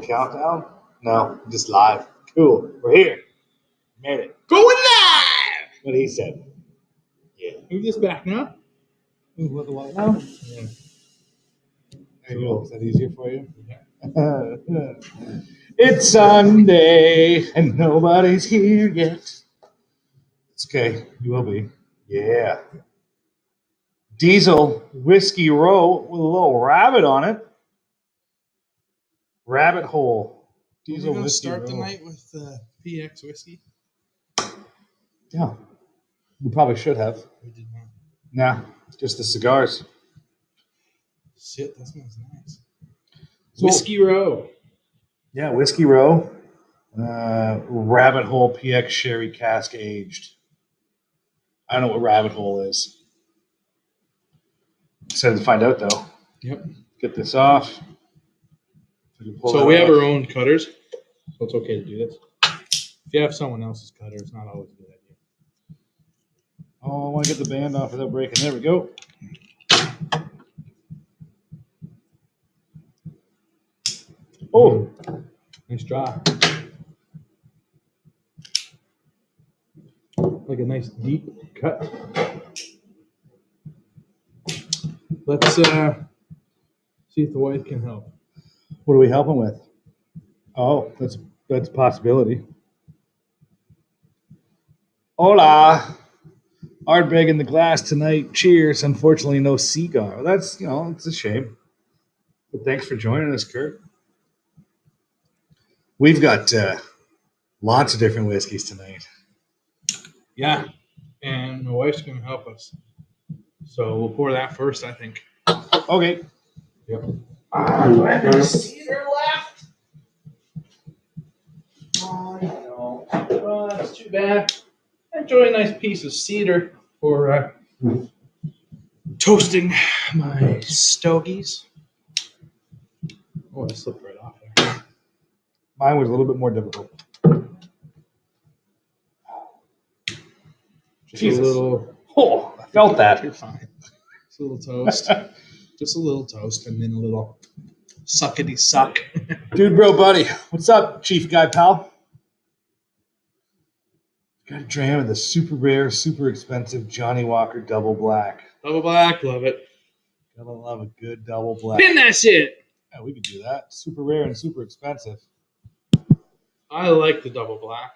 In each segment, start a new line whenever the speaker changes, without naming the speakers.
Countdown? No, just live. Cool. We're here. Made it.
Going live!
What he said. Yeah.
Are you just back now?
What the what now?
Yeah.
There you go. Is that easier for you? Yeah. It's Sunday and nobody's here yet. It's okay. You will be. Yeah. Diesel Whiskey Row with a little rabbit on it. Rabbit hole.
Diesel
Diesel Whiskey
start
Row.
the night with PX whiskey.
Yeah. We probably should have.
We did not.
Nah, just the cigars.
Shit, that smells nice.
So-
Whiskey Row.
Yeah, Whiskey Row. Rabbit Hole PX Sherry Cask Aged. I don't know what Rabbit Hole is. Excited to find out, though.
Yep.
Get this off.
So we have our own cutters, so it's okay to do this. If you have someone else's cutter, it's not always a good idea.
Oh, I want to get the band off without breaking. There we go. Oh,
Nice draw. Like a nice deep cut. Let's see if the wife can help.
what are we helping with? Oh, that's a possibility. Hola. Ardbeg in the glass tonight. Cheers. Unfortunately, no cigar. That's, it's a shame. But thanks for joining us, Kurt. We've got lots of different whiskeys tonight.
Yeah, and my wife's going to help us. So we'll pour that first, I think.
Okay.
Yep.
Cedar left.
Oh, no. Well, that's too bad. I enjoy a nice piece of cedar for toasting my stogies. Oh, I slipped right off there.
Mine was a little bit more difficult.
Just
Jesus.
a little.
Oh, I felt that.
You're fine. Just a little toast. Just a little toast, and then a little suckety suck.
Dude, bro, buddy. What's up, Chief Guy Pal? Got a dram of the super rare, super expensive Johnny Walker Double Black.
Double black, love it.
Gotta love a good double black.
Pin that shit.
Yeah, we could do that. Super rare and super expensive.
I like the double black.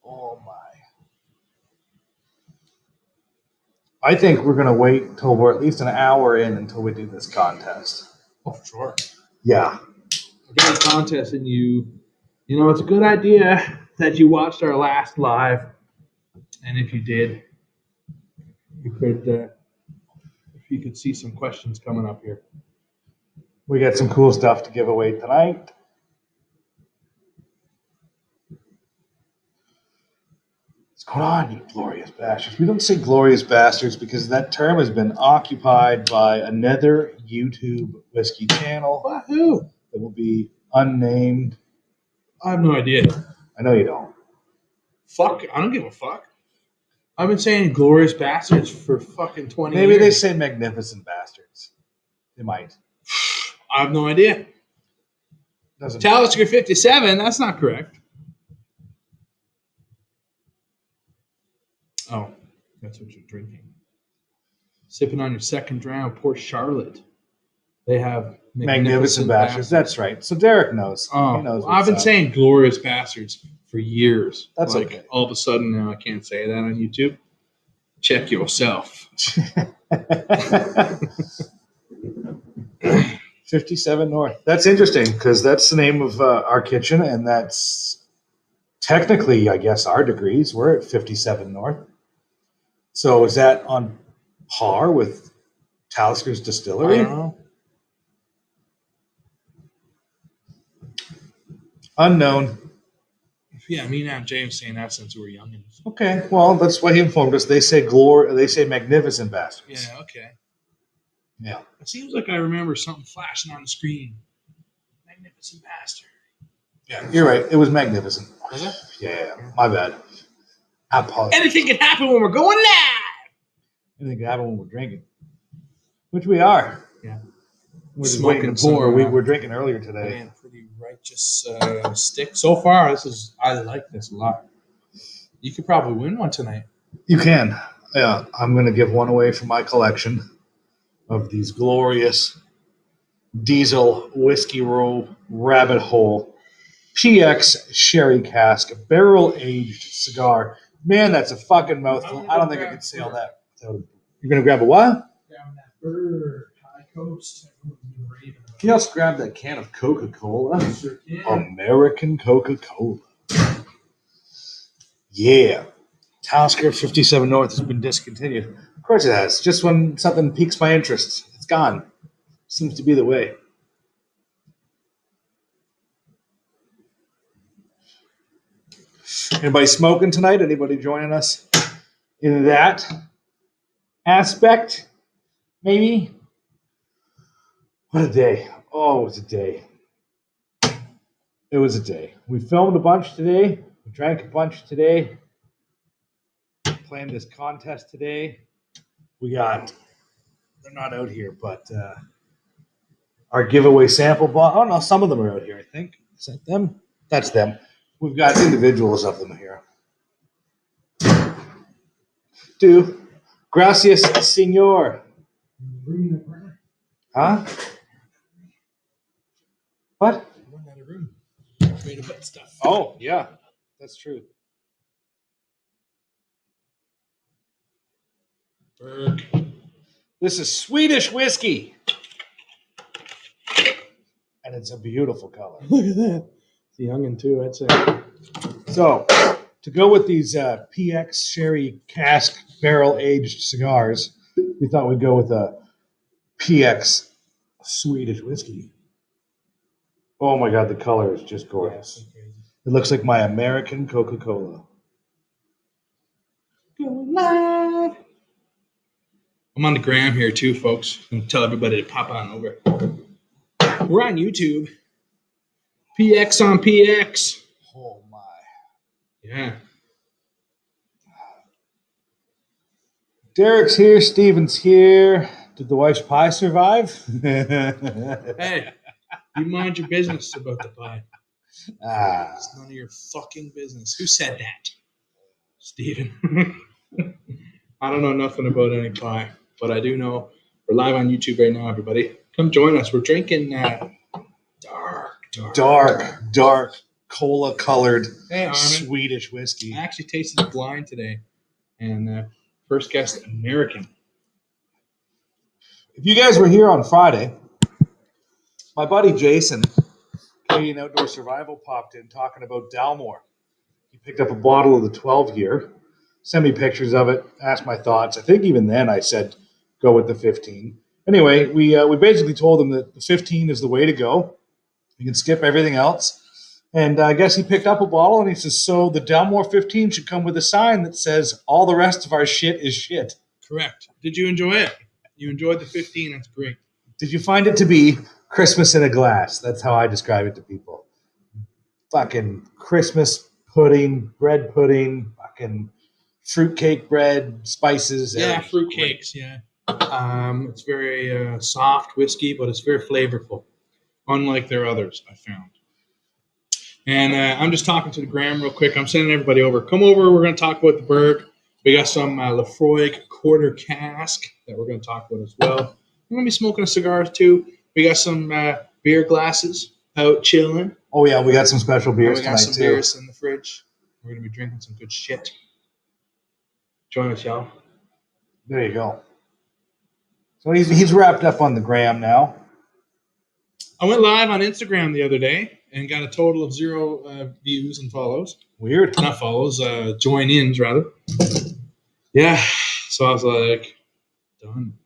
Oh my. I think we're gonna wait until we're at least an hour in until we do this contest.
Oh, for sure.
Yeah.
We're doing a contest, and it's a good idea that you watched our last live. And if you did, you could see some questions coming up here.
We got some cool stuff to give away tonight. What's going on, you glorious bastards? We don't say glorious bastards because that term has been occupied by another YouTube whiskey channel
Wahoo!
that will be unnamed.
I have no idea.
I know you don't.
Fuck, I don't give a fuck. I've been saying glorious bastards for fucking 20
Maybe
years.
they say magnificent bastards. They might.
I have no idea.
Doesn't
Talisker 57, that's not correct. Oh, that's what you're drinking. Sipping on your second dram, Port Charlotte. They have
magnificent bastards. That's right. So Derek knows.
Oh,
He knows
well, I've
what's
been
up.
saying glorious bastards for years.
That's
like,
okay.
All of a sudden now I can't say that on YouTube. Check yourself.
57 North. That's interesting because that's the name of our kitchen, and that's technically, I guess, our degrees. We're at 57 North. So is that on par with Talisker's
I
distillery?
don't know.
Unknown.
Yeah, me and James saying that since we were youngins.
Okay, well, that's why he informed us. They say They say magnificent bastards.
Yeah, okay.
Yeah.
It seems like I remember something flashing on the screen. Magnificent bastard.
Yeah, you're right. It was magnificent.
Was it?
Yeah, my bad. I apologize.
Anything can happen when we're going live.
Anything can happen when we're drinking, which we are.
Yeah.
We're just
Smoking
waiting to pour.
some,
We were drinking earlier today.
man, pretty righteous stick. So far, I like this a lot. You could probably win one tonight.
You can. Yeah, I'm going to give one away from my collection of these glorious diesel whiskey row rabbit hole PX sherry cask barrel aged cigar. Man, that's a fucking mouthful. I don't think I could say all that. You're going to grab a what?
Grabbing that bird, high coast.
Can you also grab that can of Coca-Cola?
Sure can.
American Coca-Cola. Yeah. Talisker 57 North has been discontinued. Of course it has. Just when something piques my interest, it's gone. Seems to be the way. Anybody smoking tonight? Anybody joining us in that aspect? Maybe? What a day. Oh, it was a day. It was a day. We filmed a bunch today. We drank a bunch today. Playing this contest today. We got, they're not out here, but our giveaway sample bottle. Oh, no, some of them are out here, I think. Is that them? That's them. We've got individuals of them here. Gracias, senor. Huh? What?
Run out of room. Made of butt stuff.
Oh, yeah. That's true.
Berg.
This is Swedish whiskey. And it's a beautiful color.
Look at that. It's a youngin' too, I'd say.
So, to go with these PX sherry cask barrel aged cigars, we thought we'd go with a PX Swedish whiskey. Oh my God, the color is just gorgeous. It looks like my American Coca-Cola.
Going live. I'm on the gram here too, folks. I'm gonna tell everybody to pop on over. We're on YouTube. PX on PX.
Oh my.
Yeah.
Derek's here, Steven's here. Did the wife's pie survive?
Hey, you mind your business about the pie. It's none of your fucking business. Who said that? Steven. I don't know nothing about any pie, but I do know we're live on YouTube right now, everybody. Come join us. We're drinking
dark cola-colored
hey,
Swedish whiskey.
I actually tasted it blind today, and first guest American.
If you guys were here on Friday, my buddy Jason, Canadian Outdoor Survival, popped in talking about Dalmore. He picked up a bottle of the 12 here, sent me pictures of it, asked my thoughts. I think even then I said go with the 15. Anyway, we basically told him that the 15 is the way to go. You can skip everything else. And I guess he picked up a bottle and he says, so the Dalmore 15 should come with a sign that says all the rest of our shit is shit.
Correct. Did you enjoy it? You enjoyed the 15. That's great.
Did you find it to be Christmas in a glass? That's how I describe it to people. Fucking Christmas pudding, bread pudding, fucking fruitcake bread, spices.
Yeah, fruitcakes, yeah. It's very soft whiskey, but it's very flavorful, unlike their others, I found. And I'm just talking to the gram real quick. I'm sending everybody over. Come over. We're going to talk about the Berg. We got some Laphroaig quarter cask that we're going to talk about as well. We're going to be smoking a cigar too. We got some beer glasses out chilling.
Oh, yeah. We got some special beers tonight, too.
We got some beers in the fridge. We're going to be drinking some good shit. Join us, y'all.
There you go. So he's wrapped up on the gram now.
I went live on Instagram the other day and got a total of 0 views and follows.
Weird.
Not follows, join-ins, rather. Yeah. So I was like, done.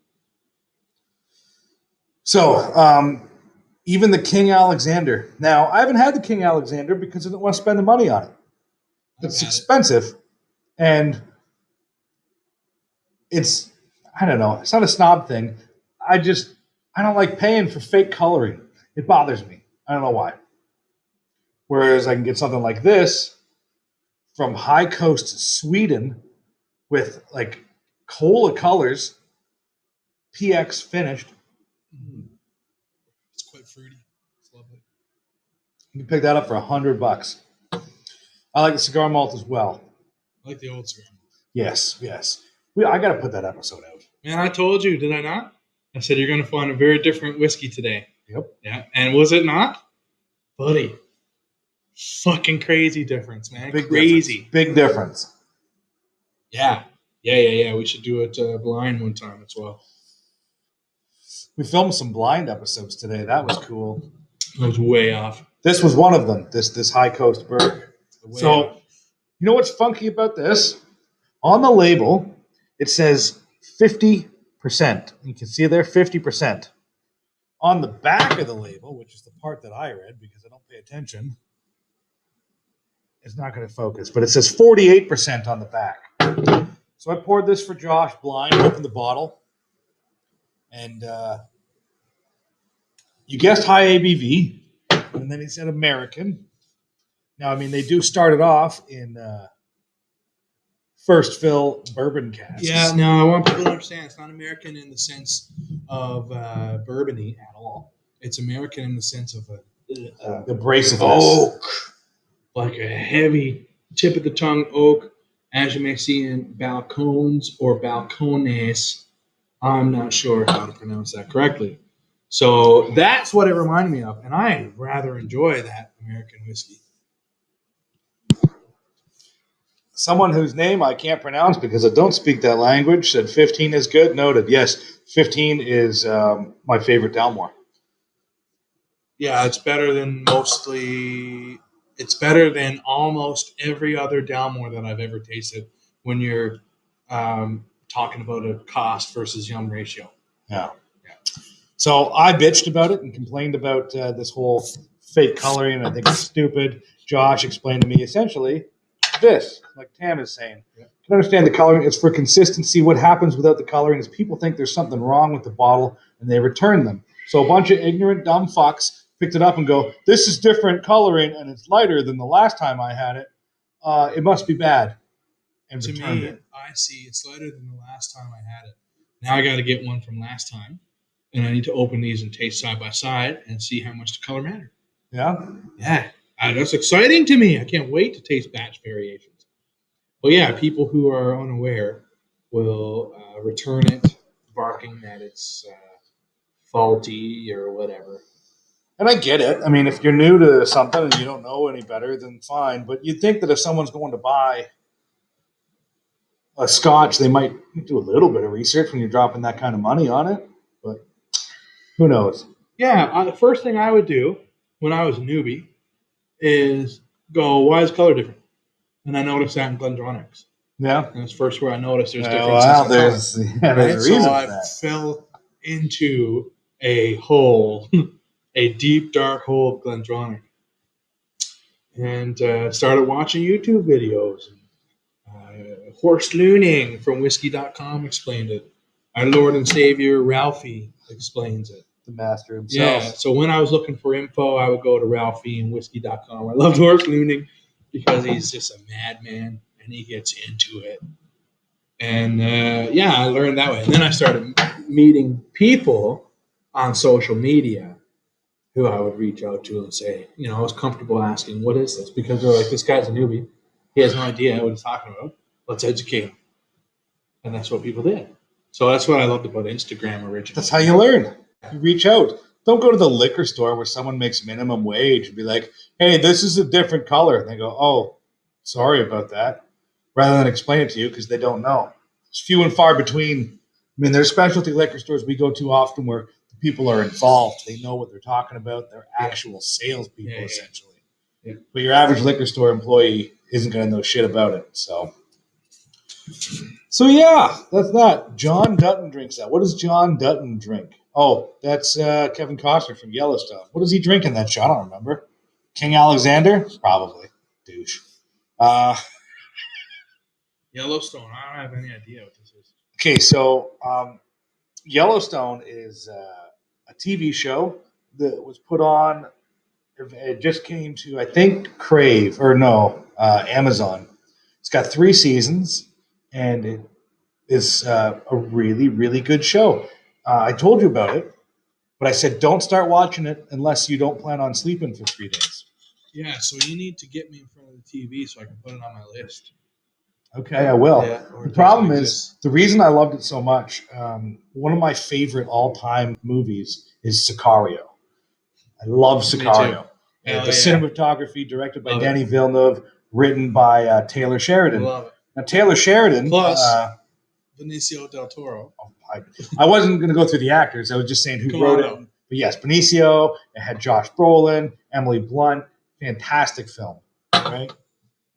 So, even the King Alexander. Now, I haven't had the King Alexander because I didn't want to spend the money on it. It's expensive. And it's, I don't know, it's not a snob thing. I don't like paying for fake coloring. It bothers me. I don't know why. Whereas I can get something like this from High Coast, Sweden, with like cola colors, PX finished.
fruity. It's lovely.
You can pick that up for $100. I like the cigar malt as well.
I like the old cigar.
Yes. I got to put that episode out.
Man, I told you, did I not? I said you're going to find a very different whiskey today.
Yep.
Yeah, and was it not? Buddy, fucking crazy difference, man. Crazy.
Big difference.
Yeah. We should do it blind one time as well.
We filmed some blind episodes today. That was cool.
I was way off.
This was one of them, this High Coast Berg. So, you know what's funky about this? On the label, it says 50%. You can see there 50%. On the back of the label, which is the part that I read because I don't pay attention, it's not going to focus, but it says 48% on the back. So I poured this for Josh blind, opened the bottle, and you guessed high ABV, and then he said American. Now, I mean, they do start it off in first fill bourbon casks.
Yeah, no, I want people to understand it's not American in the sense of bourbony at all. It's American in the sense of
the abrasiveness.
Oak. Like a heavy tip of the tongue oak, as you may see in balcones or balcones. I'm not sure how to pronounce that correctly. So that's what it reminded me of, and I rather enjoy that American whiskey.
Someone whose name I can't pronounce because I don't speak that language said 15 is good. Noted. Yes, 15 is my favorite Dalmore.
Yeah, it's better than mostly. It's better than almost every other Dalmore that I've ever tasted when you're talking about a cost versus yum ratio.
Yeah. So I bitched about it and complained about this whole fake coloring. I think it's stupid. Josh explained to me essentially this, like Tam is saying. Yeah. You can understand the coloring. It's for consistency. What happens without the coloring is people think there's something wrong with the bottle and they return them. So a bunch of ignorant, dumb fucks picked it up and go, this is different coloring and it's lighter than the last time I had it. It must be bad. And
to me, I see it's lighter than the last time I had it. Now I got to get one from last time. And I need to open these and taste side by side and see how much the color mattered.
Yeah?
Yeah. That's exciting to me. I can't wait to taste batch variations. Well, yeah, people who are unaware will return it, barking that it's faulty or whatever.
And I get it. I mean, if you're new to something and you don't know any better, then fine. But you'd think that if someone's going to buy a Scotch, they might do a little bit of research when you're dropping that kind of money on it. But who knows?
Yeah, the first thing I would do when I was a newbie is go, why is color different? And I noticed that in GlenDronach's.
Yeah.
And it's first where I noticed there's differences.
Well, there's a reason
so
for
I
that.
fell into a hole, a deep, dark hole of GlenDronach. And started watching YouTube videos. Horst Looning from Whisky.com explained it. Our Lord and Savior, Ralphie, explains it.
The master himself.
Yeah, so when I was looking for info, I would go to Ralphie and Whisky.com. I loved Horst Looning because he's just a madman and he gets into it. And I learned that way. And then I started meeting people on social media who I would reach out to and say, I was comfortable asking, what is this? Because they're like, this guy's a newbie. He has no idea what he's talking about. Let's educate him. And that's what people did. So that's what I loved about Instagram originally.
That's how you learn. You reach out. Don't go to the liquor store where someone makes minimum wage and be like, hey, this is a different color. And they go, oh, sorry about that. Rather than explain it to you because they don't know. It's few and far between. I mean, there's specialty liquor stores we go to often where the people are involved. They know what they're talking about. They're actual salespeople, essentially. Yeah. But your average liquor store employee isn't going to know shit about it. So yeah, that's that. John Dutton drinks that. What does John Dutton drink? Oh, that's Kevin Costner from Yellowstone. What does he drink in that show? I don't remember. King Alexander? Probably. Douche.
Yellowstone. I don't have any idea what this is.
Okay, so Yellowstone is a TV show that was put on. It just came to, I think, Amazon. It's got 3 seasons. And it is a really, really good show. I told you about it But I said, don't start watching it unless you don't plan on sleeping for 3 days.
Yeah, so you need to get me in front of the TV so I can put it on my list.
Okay, I will.
Yeah,
the problem is, the reason I loved it so much, one of my favorite all-time movies is Sicario. I love Sicario. The cinematography, directed by Denis Villeneuve, written by Taylor Sheridan.
Love it.
Now, Taylor Sheridan...
Plus, Benicio del Toro.
I wasn't going to go through the actors. I was just saying who wrote it. But yes, Benicio. It had Josh Brolin, Emily Blunt. Fantastic film. Right?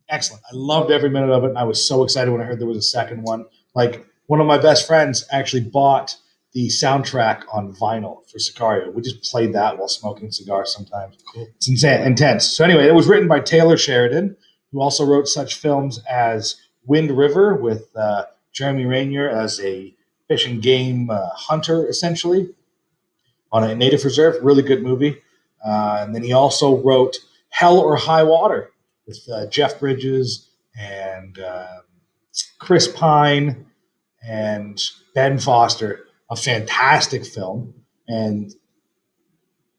Excellent. I loved every minute of it, and I was so excited when I heard there was a second one. Like, one of my best friends actually bought the soundtrack on vinyl for Sicario. We just played that while smoking cigars sometimes. Cool. It's intense. So anyway, it was written by Taylor Sheridan, who also wrote such films as Wind River with Jeremy Renner as a fish and game hunter, essentially, on a native reserve. Really good movie. And then he also wrote Hell or High Water with Jeff Bridges and Chris Pine and Ben Foster. A fantastic film. And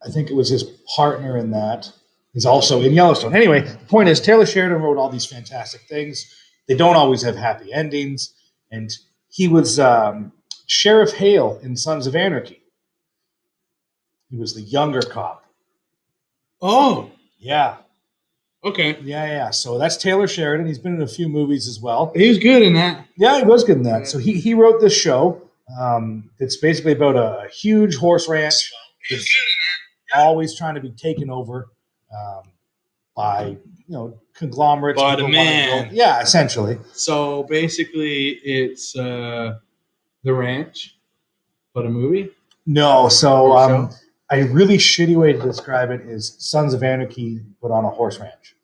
I think it was his partner in that is also in Yellowstone. Anyway, the point is Taylor Sheridan wrote all these fantastic things. They don't always have happy endings. And he was Sheriff Hale in Sons of Anarchy. He was the younger cop.
Oh.
Yeah.
Okay.
Yeah. So that's Taylor Sheridan. He's been in a few movies as well.
He was good in that.
Yeah, he was good in that. So he wrote this show. It's basically about a huge horse ranch that's always trying to be taken over by conglomerates.
By the man.
Yeah, essentially.
So basically, it's the ranch, but a movie.
No, so a really shitty way to describe it is Sons of Anarchy, but on a horse ranch.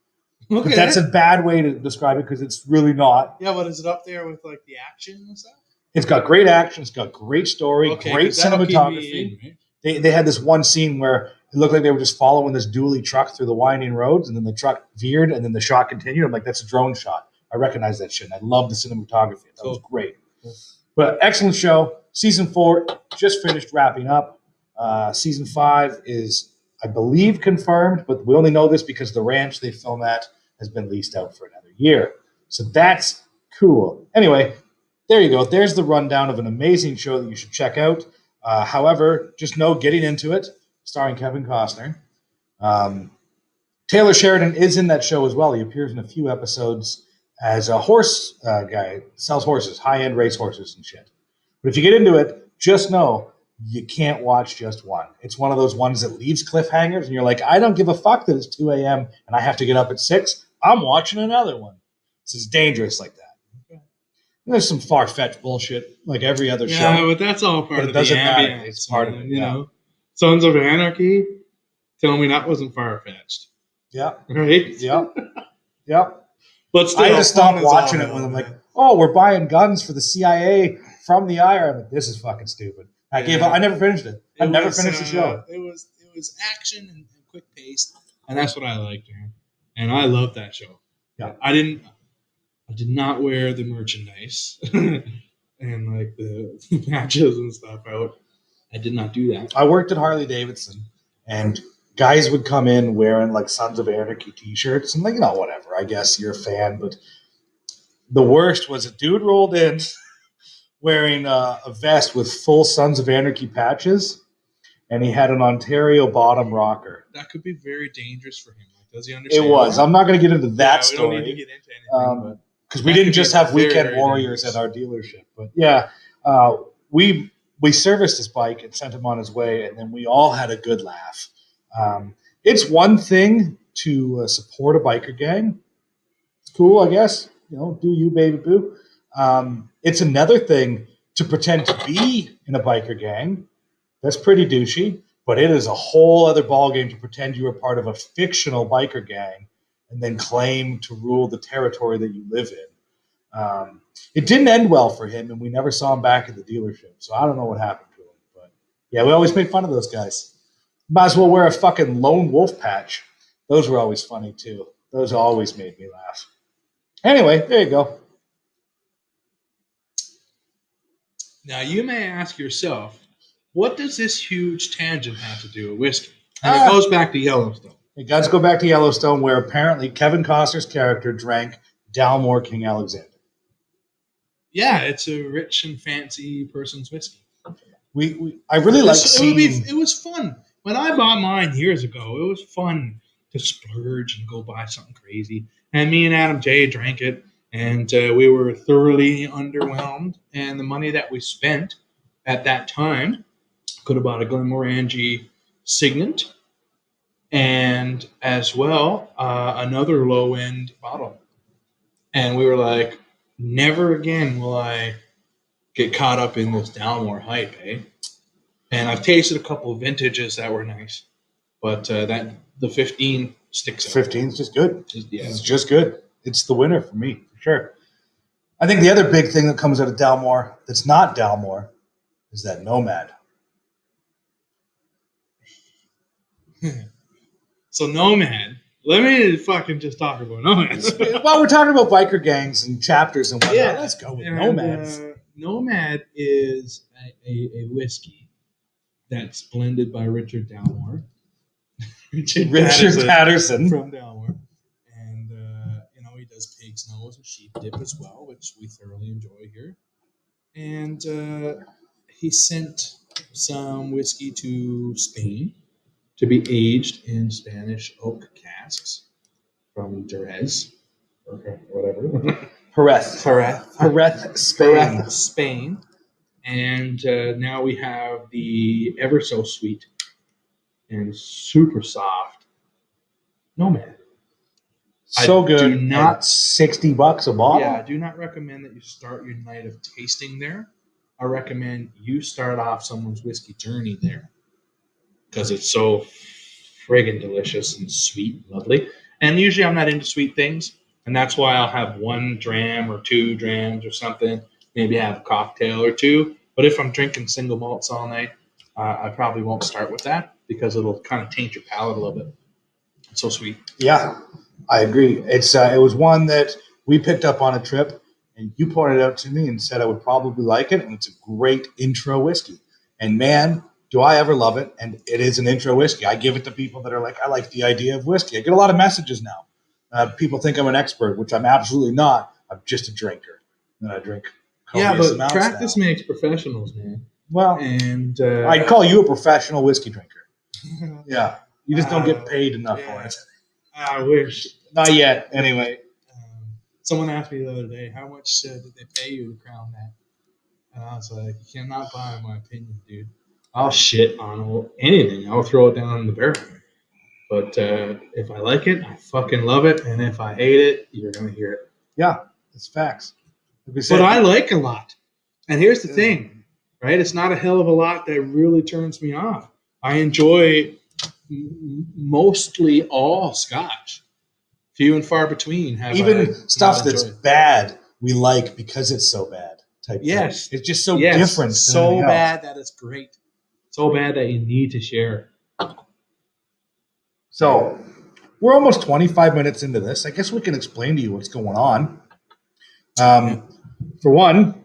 Okay. But that's a bad way to describe it because it's really not.
Yeah, but is it up there with like the action and stuff?
It's got great action. It's got great story, great cinematography. They had this one scene where it looked like they were just following this dually truck through the winding roads, and then the truck veered, and then the shot continued. I'm like, that's a drone shot. I recognize that shit. And I love the cinematography. That was great. Cool. But excellent show. Season 4 just finished wrapping up. Season 5 is, I believe, confirmed, but we only know this because the ranch they film at has been leased out for another year. So that's cool. Anyway, there you go. There's the rundown of an amazing show that you should check out. However, just know, getting into it, starring Kevin Costner. Taylor Sheridan is in that show as well. He appears in a few episodes as a horse guy, sells horses, high-end race horses and shit. But if you get into it, just know you can't watch just one. It's one of those ones that leaves cliffhangers, and you're like, I don't give a fuck that it's 2 a.m. and I have to get up at 6. I'm watching another one. It's dangerous like that. Okay. There's some far-fetched bullshit like every other show.
Yeah, but that's all part of the ambience.
It's part of it,
you know. Sons of Anarchy, tell me that wasn't far-fetched.
Yeah.
Right?
Yep.
But still,
I just stopped watching it when I'm like, oh, we're buying guns for the CIA from the IRA. I'm like, this is fucking stupid. I gave up. I never finished it. I never finished the show.
It was action and quick paced, and that's what I liked, man. And I loved that show.
Yeah.
I did not wear the merchandise and like the patches and stuff out. I did not do that.
I worked at Harley Davidson, and guys would come in wearing like Sons of Anarchy t-shirts, and like, whatever. I guess you're a fan, but the worst was a dude rolled in wearing a vest with full Sons of Anarchy patches, and he had an Ontario bottom rocker.
That could be very dangerous for him. Like, does he understand?
It was. I'm not going to get into that story.
We don't need to get into anything.
Because we didn't just have weekend warriors at our dealership. But yeah, we serviced his bike and sent him on his way, and then we all had a good laugh. It's one thing to support a biker gang. It's cool, I guess. Do you, baby boo. It's another thing to pretend to be in a biker gang. That's pretty douchey, but it is a whole other ballgame to pretend you are part of a fictional biker gang and then claim to rule the territory that you live in. It didn't end well for him, and we never saw him back at the dealership, so I don't know what happened to him. But yeah, we always made fun of those guys. Might as well wear a fucking lone wolf patch. Those were always funny, too. Those always made me laugh. Anyway, there you go.
Now, you may ask yourself, What does this huge tangent have to do with whiskey? And it goes back to Yellowstone.
It does go back to Yellowstone, where apparently Kevin Costner's character drank Dalmore King Alexander.
Yeah, it's a rich and fancy person's whiskey.
I really like seeing.
It was fun. When I bought mine years ago, it was fun to splurge and go buy something crazy. And me and Adam J drank it, and we were thoroughly underwhelmed. And the money that we spent at that time could have bought a Glenmorangie Signet and as well another low end bottle. And we were like, never again will I get caught up in this Dalmore hype, eh? And I've tasted a couple of vintages that were nice, but the 15 sticks out.
15 is just good.
Yeah.
It's just good. It's the winner for me, for sure. I think the other big thing that comes out of Dalmore that's not Dalmore is that Nomad.
So Nomad, let me fucking just talk about Nomad.
Well, we're talking about biker gangs and chapters and whatnot. Yeah, let's go with Nomads.
Nomad is a whiskey that's blended by Richard Dalmore.
Richard Patterson
from Dalmore. And, he does pig's nose or sheep dip as well, which we thoroughly enjoy here. And he sent some whiskey to Spain to be aged in Spanish oak casks from Jerez, or whatever. Jerez, Spain. And now we have the ever so sweet and super soft Nomad.
So good. Not $60 a bottle.
Yeah, I do not recommend that you start your night of tasting there. I recommend you start off someone's whiskey journey there because it's so friggin' delicious and sweet and lovely. And usually I'm not into sweet things, and that's why I'll have 1 dram or 2 drams or something, maybe have a cocktail or 2. But if I'm drinking single malts all night, I probably won't start with that because it'll kind of taint your palate a little bit. It's so sweet.
Yeah, I agree. It was one that we picked up on a trip, and you pointed out to me and said I would probably like it, and it's a great intro whiskey. And man, do I ever love it, and it is an intro whiskey. I give it to people that are like, I like the idea of whiskey. I get a lot of messages now. People think I'm an expert, which I'm absolutely not. I'm just a drinker, and I drink copious amounts
practice
now.
Makes professionals, man.
Well,
and
I'd call you a professional whiskey drinker. Yeah, you just don't get paid enough for it.
I wish.
Not yet, anyway.
Someone asked me the other day, how much did they pay you to crown that? And I was like, you cannot buy my opinion, dude. I'll shit on anything. I'll throw it down in the barrel. But if I like it, I fucking love it. And if I hate it, you're going to hear it.
Yeah, it's facts.
But I like a lot. And here's the thing, right? It's not a hell of a lot that really turns me off. I enjoy mostly all Scotch. Few and far between.
Even stuff that's bad, we like because it's so bad.
Yes.
It's just so different.
So bad that it's great. So bad that you need to share.
So we're almost 25 minutes into this. I guess we can explain to you what's going on. For one,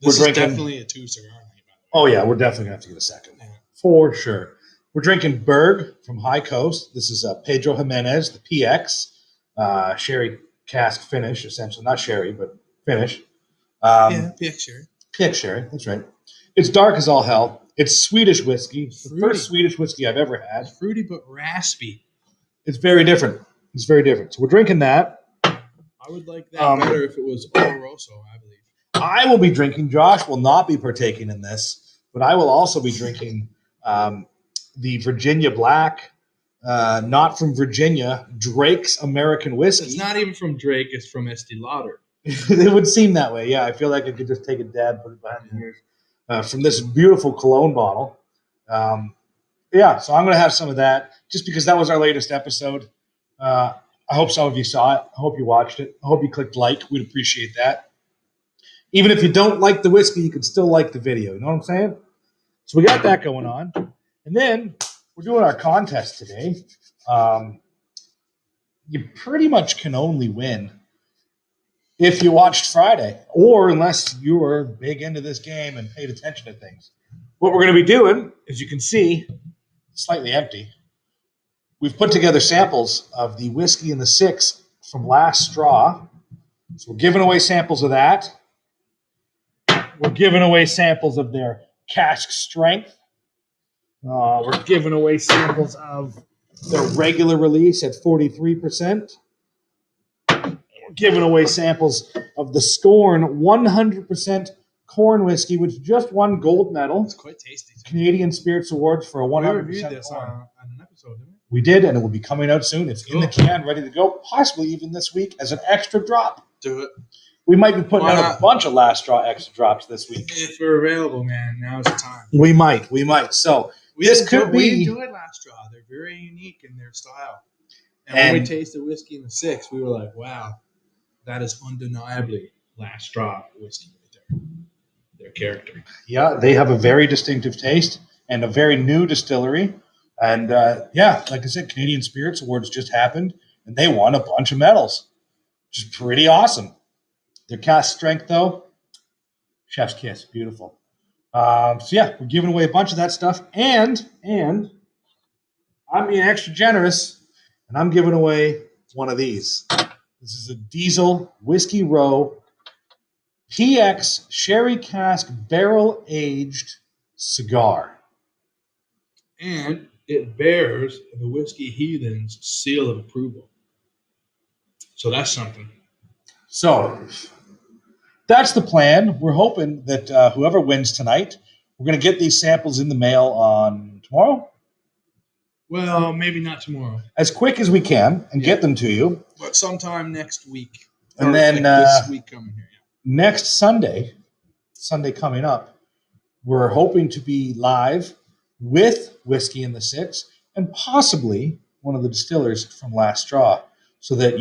this is definitely a 2 cigar night.
Oh, yeah, we're definitely going to have to get a second. Yeah. For sure. We're drinking Berg from High Coast. This is Pedro Jimenez, the PX, sherry cask finish, essentially. Not sherry, but finish.
PX sherry.
PX sherry, that's right. It's dark as all hell. It's Swedish whiskey. It's the first Swedish whiskey I've ever had.
Fruity but raspy.
It's very different. So we're drinking that.
I would like that better if it was Oloroso, I believe.
I will be drinking. Josh will not be partaking in this, but I will also be drinking the Virginia Black, not from Virginia, Drake's American Whiskey.
It's not even from Drake. It's from Estee Lauder.
It would seem that way. Yeah, I feel like I could just take a dab, put it behind the ears from this beautiful cologne bottle. So I'm going to have some of that just because that was our latest episode. I hope some of you saw it. I hope you watched it. I hope you clicked like. We'd appreciate that. Even if you don't like the whiskey, you can still like the video. You know what I'm saying? So we got that going on. And then we're doing our contest today. You pretty much can only win if you watched Friday, or unless you were big into this game and paid attention to things. what we're going to be doing, as you can see, slightly empty. We've put together samples of the Whiskey and the Six from Last Straw. So we're giving away samples of that. We're giving away samples of their cask strength. We're giving away samples of their regular release at 43%. We're giving away samples of the Scorn 100% corn whiskey, which just won gold medal.
It's quite tasty.
Canadian Spirits Awards for a 100%
We reviewed this
corn.
on an episode, didn't
We did, and it will be coming out soon. It's in the can, ready to go, possibly even this week as an extra drop.
Do it.
We might be putting out a bunch of Last Straw extra drops this week.
If we're available, man, now's the time.
We might. So this could be.
We enjoyed Last Straw. They're very unique in their style. And when we tasted Whiskey and the Six, we were like, wow, that is undeniably Last Straw whiskey right there. Their character.
Yeah, they have a very distinctive taste and a very new distillery. And like I said, Canadian Spirits Awards just happened, and they won a bunch of medals, which is pretty awesome. Their cask strength, though, chef's kiss, beautiful. We're giving away a bunch of that stuff, and I'm being extra generous, and I'm giving away one of these. This is a Diesel Whiskey Row PX Sherry Cask Barrel Aged Cigar.
And it bears the Whiskey Heathen's seal of approval. So that's something.
So that's the plan. We're hoping that whoever wins tonight, we're going to get these samples in the mail on tomorrow.
Well, maybe not tomorrow.
As quick as we can and get them to you.
But sometime next week.
And then
this week coming here.
Next Sunday coming up, we're hoping to be live with Whiskey and the Six and possibly one of the distillers from Last Straw, so that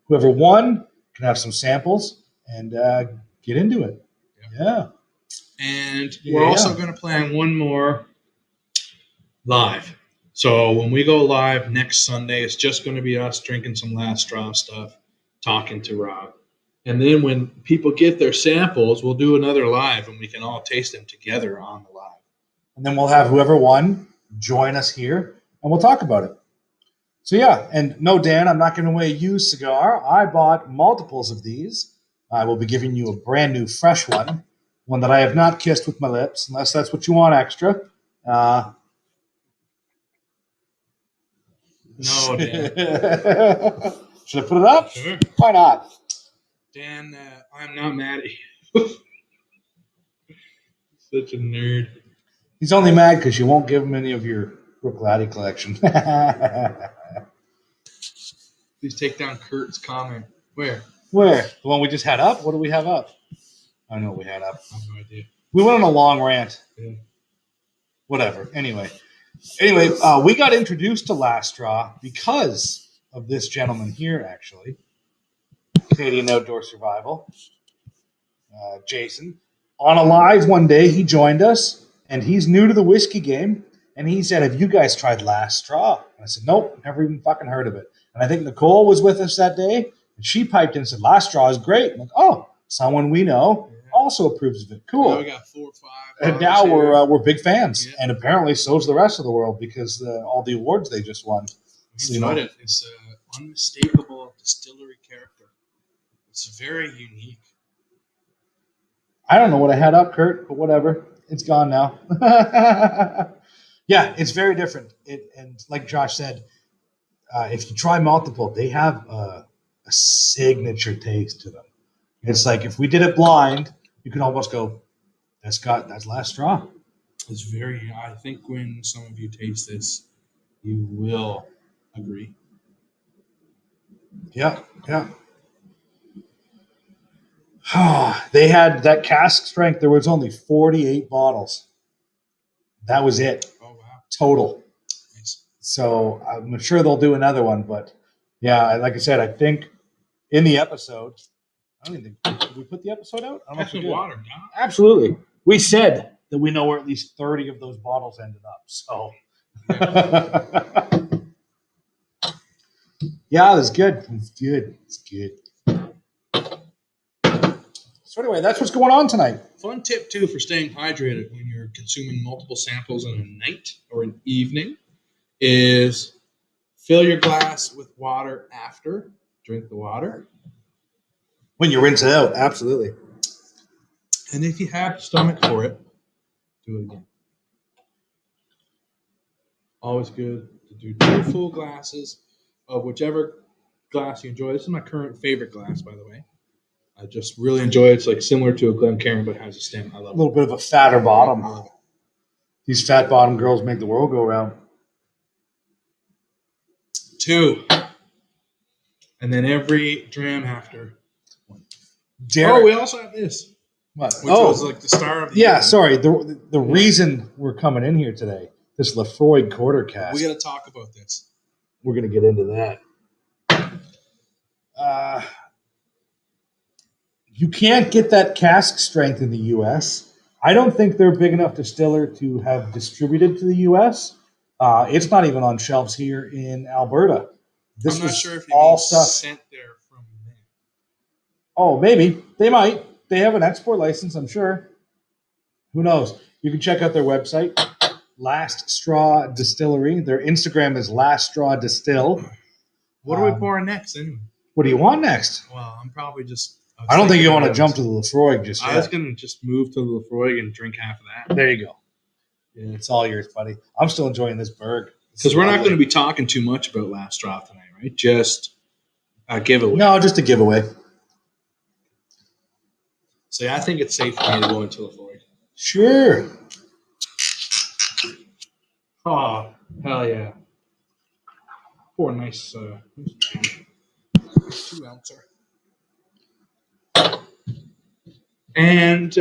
whoever won can have some samples and get into it. Yeah.
And we're also going to plan one more live. So when we go live next Sunday, it's just going to be us drinking some Last Straw stuff, talking to Rob. And then when people get their samples, we'll do another live and we can all taste them together on the live.
And then we'll have whoever won join us here and we'll talk about it. So yeah, and no, Dan, I'm not giving away a used cigar. I bought multiples of these. I will be giving you a brand new fresh one that I have not kissed with my lips, unless that's what you want extra.
No, Dan.
Should I put it up?
Sure.
Why not?
Dan, I'm not mad at you. Such a nerd.
He's only mad because you won't give him any of your Brook Laddie collection.
Please take down Kurt's comment. Where?
The one we just had up? What do we have up? I don't know what we had up.
I have no idea.
We went on a long rant.
Yeah.
Whatever. Anyway, we got introduced to Last Straw because of this gentleman here, actually. Canadian Outdoor Survival. Jason. On a live one day, he joined us, and he's new to the whiskey game. And he said, have you guys tried Last Straw? And I said, nope, never even fucking heard of it. And I think Nicole was with us that day, and she piped in and said, Last Straw is great. I'm like, oh, someone we know also approves of it. Cool.
Now we got 4 or 5.
And now we're big fans. Yeah. And apparently so's the rest of the world because all the awards they just won.
We enjoyed it. It's an unmistakable distillery character. It's very unique.
I don't know what I had up, Kurt, but whatever. It's gone now. Yeah, it's very different. And like Josh said, if you try multiple, they have a signature taste to them. It's like if we did it blind, you can almost go, that's Last Straw.
It's very. I think when some of you taste this, you will agree.
Yeah. They had that cask strength. There was only 48 bottles. That was it.
Oh, wow.
Total.
Nice.
So I'm sure they'll do another one. But yeah, like I said, I think in the episode, I don't even think, did we put the episode out? I don't know if we did.
Water, no?
Absolutely. We said that we know where at least 30 of those bottles ended up. So yeah, it was good. It's good. So anyway, that's what's going on tonight.
Fun tip, too, for staying hydrated when you're consuming multiple samples in a night or an evening is fill your glass with water after. Drink the water.
When you rinse it out, absolutely.
And if you have the stomach for it, do it again. Always good to do 2 full glasses of whichever glass you enjoy. This is my current favorite glass, by the way. I just really enjoy it. It's like similar to a Glencairn, but has a stem. I love it.
A little bit of a fatter bottom. These fat bottom girls make the world go round.
2. And then every dram after.
Derek.
Oh, we also have this.
What?
Which was like the star of the
yeah,
evening.
sorry. The reason we're coming in here today, this Laphroaig quarter cask.
We got to talk about this.
We're going to get into that. You can't get that cask strength in the U.S. I don't think they're big enough distiller to have distributed to the U.S. It's not even on shelves here in Alberta.
I'm not sure if
all
stuff sent there from there.
Oh, maybe. They might. They have an export license, I'm sure. Who knows? You can check out their website, Last Straw Distillery. Their Instagram is Last Straw Distill.
What are we pouring next, anyway?
What do you want next?
Well, I'm probably just...
I don't think you want to jump to the Laphroaig just yet.
I was going to just move to the Laphroaig and drink half of that.
There you go. Yeah, it's all yours, buddy. I'm still enjoying this Berg.
Because we're not going to be talking too much about Last Straw tonight, right? Just a giveaway.
No, just a giveaway.
So I think it's safe for me to go into Laphroaig.
Sure.
Oh, hell yeah. Pour a nice 2-ouncer. And,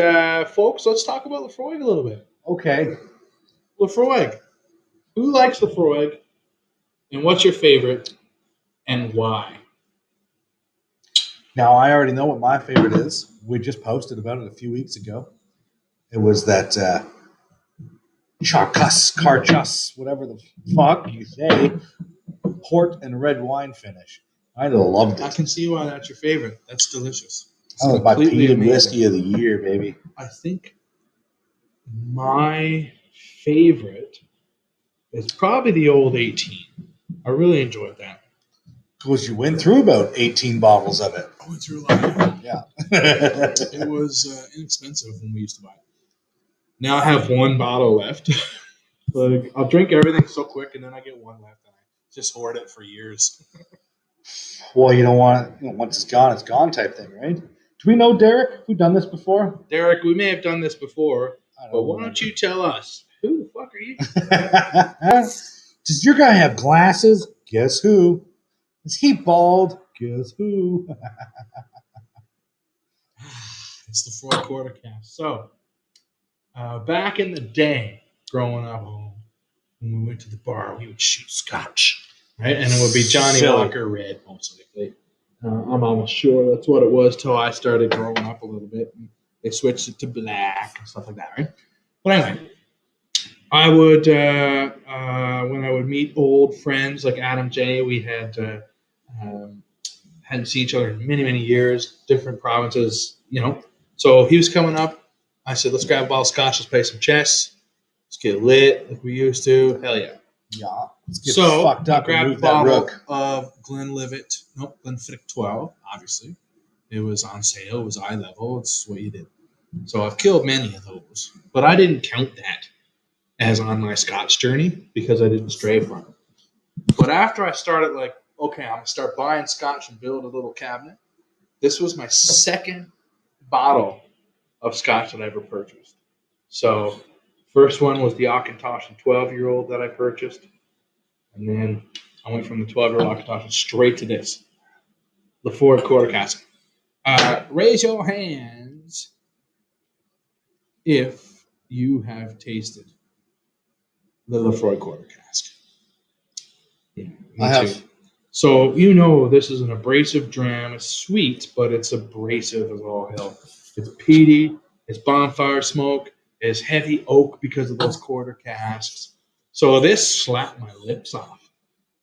folks, let's talk about Laphroaig a little bit.
Okay.
Laphroaig. Who likes Laphroaig? And what's your favorite? And why?
Now, I already know what my favorite is. We just posted about it a few weeks ago. It was that Carchus, whatever the fuck you say, port and red wine finish. I loved it.
I can see why that's your favorite. That's delicious.
That was my peated whiskey of the year, baby.
I think my favorite is probably the old 18. I really enjoyed that.
Because you went through about 18 bottles of it.
I went through a lot.
Yeah.
It was inexpensive when we used to buy it. Now I have 1 bottle left. Like, I'll drink everything so quick, and then I get 1 left, and I just hoard it for years.
Well, you don't want it. Once it's gone type thing, right? Do we know Derek? We've done this before?
Derek, we may have done this before, but why don't you tell us? Who the fuck are you?
Does your guy have glasses? Guess who? Is he bald? Guess who?
It's the Freud quarter cast. So, back in the day, growing up home, when we went to the bar, we would shoot scotch, right? And it would be Johnny Walker Red, most likely. I'm almost sure that's what it was till I started growing up a little bit. And they switched it to black and stuff like that, right? But anyway, I would, when I would meet old friends like Adam J., we hadn't seen each other in many, many years, different provinces, you know. So he was coming up. I said, let's grab a bottle of scotch, let's play some chess. Let's get lit like we used to. Hell yeah.
Yeah. Let's get
so
fucked up
I grabbed
and
a bottle
rook.
of Glenfiddich 12, obviously. It was on sale. It was eye level. It's what you did. So I've killed many of those. But I didn't count that as on my scotch journey because I didn't stray from it. But after I started like, okay, I'm going to start buying scotch and build a little cabinet. This was my second bottle of scotch that I ever purchased. So first one was the Auchentoshan 12-year-old that I purchased. And then I went from the 12-year-old Auchentoshan straight to this. Laphroaig quarter cask. Raise your hands if you have tasted the Laphroaig quarter cask. Yeah,
I have.
Too. So you know this is an abrasive dram. It's sweet, but it's abrasive as all hell. It's peaty. It's bonfire smoke. It's heavy oak because of those quarter casks. So this slapped my lips off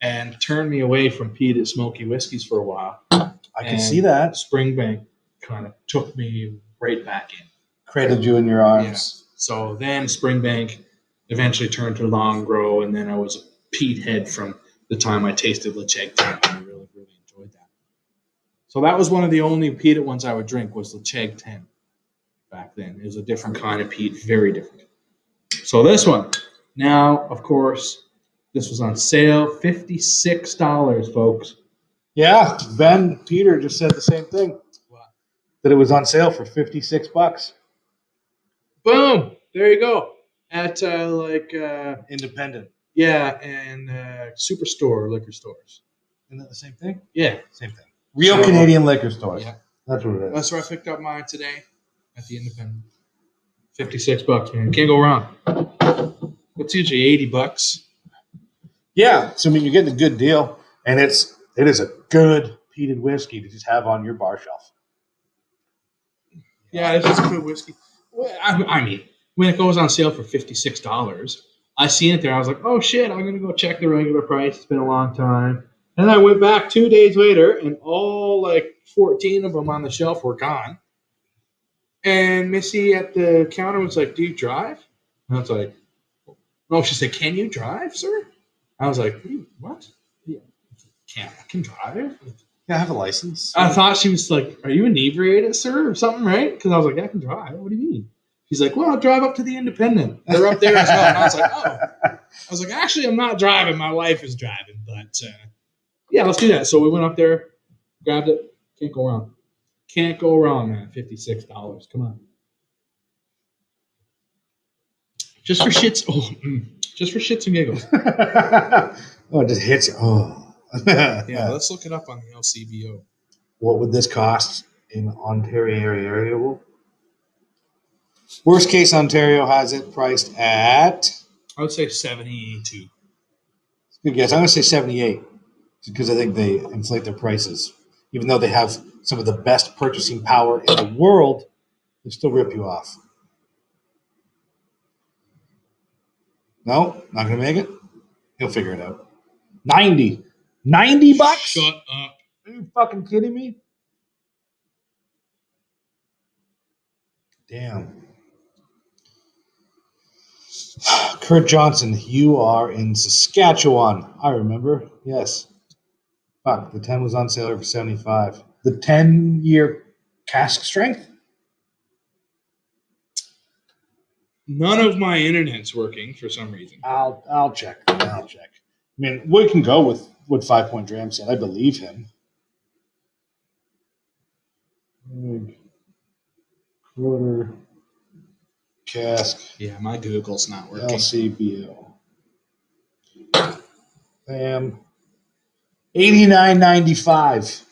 and turned me away from peated smoky whiskeys for a while.
I can see that.
Springbank kind of took me right back in.
Cradled you in your arms.
So then Springbank eventually turned to Long Grow, and then I was a peat head from the time I tasted Laphroaig 10. I really, really enjoyed that. So that was one of the only peated ones I would drink was Laphroaig 10 back then. It was a different kind of peat, very different. So this one, now, of course, this was on sale, $56, folks.
Yeah, Ben Peter just said the same thing.
What?
That it was on sale for $56.
Boom! There you go. At
Independent.
yeah, and superstore liquor stores.
Isn't that the same thing?
Yeah,
Same thing. Real Canadian liquor stores.
Yeah,
that's what it is.
that's where I picked up mine today at the Independent. $56, man. Can't go wrong. It's usually $80.
Yeah, so I mean, you're getting a good deal, and it is a good peated whiskey to just have on your bar shelf.
Yeah, this is good whiskey. Well, I mean, when it goes on sale for $56, I seen it there. I was like, oh shit, I'm gonna go check the regular price. It's been a long time. And I went back 2 days later, and all like 14 of them on the shelf were gone. And Missy at the counter was like, "Do you drive?" And I was like, "No." She said, "Can you drive, sir?" I was like, "What? Yeah, I can drive."
Yeah, I have a license.
I thought she was like, "Are you inebriated, sir, or something?" Right? Because I was like, "I can drive." What do you mean? She's like, "Well, I'll drive up to the Independent. They're up there as well." And I was like, "Oh." I was like, "Actually, I'm not driving. My wife is driving." But yeah, let's do that. So we went up there, grabbed it. Can't go wrong. Can't go wrong, man. $56. Come on. Just for shits. Just for shits and giggles.
Oh, it just hits you. Oh.
Yeah, let's look it up on the LCBO.
What would this cost in Ontario area? Well, worst case, Ontario has it priced at.
I would say 72.
Good guess. I'm going to say 78 because I think they inflate their prices. Even though they have some of the best purchasing power in the world, they still rip you off. No, not going to make it. He'll figure it out. 90. $90?
Shut up.
Are you fucking kidding me? Damn. Kurt Johnson, you are in Saskatchewan. I remember. Yes. Fuck, the 10 was on sale for 75. The 10-year cask strength?
None of my internet's working for some reason.
I'll check. I mean, we can go with 5 Point Dram said. I believe him. Quarter cask.
Yeah, my Google's not working.
LCBO. Bam. $89.95.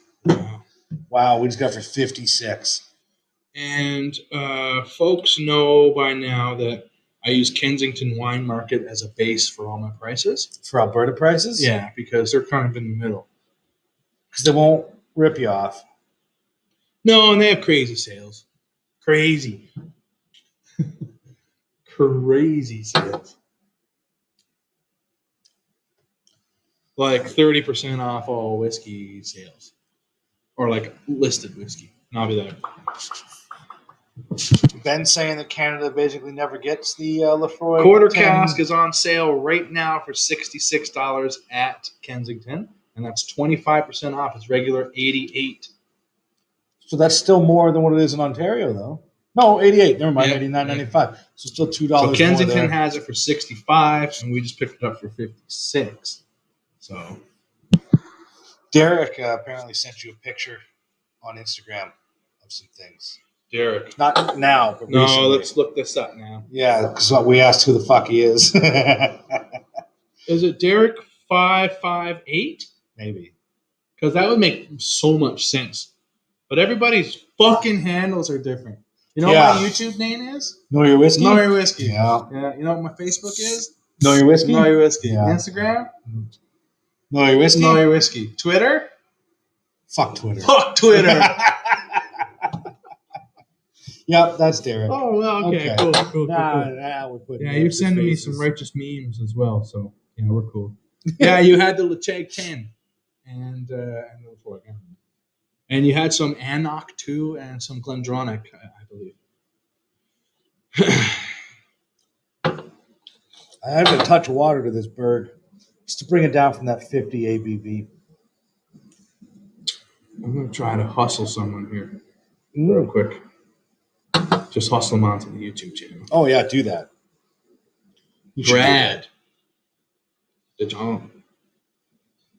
Wow, we just got for 56.
And folks know by now that I use Kensington Wine Market as a base for all my prices.
For Alberta prices?
Yeah, because they're kind of in the middle.
Because they won't rip you off.
No, and they have crazy sales. Crazy. Crazy sales. Like 30% off all whiskey sales. Or like listed whiskey. And I'll be like,
Ben's saying that Canada basically never gets the Laphroaig.
quarter cask is on sale right now for $66 at Kensington. And that's 25% off. It's regular $88.
So that's still more than what it is in Ontario, though. No, 88. Never mind,
Yeah.
$89.95. So still $2
So Kensington
more there.
has it for 65, and we just picked it up for 56. So
Derek apparently sent you a picture on Instagram of some things.
Derek,
Not now, but
no,
recently.
let's look this up now.
Yeah, because we asked who the fuck he is.
Is it Derek 558?
Maybe.
Because that would make so much sense. But everybody's fucking handles are different. You know what my YouTube name is?
Know Your Whiskey?
Know Your Whiskey.
Yeah.
Yeah. You know what my Facebook is?
Know Your Whiskey?
Know Your Whiskey.
Yeah.
Instagram?
Know Your Whiskey?
Know Your Whiskey. Twitter?
Fuck Twitter.
Fuck Twitter.
Yep, that's Derek.
Oh, well, okay. Cool.
We're putting
Yeah, you're sending me some righteous memes as well, so yeah, we're cool. Yeah, you had the Laphroaig 10 and the Laphroaig, and you had some Annock too, and some Glendronach, I believe.
I added a touch of water to this berg just to bring it down from that 50 ABV.
I'm going to try to hustle someone here real quick. Just hustle them onto the YouTube channel.
Oh, yeah, do that.
Brad. The Tom.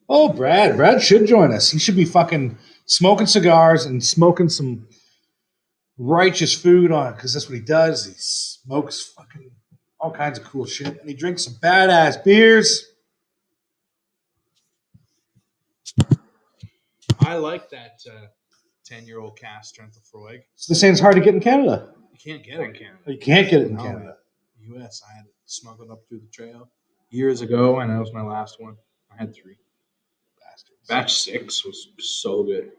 Oh, Brad. Brad should join us. He should be fucking smoking cigars and smoking some righteous food on it, because that's what he does. He smokes fucking all kinds of cool shit, and he drinks some badass beers.
I like that 10-year-old cast strength of Freud.
So they're saying it's hard to get in Canada.
You can't get it in Canada.
You can't get it in Canada.
U.S. I had it smuggled up through the trail years ago, and that was my last one. I had 3. Bastards. Batch 6 was so good.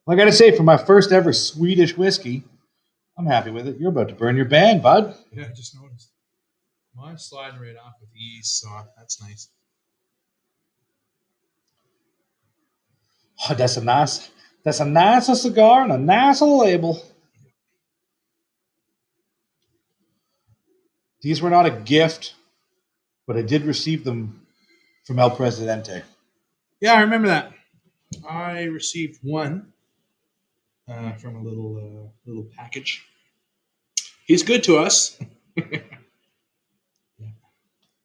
I got to say, for my first ever Swedish whiskey, I'm happy with it. You're about to burn your band, bud.
Yeah, I just noticed. Mine's sliding right off with ease, so that's nice.
Oh, that's a nice cigar and a nice label. These were not a gift, but I did receive them from El Presidente.
Yeah, I remember that. I received one from a little package. He's good to us.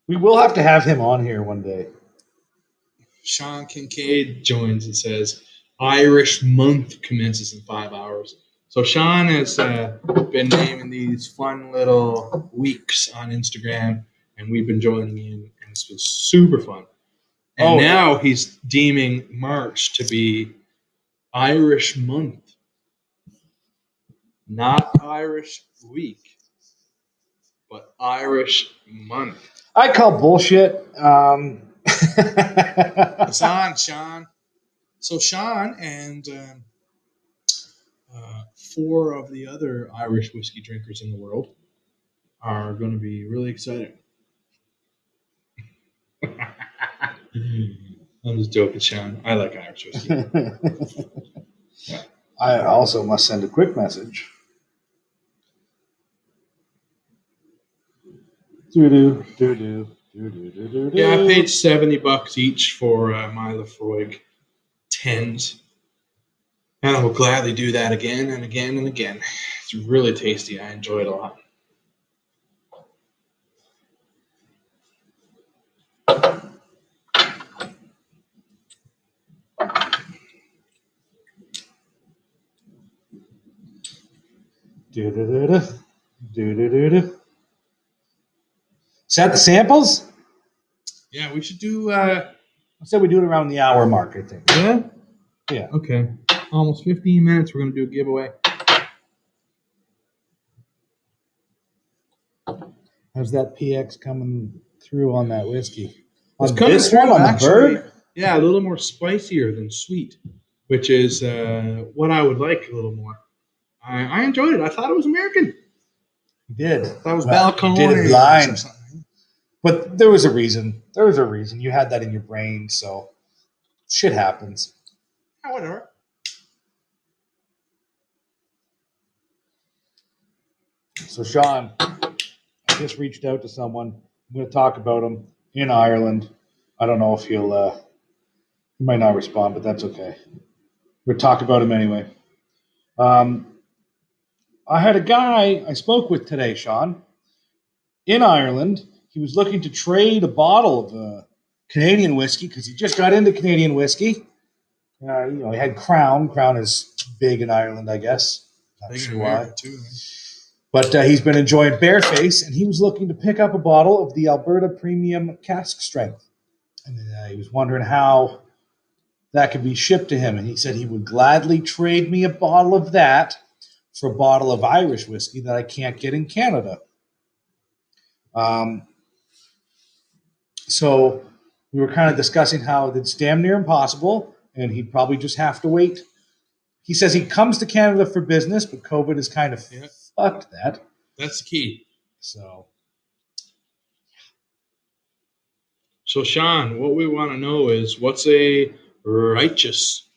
We will have to have him on here one day.
Sean Kincaid joins and says, Irish month commences in 5 hours. So Sean has been naming these fun little weeks on Instagram, and we've been joining in, and it's been super fun. And now he's deeming March to be Irish month, not Irish week, but Irish month.
I call bullshit.
It's on, Sean. So Sean and 4 of the other Irish whiskey drinkers in the world are going to be really excited. I'm just joking, Sean. I like Irish whiskey.
I also must send a quick message. Yeah,
I paid $70 each for my Laphroaig 10s. And I will gladly do that again and again and again. It's really tasty. I enjoy it a lot.
Is that the samples?
Yeah, we should do...
I said we do it around the hour mark, I think.
Yeah?
Yeah.
Okay. Almost 15 minutes. We're going to do a giveaway.
How's that PX coming through on that whiskey?
It's
On
coming
this
through,
one, on the
actually.
bird?
Yeah, a little more spicier than sweet, which is what I would like a little more. I enjoyed it. I thought it was American.
You did.
That was Balcony.
Did it blind. But there was a reason. There was a reason. You had that in your brain, so shit happens.
Yeah, whatever.
So, Sean, I just reached out to someone. I'm going to talk about him in Ireland. I don't know if he might not respond, but that's okay. We'll talk about him anyway. I had a guy I spoke with today, Sean, in Ireland. He was looking to trade a bottle of Canadian whiskey because he just got into Canadian whiskey. He had Crown. Crown is big in Ireland, I guess. Not sure why.
Too,
but he's been enjoying Bareface, and he was looking to pick up a bottle of the Alberta Premium Cask Strength. And he was wondering how that could be shipped to him. And he said he would gladly trade me a bottle of that for a bottle of Irish whiskey that I can't get in Canada. So we were kind of discussing how it's damn near impossible, and he'd probably just have to wait. He says he comes to Canada for business, but COVID has kind of fucked that.
That's the key.
So
So, Sean, what we want to know is what's a righteous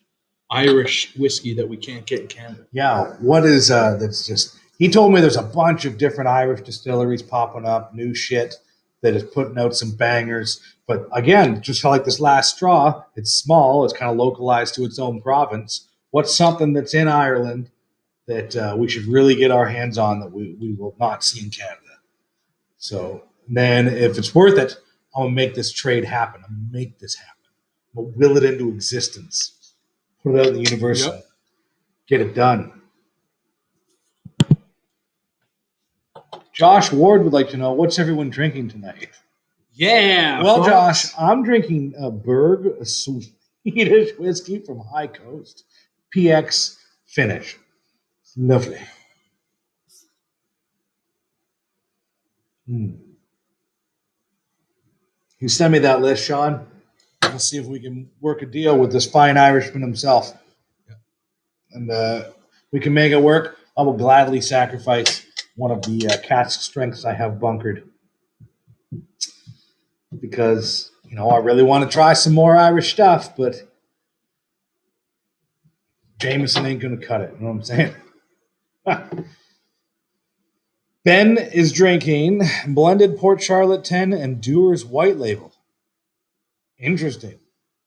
Irish whiskey that we can't get in Canada?
Yeah, what is that's just he told me there's a bunch of different Irish distilleries popping up, new shit that is putting out some bangers. But again, just like this last straw, it's small, it's kind of localized to its own province. What's something that's in Ireland that we should really get our hands on that we will not see in Canada? So then, if it's worth it, I'm gonna make this trade happen. I'm gonna make this happen. I'm gonna will it into existence. Put it out in the universe.
Yep.
Get it done. Josh Ward would like to know what's everyone drinking tonight.
Yeah.
Well,
folks.
Josh, I'm drinking a Berg, a Swedish whiskey from High Coast, PX finish. Lovely. You send me that list, Sean. We'll see if we can work a deal with this fine Irishman himself.
Yep.
And we can make it work. I will gladly sacrifice one of the cask strengths I have bunkered. Because, I really want to try some more Irish stuff, but Jameson ain't going to cut it. You know what I'm saying? Ben is drinking blended Port Charlotte 10 and Dewar's White Label. Interesting.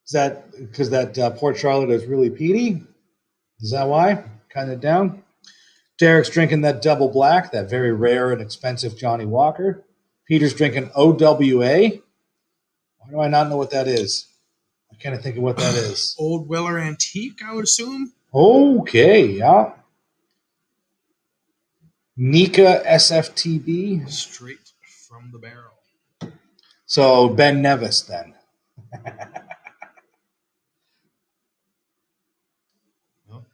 Is that because that Port Charlotte is really peaty? Is that why? Kind of down? Derek's drinking that double black, that very rare and expensive Johnny Walker. Peter's drinking OWA. Why do I not know what that is? I can't think of what that is.
Old Weller Antique, I would assume.
Okay, yeah. Nika SFTB.
Straight from the barrel.
So Ben Nevis then.
Well,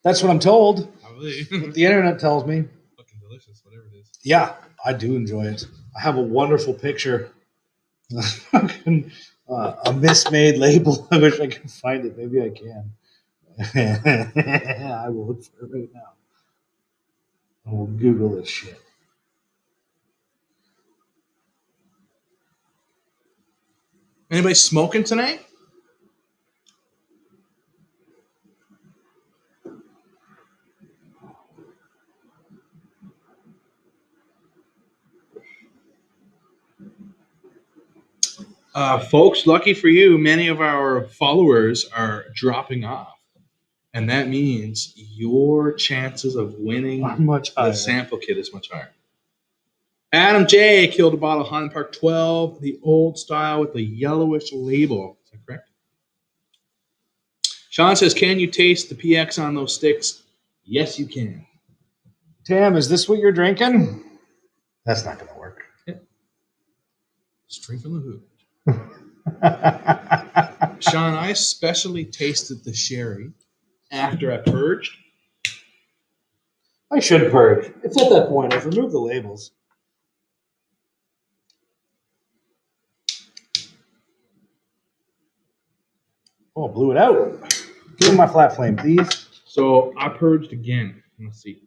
that's what I'm told.
probably.
What the internet tells me.
Fucking delicious, whatever it is.
Yeah, I do enjoy it. I have a wonderful picture. A mismade label. I wish I could find it. Maybe I can. I will look for it right now. I will Google this shit.
Anybody smoking tonight? Folks, lucky for you, many of our followers are dropping off. And that means your chances of winning
Much higher.
the sample kit is much higher. Adam J. killed a bottle of Highland Park 12, the old style with the yellowish label. Is that correct? Sean says, can you taste the PX on those sticks? Yes, you can.
Tam, is this what you're drinking? That's not going to work.
Yeah. Straight from the hood. Sean, I especially tasted the sherry after I purged.
I should purge. It's at that point. I've removed the labels. Oh, blew it out. Give me my flat flame, please.
So I purged again. Let's see.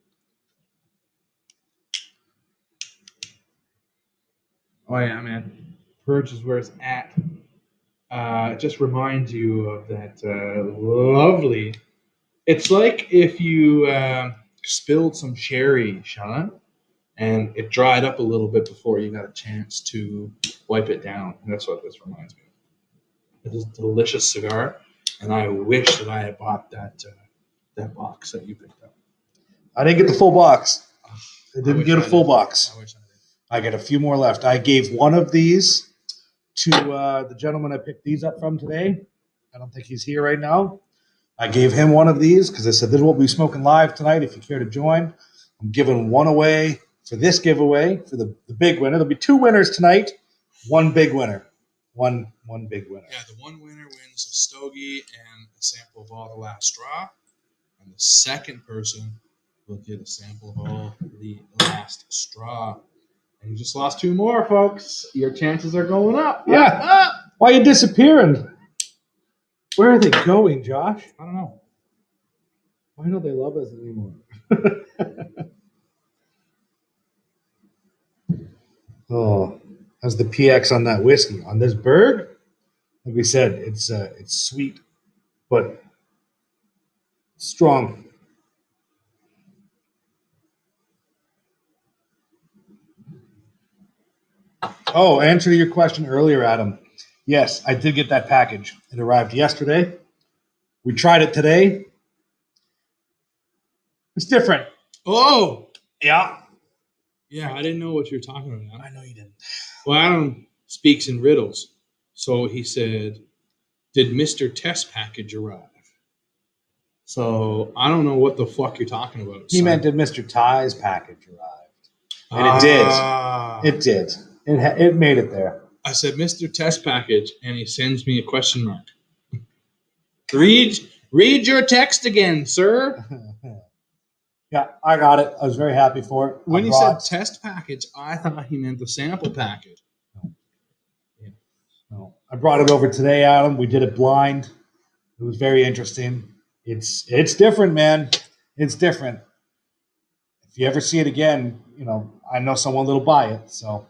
Oh, yeah, man. Purge is where it's at. It just reminds you of that lovely. It's like if you spilled some sherry, Sean, and it dried up a little bit before you got a chance to wipe it down. And that's what this reminds me of. It is a delicious cigar, and I wish that I had bought that box that you picked up.
I didn't get the full box. I didn't
wish
get a
I
full
did.
box.
I wish I did.
I got a few more left. I gave one of these to the gentleman I picked these up from today. I don't think he's here right now. I gave him one of these because I said, this is what we'll be smoking live tonight if you care to join. I'm giving one away for this giveaway for the big winner. There'll be two winners tonight. One big winner. One big winner.
Yeah, the one winner wins a stogie and a sample of all the last straw. And the second person will get a sample of all the last straw. And you just lost two more, folks. Your chances are going up.
Yeah. Why are you disappearing? Where are they going, Josh?
I don't know.
Why don't they love us anymore? Oh, How's the PX on that whiskey? On this Berg, like we said, it's sweet, but strong. Oh, answer to your question earlier, Adam. Yes, I did get that package. It arrived yesterday. We tried it today. It's different.
Oh,
Yeah.
yeah. I didn't know what you were talking about.
I know you didn't.
Well, Adam speaks in riddles. So he said, did Mr. Test package arrive? So I don't know what the fuck you're talking about.
He meant did Mr. Ty's package arrived? And it did. It did. It made it there.
I said, Mr. Test package, and he sends me a question mark. Read your text again, sir.
Yeah, I got it. I was very happy for it.
When he said test package, I thought he meant the sample package.
No. I brought it over today, Adam. We did it blind. It was very interesting. It's different, man. It's different. If you ever see it again, I know someone that'll buy it. So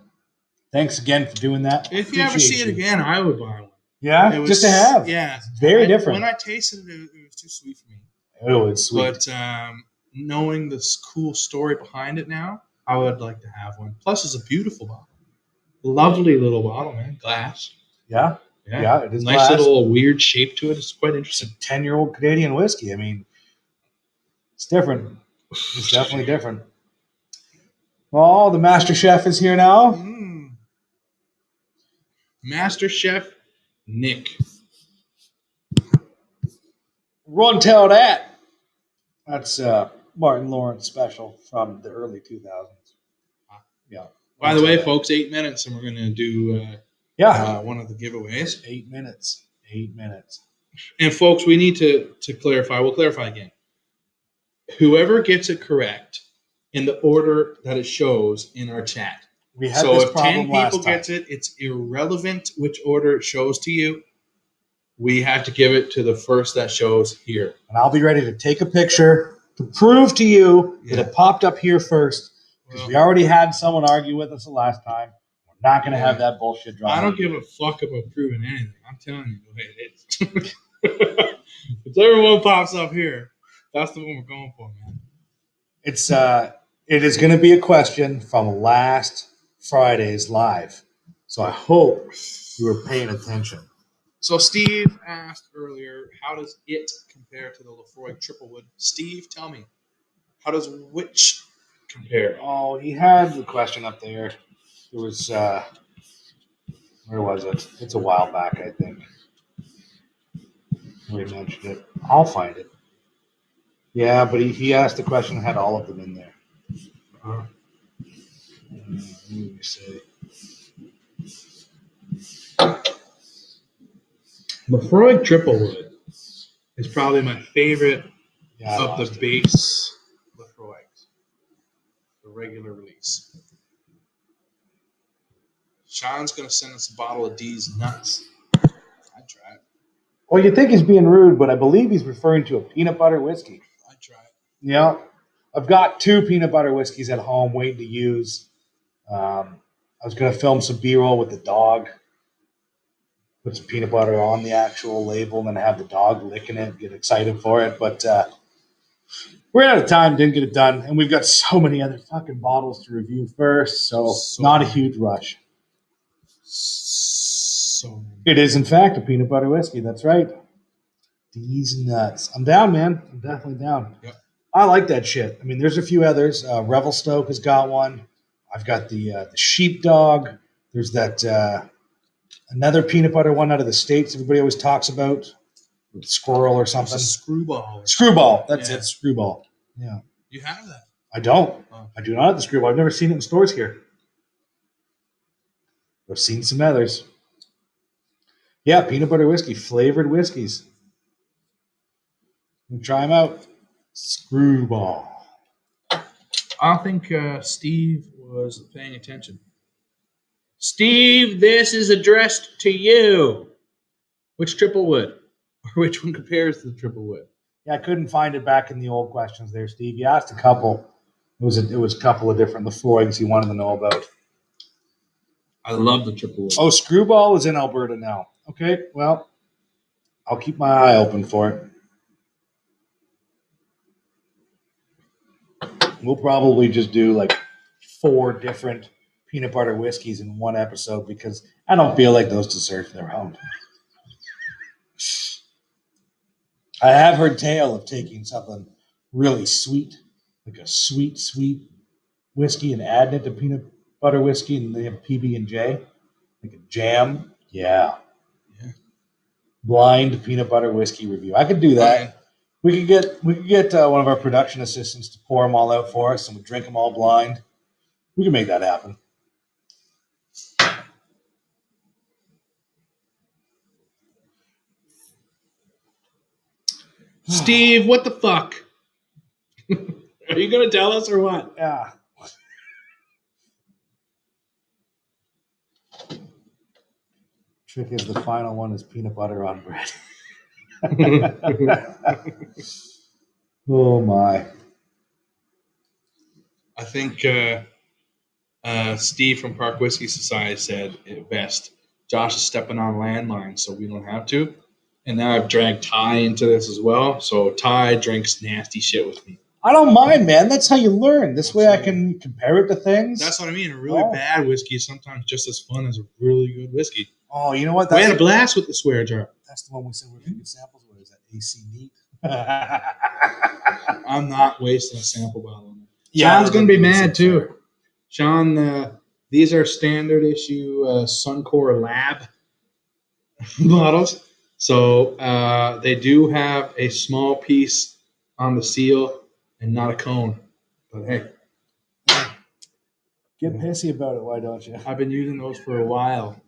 thanks again for doing that.
If you ever see it again, I would buy one.
Yeah, just to have.
Yeah.
It's very different.
When I tasted it, it was too sweet for me.
Oh, it's sweet.
But knowing this cool story behind it now, I would like to have one. Plus, it's a beautiful bottle. Lovely little bottle, man. Glass.
Yeah. Yeah, it is
nice
glass.
Little weird shape to it. It's quite interesting.
It's a 10-year-old Canadian whiskey. I mean, it's different. It's definitely different. Well, the Master Chef is here now.
Master Chef Nick.
Run tell that. That's Martin Lawrence special from the early 2000s. Yeah.
By the way, folks, 8 minutes, and we're going to do one of the giveaways.
8 minutes. 8 minutes.
And folks, we need to clarify. We'll clarify again. Whoever gets it correct in the order that it shows in our chat.
We had this problem last time.
So if 10 people gets it, it's irrelevant which order it shows to you. We have to give it to the first that shows here.
And I'll be ready to take a picture to prove to you that it popped up here first. Because we already had someone argue with us the last time. We're not going to have that bullshit drama.
I don't give a fuck about proving anything. I'm telling you the way it is. Whichever one pops up here, that's the one we're going for, man.
It is going to be a question from last Friday's live. So I hope you were paying attention.
So Steve asked earlier, how does it compare to the Laphroaig Triple Wood? Steve, tell me, how does which compare?
Oh, he had the question up there. It was, where was it? It's a while back, I think. We mentioned it. I'll find it. Yeah, but he asked the question and had all of them in there. Let me see.
Laphroaig Triple Wood is probably my favorite of the base Laphroaigs, the regular release. Sean's going to send us a bottle of D's Nuts. I'd try it.
Well, you think he's being rude, but I believe he's referring to a peanut butter whiskey.
I'd try it.
Yeah. I've got 2 peanut butter whiskeys at home waiting to use. I was going to film some B-roll with the dog. Put some peanut butter on the actual label and then have the dog licking it, get excited for it. But we're out of time, didn't get it done. And we've got so many other fucking bottles to review first, so not a huge rush. It is, in fact, a peanut butter whiskey. That's right. These nuts. I'm down, man. I'm definitely down.
Yep.
I like that shit. I mean, there's a few others. Revelstoke has got one. I've got the sheepdog. There's that another peanut butter one out of the States everybody always talks about. Squirrel or something.
Screwball.
Screwball. That's it. Screwball. Yeah.
You have that?
I don't.
Oh.
I do not have the Screwball. I've never seen it in stores here. I've seen some others. Yeah, peanut butter whiskey, flavored whiskeys. Try them out. Screwball.
I think Steve was paying attention. Steve, this is addressed to you. Which triple wood? Or which one compares to the triple wood?
Yeah, I couldn't find it back in the old questions there, Steve. You asked a couple. It was a couple of different Laphroaigs you wanted to know about.
I love the triple wood.
Oh, Screwball is in Alberta now. Okay, well, I'll keep my eye open for it. We'll probably just do like 4 different peanut butter whiskeys in one episode because I don't feel like those deserve their own. I have heard tale of taking something really sweet, like a sweet whiskey, and adding it to peanut butter whiskey, and they have PB&J, like a jam. Yeah. Blind peanut butter whiskey review. I could do that. Okay. We could get one of our production assistants to pour them all out for us, and we drink them all blind. We can make that happen.
Steve, what the fuck? Are you going to tell us or what?
Yeah. Trick is the final one is peanut butter on bread. Oh my.
I think Steve from Park Whiskey Society said it best. Josh is stepping on landmines so we don't have to. And now I've dragged Ty into this as well. So Ty drinks nasty shit with me.
I don't mind, man. That's how you learn. This way I can compare it to things.
That's what I mean. A really bad whiskey is sometimes just as fun as a really good whiskey.
Oh, you know what?
We had a blast with the swear jar.
That's the one we said we're going to get samples. What is that? AC neat?
I'm not wasting a sample bottle on it. Yeah, Sean's going to be mad too. Sean, these are standard issue Suncor Lab bottles. So they do have a small piece on the seal and not a cone. But hey.
Get pissy about it, why don't you?
I've been using those for a while.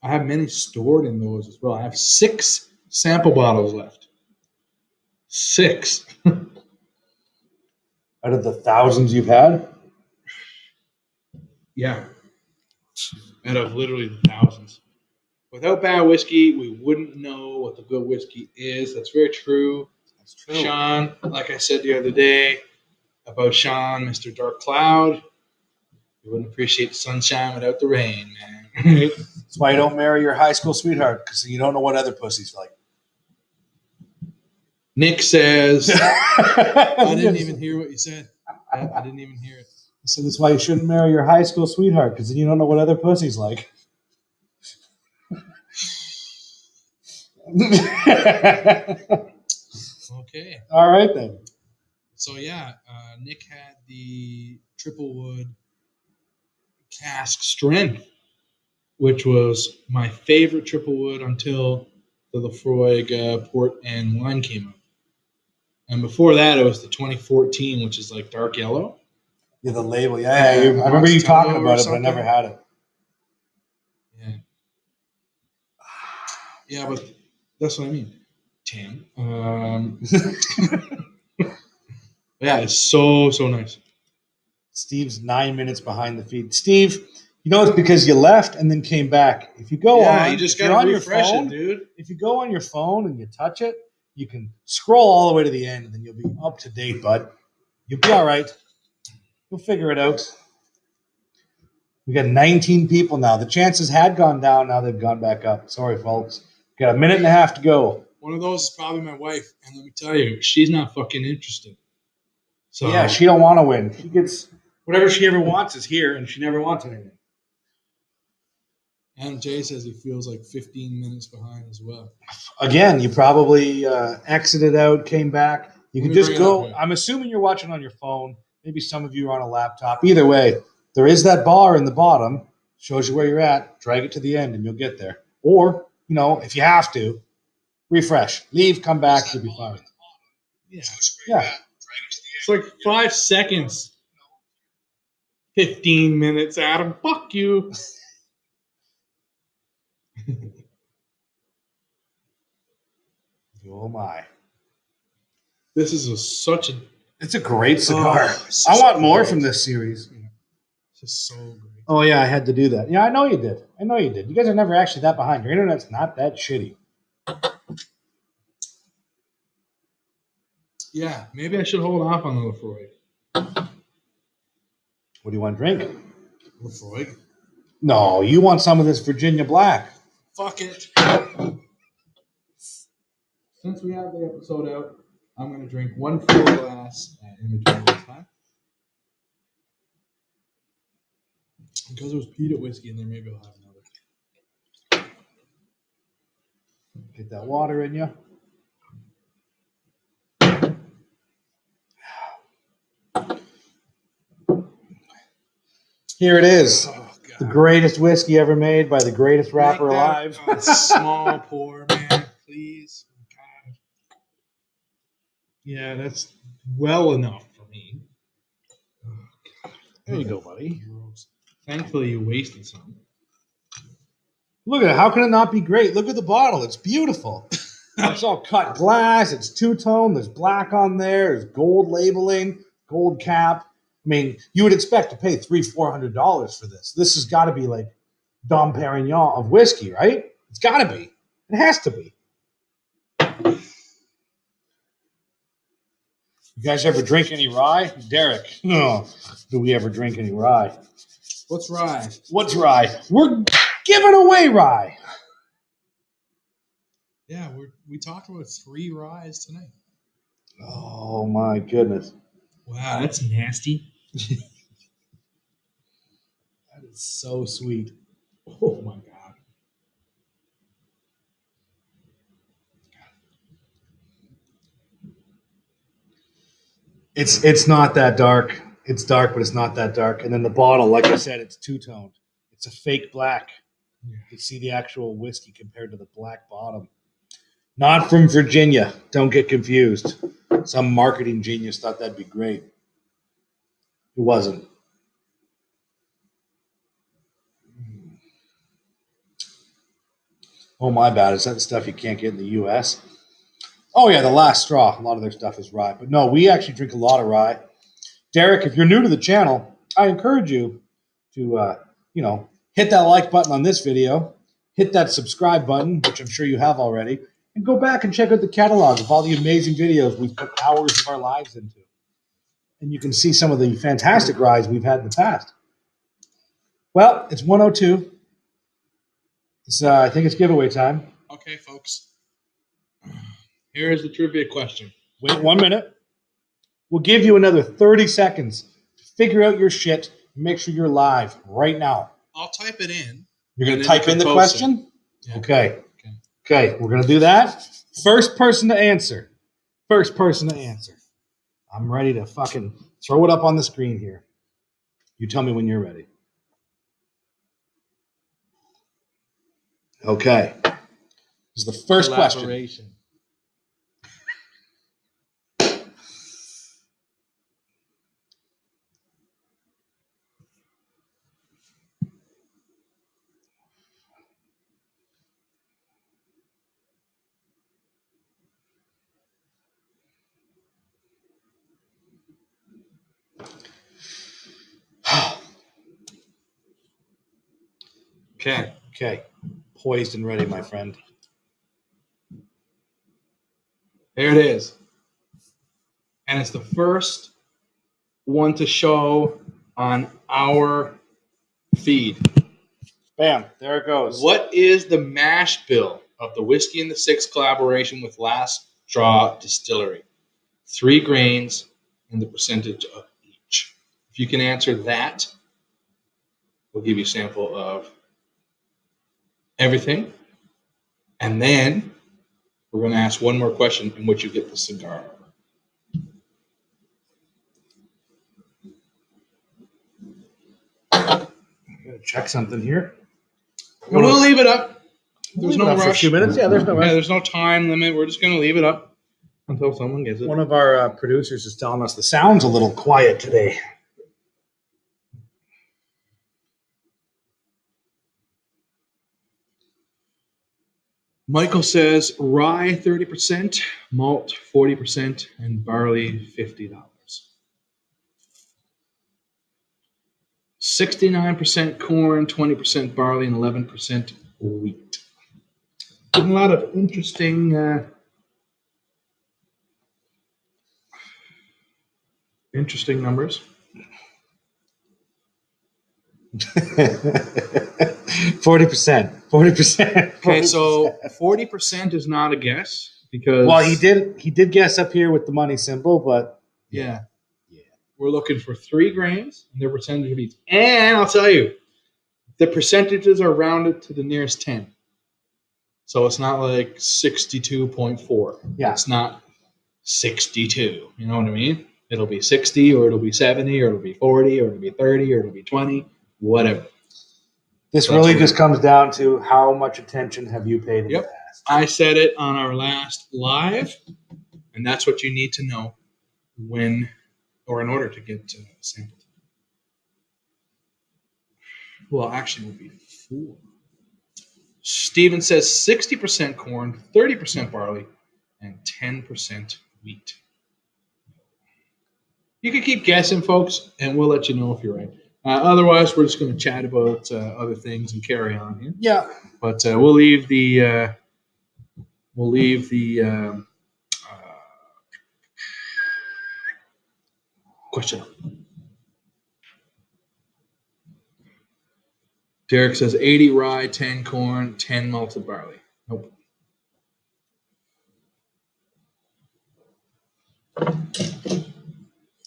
I have many stored in those as well. I have 6 sample bottles left. 6.
Out of the thousands you've had?
Yeah. Out of literally the thousands. Without bad whiskey, we wouldn't know what the good whiskey is. That's very true. That's true. Sean, like I said the other day about Sean, Mr. Dark Cloud, you wouldn't appreciate the sunshine without the rain, man.
That's why you don't marry your high school sweetheart, because you don't know what other pussy's like.
Nick says, I didn't even hear what you said. I didn't even hear it.
So that's why you shouldn't marry your high school sweetheart, because then you don't know what other pussy's like.
Okay.
All right, then.
So, yeah, Nick had the triple wood cask strength, which was my favorite triple wood until the Laphroaig port and wine came out. And before that, it was the 2014, which is like dark yellow.
Yeah, the label. Yeah, I remember you talking about it, but I never had it.
Yeah. Yeah, but that's what I mean. Tam. Yeah, it's so nice.
Steve's 9 minutes behind the feed. Steve, you know it's because you left and then came back. If you go on,
you just gotta refresh it, dude.
If you go on your phone and you touch it, you can scroll all the way to the end, and then you'll be up to date, bud. You'll be all right. You'll figure it out. We got 19 people now. The chances had gone down. Now they've gone back up. Sorry, folks. Got a minute and a half to go.
One of those is probably my wife, and let me tell you, she's not fucking interested. So
yeah, she don't want to win. She gets whatever she ever wants is here, and she never wants anything.
And Jay says he feels like 15 minutes behind as well.
Again, you probably exited out, came back. You can just go. I'm assuming you're watching on your phone. Maybe some of you are on a laptop. Either way, there is that bar in the bottom. Shows you where you're at. Drag it to the end, and you'll get there. Or, you know, if you have to, refresh. Leave, come back, you'll be fine.
Yeah.
Yeah.
It's like 5 seconds. 15 minutes, Adam. Fuck you.
Oh my!
This is such a.
It's a great cigar. I want more from this series.
It's just so great.
Oh yeah, I had to do that. Yeah, I know you did. You guys are never actually that behind. Your internet's not that shitty.
Yeah, maybe I should hold off on the Laphroaig.
What do you want to drink?
Laphroaig.
No, you want some of this Virginia Black.
Fuck it. Since we have the episode out, I'm going to drink one full glass in between this time. Because it was peated whiskey in there, maybe I'll have another.
Get that water in you. Here it is.
Oh,
the greatest whiskey ever made by the greatest rapper alive.
Small pour, man, please. God. Yeah, that's well enough for me. Oh,
there you go, buddy.
Gross. Thankfully, you wasted some.
Look at it. How can it not be great? Look at the bottle. It's beautiful. It's all cut glass. It's two-tone. There's black on there. There's gold labeling, gold cap. I mean, you would expect to pay $300-400 for this. This has got to be like Dom Perignon of whiskey, right? It's got to be. It has to be. You guys ever drink any rye? Derek, no. Do we ever drink any rye?
What's rye?
What's rye? We're giving away rye.
Yeah, we talked about 3 ryes tonight.
Oh, my goodness.
Wow, that's nasty.
That is so sweet.
Oh, my God.
It's not that dark. It's dark, but it's not that dark. And then the bottle, like I said, it's two-toned. It's a fake black.
Yeah.
You see the actual whiskey compared to the black bottom. Not from Virginia. Don't get confused. Some marketing genius thought that'd be great. It wasn't. Oh, my bad. Is that the stuff you can't get in the U.S.? Oh, yeah, the last straw. A lot of their stuff is rye. But no, we actually drink a lot of rye. Derek, if you're new to the channel, I encourage you to, hit that like button on this video, hit that subscribe button, which I'm sure you have already, and go back and check out the catalog of all the amazing videos we've put hours of our lives into. And you can see some of the fantastic rides we've had in the past. Well, it's 1:02. I think it's giveaway time.
Okay, folks. Here is the trivia question.
Wait 1 minute. We'll give you another 30 seconds to figure out your shit and make sure you're live right now.
I'll type it in.
You're going to type in the question?
Yeah.
Okay, we're going to do that. First person to answer. I'm ready to fucking throw it up on the screen here. You tell me when you're ready. Okay. This is the first question. Okay. Poised and ready, my friend.
There it is. And it's the first one to show on our feed.
Bam, there it goes.
What is the mash bill of the Whiskey and the Six collaboration with Last Straw Distillery? 3 grains and the percentage of each. If you can answer that, we'll give you a sample of everything. And then we're going to ask one more question in which you get the cigar.
I'm going to check something here.
We'll leave it up. There's no rush.
For a few minutes? Yeah, there's no rush.
Yeah, there's no time limit. We're just going to leave it up until someone gets it.
One of our producers is telling us the sound's a little quiet today.
Michael says rye 30%, malt 40%, and barley $50. 69% corn, 20% barley, and 11% wheat. A lot of interesting numbers.
40%. 40%.
Okay, so 40% is not a guess because
Well, he did guess up here with the money symbol, but
yeah. We're looking for 3 grains and their percentage of each. And I'll tell you, the percentages are rounded to the nearest 10. So it's not like 62.4.
Yeah.
It's not 62. You know what I mean? It'll be 60 or it'll be 70 or it'll be 40 or it'll be 30 or it'll be 20, whatever.
This really just comes down to how much attention have you paid in the past.
I said it on our last live, and that's what you need to know when or in order to get sampled. Well, actually, it would be 4. Steven says 60% corn, 30% barley, and 10% wheat. You can keep guessing, folks, and we'll let you know if you're right. Otherwise, we're just going to chat about other things and carry on here.
Yeah,
but we'll leave the question. Derek says 80 rye, 10 corn, 10 malted barley. Nope.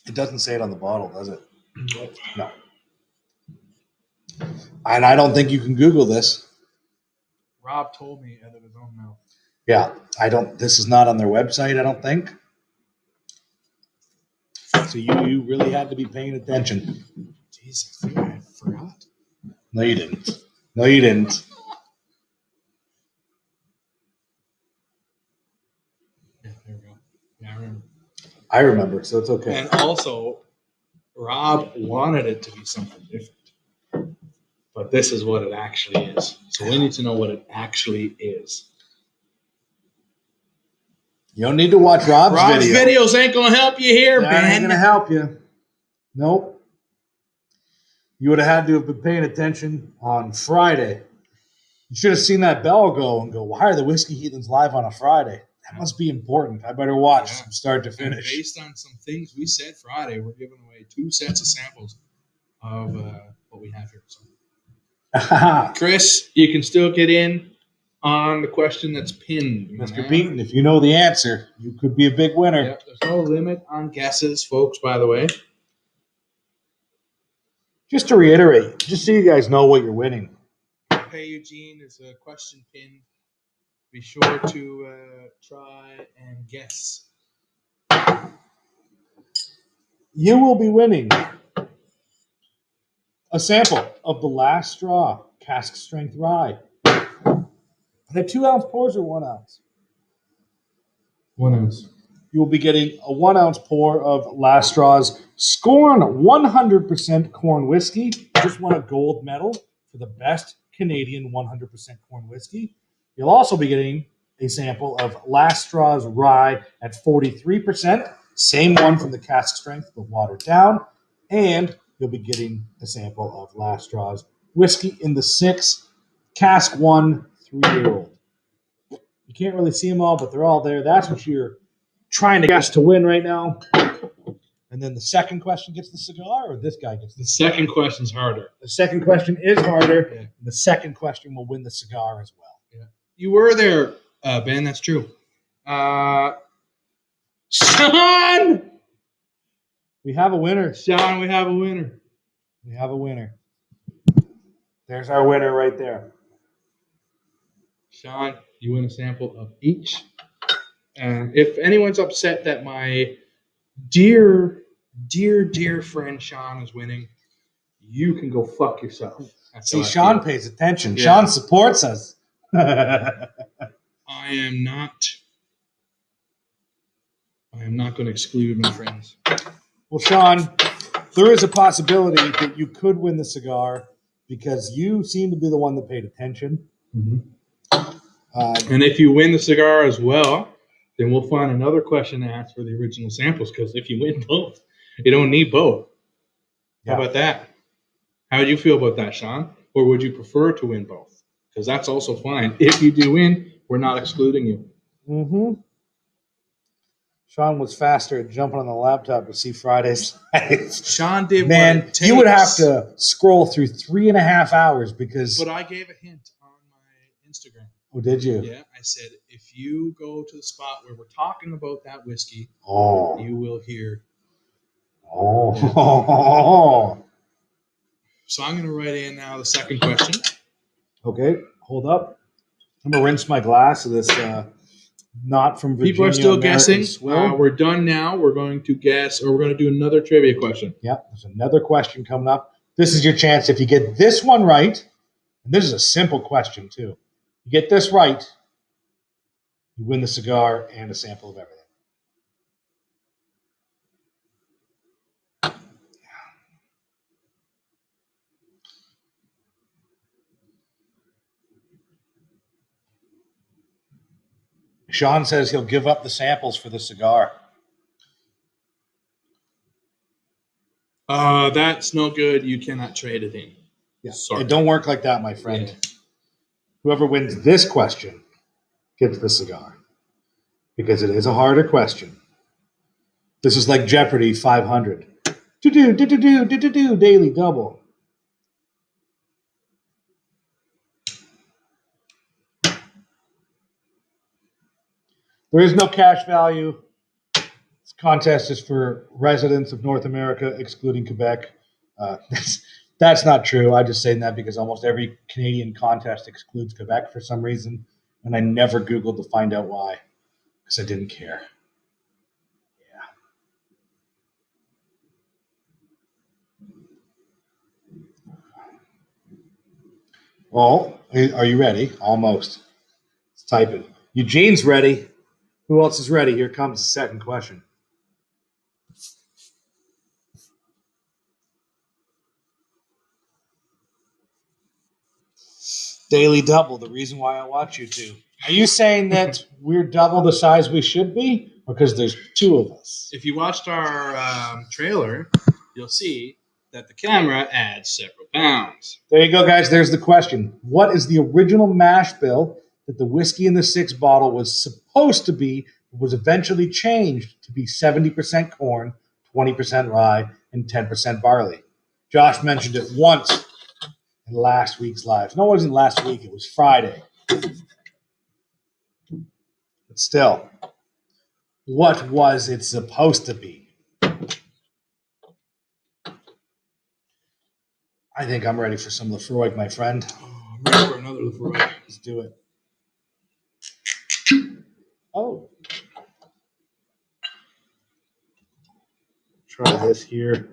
It doesn't say it on the bottle, does it?
Nope.
No. And I don't think you can Google this.
Rob told me out of his own mouth.
Yeah, this is not on their website, I don't think. So you really had to be paying attention.
Jeez, I think I forgot.
No, you didn't. No, you didn't.
Yeah, there we go. Yeah, I remember.
I remember, so it's okay.
And also, Rob wanted it to be something different. But this is what it actually is. So we need to know what it actually is.
You don't need to watch Rob's
videos ain't going to help you here,
that
Ben.
ain't going to help you. Nope. You would have had to have been paying attention on Friday. You should have seen that bell go and go, why are the Whiskey Heathens live on a Friday? That must be important. I better watch from start to finish.
And based on some things we said Friday, we're giving away 2 sets of samples of what we have here. So, Chris, you can still get in on the question that's pinned.
Mr. Beaton, if you know the answer, you could be a big winner.
Yep, there's no limit on guesses, folks, by the way.
Just to reiterate, just so you guys know what you're winning.
Hey, Eugene, there's a question pinned. Be sure to try and guess.
You will be winning a sample of the Last Straw cask strength rye. Are they 2-ounce pours or 1 ounce?
1 ounce.
You will be getting a 1-ounce pour of Last Straw's Scorn 100% corn whiskey. Just won a gold medal for the best Canadian 100% corn whiskey. You'll also be getting a sample of Last Straw's rye at 43%. Same one from the cask strength, but watered down. And you'll be getting a sample of Last Straw's whiskey in the 6 cask 1 3-year-old. You can't really see them all, but they're all there. That's what you're trying to guess to win right now. And then the second question gets the cigar, or this guy gets
the second question's harder.
The second question is harder. Yeah. The second question will win the cigar as well.
Yeah. You were there, Ben. That's true. Sean!
We have a winner.
Sean, we have a winner.
We have a winner. There's our winner right there.
Sean, you win a sample of each. And if anyone's upset that my dear friend Sean is winning, you can go fuck yourself.
See, Sean pays attention. Yeah. Sean supports us.
I am not going to exclude my friends.
Well, Sean, there is a possibility that you could win the cigar because you seem to be the one that paid attention.
Mm-hmm. And if you win the cigar as well, then we'll find another question to ask for the original samples, because if you win both, you don't need both. Yeah. How about that? How would you feel about that, Sean? Or would you prefer to win both? Because that's also fine. If you do win, we're not excluding you.
Mm-hmm. Sean was faster at jumping on the laptop to see Friday's live.
Sean did what
Man,
it takes.
you would have to scroll through 3.5 hours because.
But I gave a hint on my Instagram.
Oh, did you?
Yeah, I said if you go to the spot where we're talking about that whiskey, you will hear.
Oh.
Yeah. So I'm going to write in now the second question.
Okay, hold up. I'm going to rinse my glass of this not from Virginia.
People are still
American
guessing.
Swill.
We're done now. We're going to guess, or we're going to do another trivia question.
Yeah, there's another question coming up. This is your chance. If you get this one right, and this is a simple question too. You get this right, you win the cigar and a sample of everything. Sean says he'll give up the samples for the cigar.
That's no good. You cannot trade it in.
Yeah,
Sorry.
it don't work like that, my friend.
Yeah.
Whoever wins this question gets the cigar because it is a harder question. This is like Jeopardy 500. Do daily double. There is no cash value. This contest is for residents of North America, excluding Quebec. That's not true. I'm just saying that because almost every Canadian contest excludes Quebec for some reason, and I never Googled to find out why because I didn't care. Well, are you ready? Almost. Let's type it. Eugene's ready. Who else is ready? Here comes the second question. Daily double, the reason why I watch you two. Are you saying that we're double the size we should be? Because there's two of us.
If you watched our trailer, you'll see that the camera adds several pounds.
There you go, guys. There's the question. What is the original mash bill that the Whiskey in the Six bottle was supposed to be, but was eventually changed to be 70% corn, 20% rye, and 10% barley? Josh mentioned it once in last week's live. No, it wasn't last week. It was Friday. But still, what was it supposed to be? I think I'm ready for some Laphroaig, my friend.
Oh, I'm ready for another Laphroaig.
Let's do it. Oh. Try this here.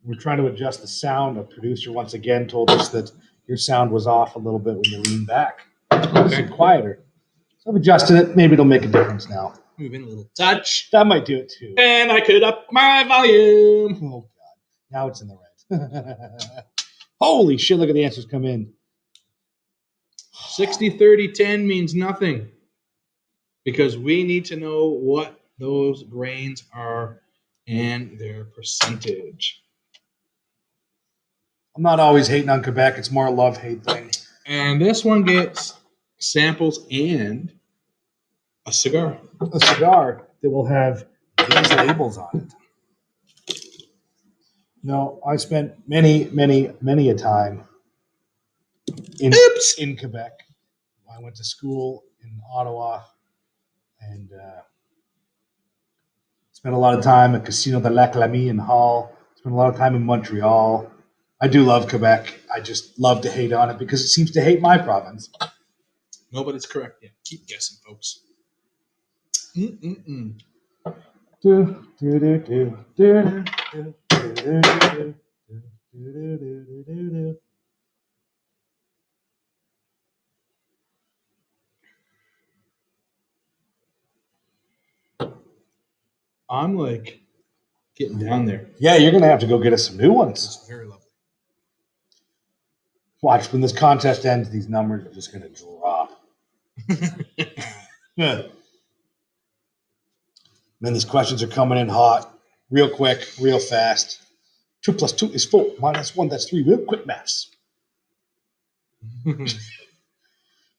We're trying to adjust the sound. A producer once again told us that your sound was off a little bit when you lean back.
Okay.
So quieter. So I've adjusted it. Maybe it'll make a difference now.
Move in a little touch.
That might do it too.
And I could up my volume.
Oh, God. Now it's in the red. Holy shit, look at the answers come in.
60, 30, 10 means nothing because we need to know what those grains are and their percentage.
I'm not always hating on Quebec. It's more a love-hate thing.
And this one gets samples and a cigar.
A cigar that will have these labels on it. No, I spent many a time in Quebec. I went to school in Ottawa and spent a lot of time at Casino de l'Acclamie in Hull. Spent a lot of time in Montreal. I do love Quebec. I just love to hate on it because it seems to hate my province.
Nobody's correct yet. Keep guessing, folks. Mm-mm-mm.
Do, do, do, do, do, do, do, do, do, do.
I'm like getting down there.
Yeah, you're going to have to go get us some new ones.
It's very lovely.
Watch, when this contest ends, these numbers are just going to drop. Yeah. Man, these questions are coming in hot, real quick, real fast. 2 plus 2 is 4. Minus 1, that's 3. Real quick maths.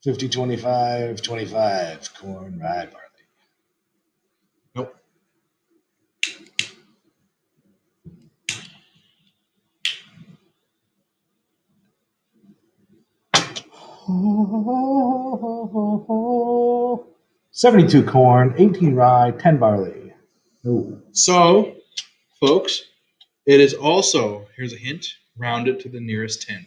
50, 25, 25. Corn, rye, barley.
Nope.
72 corn, 18 rye, 10 barley. Ooh.
So, folks, it is also, here's a hint, round it to the nearest 10.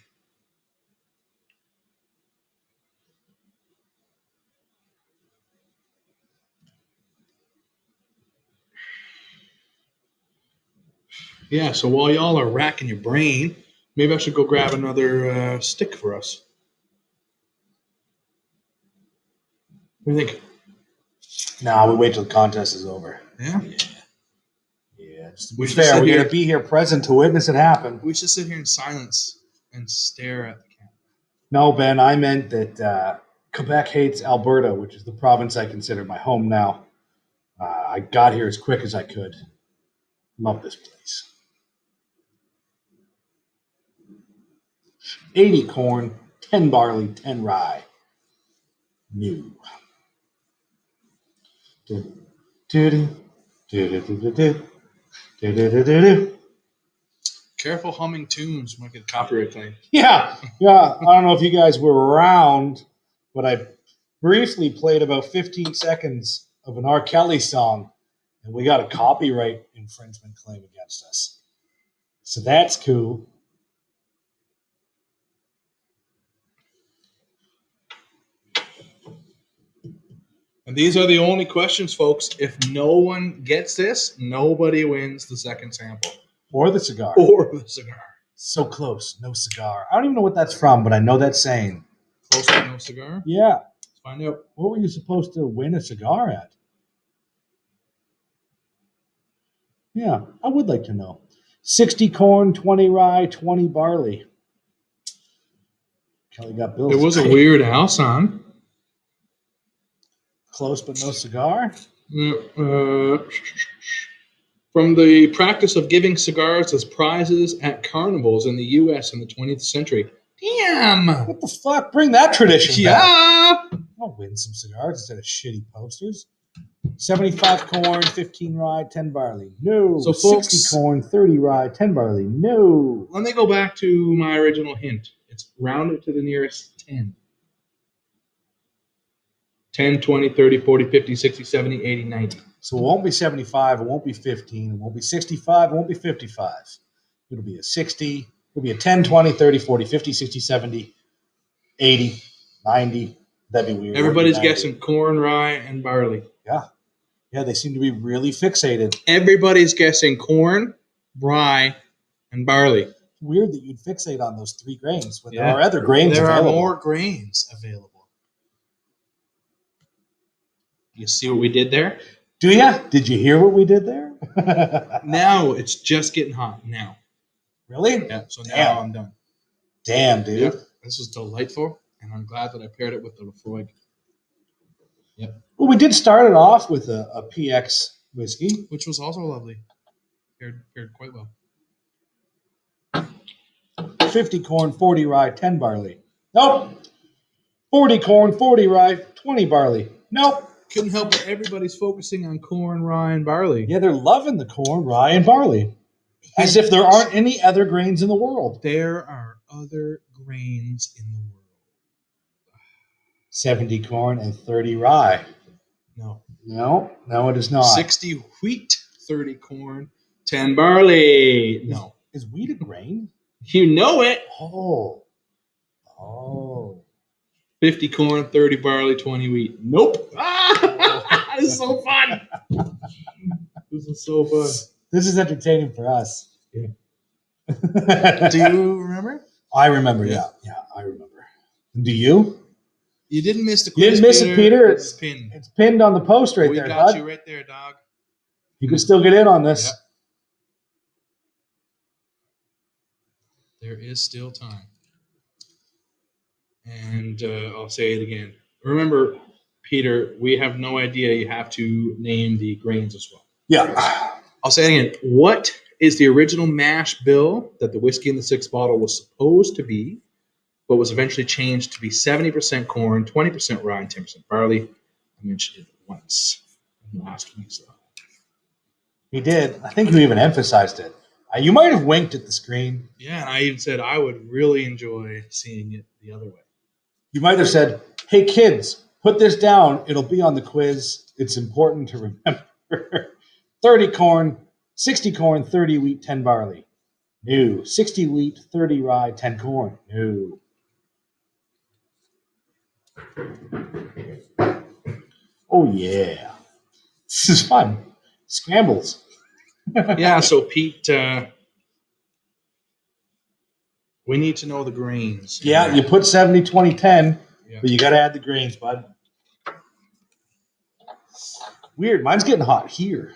Yeah, so while y'all are racking your brain, maybe I should go grab another stick for us. What do you think?
Nah, we wait till the contest is over.
Yeah?
Yeah, just to
We
be
should
fair,
sit
we're
here-
going to be here present to witness it happen.
We should sit here in silence and stare at the camera.
No, Ben, I meant that Quebec hates Alberta, which is the province I consider my home now. I got here as quick as I could. Love this place. 80 corn, 10 barley, 10 rye. New.
Careful humming tunes might get copyright claim.
Yeah. I don't know if you guys were around, but I briefly played about 15 seconds of an R. Kelly song, and we got a copyright infringement claim against us. So that's cool.
And these are the only questions, folks. If no one gets this, nobody wins the second sample.
Or the cigar.
Or the cigar.
So close, no cigar. I don't even know what that's from, but I know that saying.
Close to no cigar?
Yeah.
Let's find out.
What were you supposed to win a cigar at? Yeah, I would like to know. 60 corn, 20 rye, 20 barley. Kelly got bills.
It was a Weird Al song.
Close but no cigar?
From the practice of giving cigars as prizes at carnivals in the U.S. in the 20th century. Damn!
What the fuck? Bring that tradition back.
Yeah!
I'll win some cigars instead of shitty posters. 75 corn, 15 rye, 10 barley. No.
So, folks,
60 corn, 30 rye, 10 barley. No.
Let me go back to my original hint. It's rounded to the nearest 10. 10, 20, 30, 40, 50, 60, 70, 80, 90.
So it won't be 75, it won't be 15, it won't be 65, it won't be 55. It'll be a 60, it'll be a 10, 20, 30, 40, 50, 60, 70, 80, 90. That'd be weird.
Everybody's guessing corn, rye, and barley.
Yeah. Yeah, they seem to be really fixated.
Everybody's guessing corn, rye, and barley.
Weird that you'd fixate on those three grains when there are other grains
There
available.
are more grains available. You see what we did there?
Do ya? Did you hear what we did there?
Now it's just getting hot now.
Really?
Yeah, so
Damn.
now I'm done.
Damn, dude.
Yep. This was delightful, and I'm glad that I paired it with the Laphroaig. Yep.
Well, we did start it off with a PX whiskey.
Which was also lovely. Paired quite well.
50 corn, 40 rye, 10 barley. Nope. 40 corn, 40 rye, 20 barley. Nope.
Couldn't help it. Everybody's focusing on corn, rye, and barley.
Yeah, they're loving the corn, rye, and barley. As if there aren't any other grains in the world.
There are other grains in the world.
70 corn and 30 rye.
No.
No, it is not.
60 wheat, 30 corn, 10 barley. No.
Is wheat a grain?
You know it.
Oh.
50 corn, 30 barley, 20 wheat. Nope. Ah, this is so fun. This is so fun.
This is entertaining for us.
Yeah. Do you remember?
I remember, yeah, I remember. Do you?
You didn't miss the
You
quiz,
didn't miss it, Peter.
It's pinned.
It's pinned on the post right
We
there,
got
bud.
you right there, dog.
You can still get in on this.
Yep. There is still time. And I'll say it again. Remember, Peter, we have no idea. You have to name the grains as well.
Yeah.
I'll say it again. What is the original mash bill that the whiskey in the sixth bottle was supposed to be, but was eventually changed to be 70% corn, 20% rye, and 10% barley? I mentioned it once last week. So.
He did. I think you even emphasized it. You might have winked at the screen.
Yeah, and I even said I would really enjoy seeing it the other way.
You might have said, "Hey kids, put this down. It'll be on the quiz. It's important to remember." 30 corn, 60 corn, 30 wheat, 10 barley. No. 60 wheat, 30 rye, 10 corn. No. Oh yeah. This is fun. Scrambles.
Yeah, so Pete, we need to know the grains.
Yeah, you put 70, 20, 10,
Yeah.
but you got to add the grains, bud. Weird. Mine's getting hot here.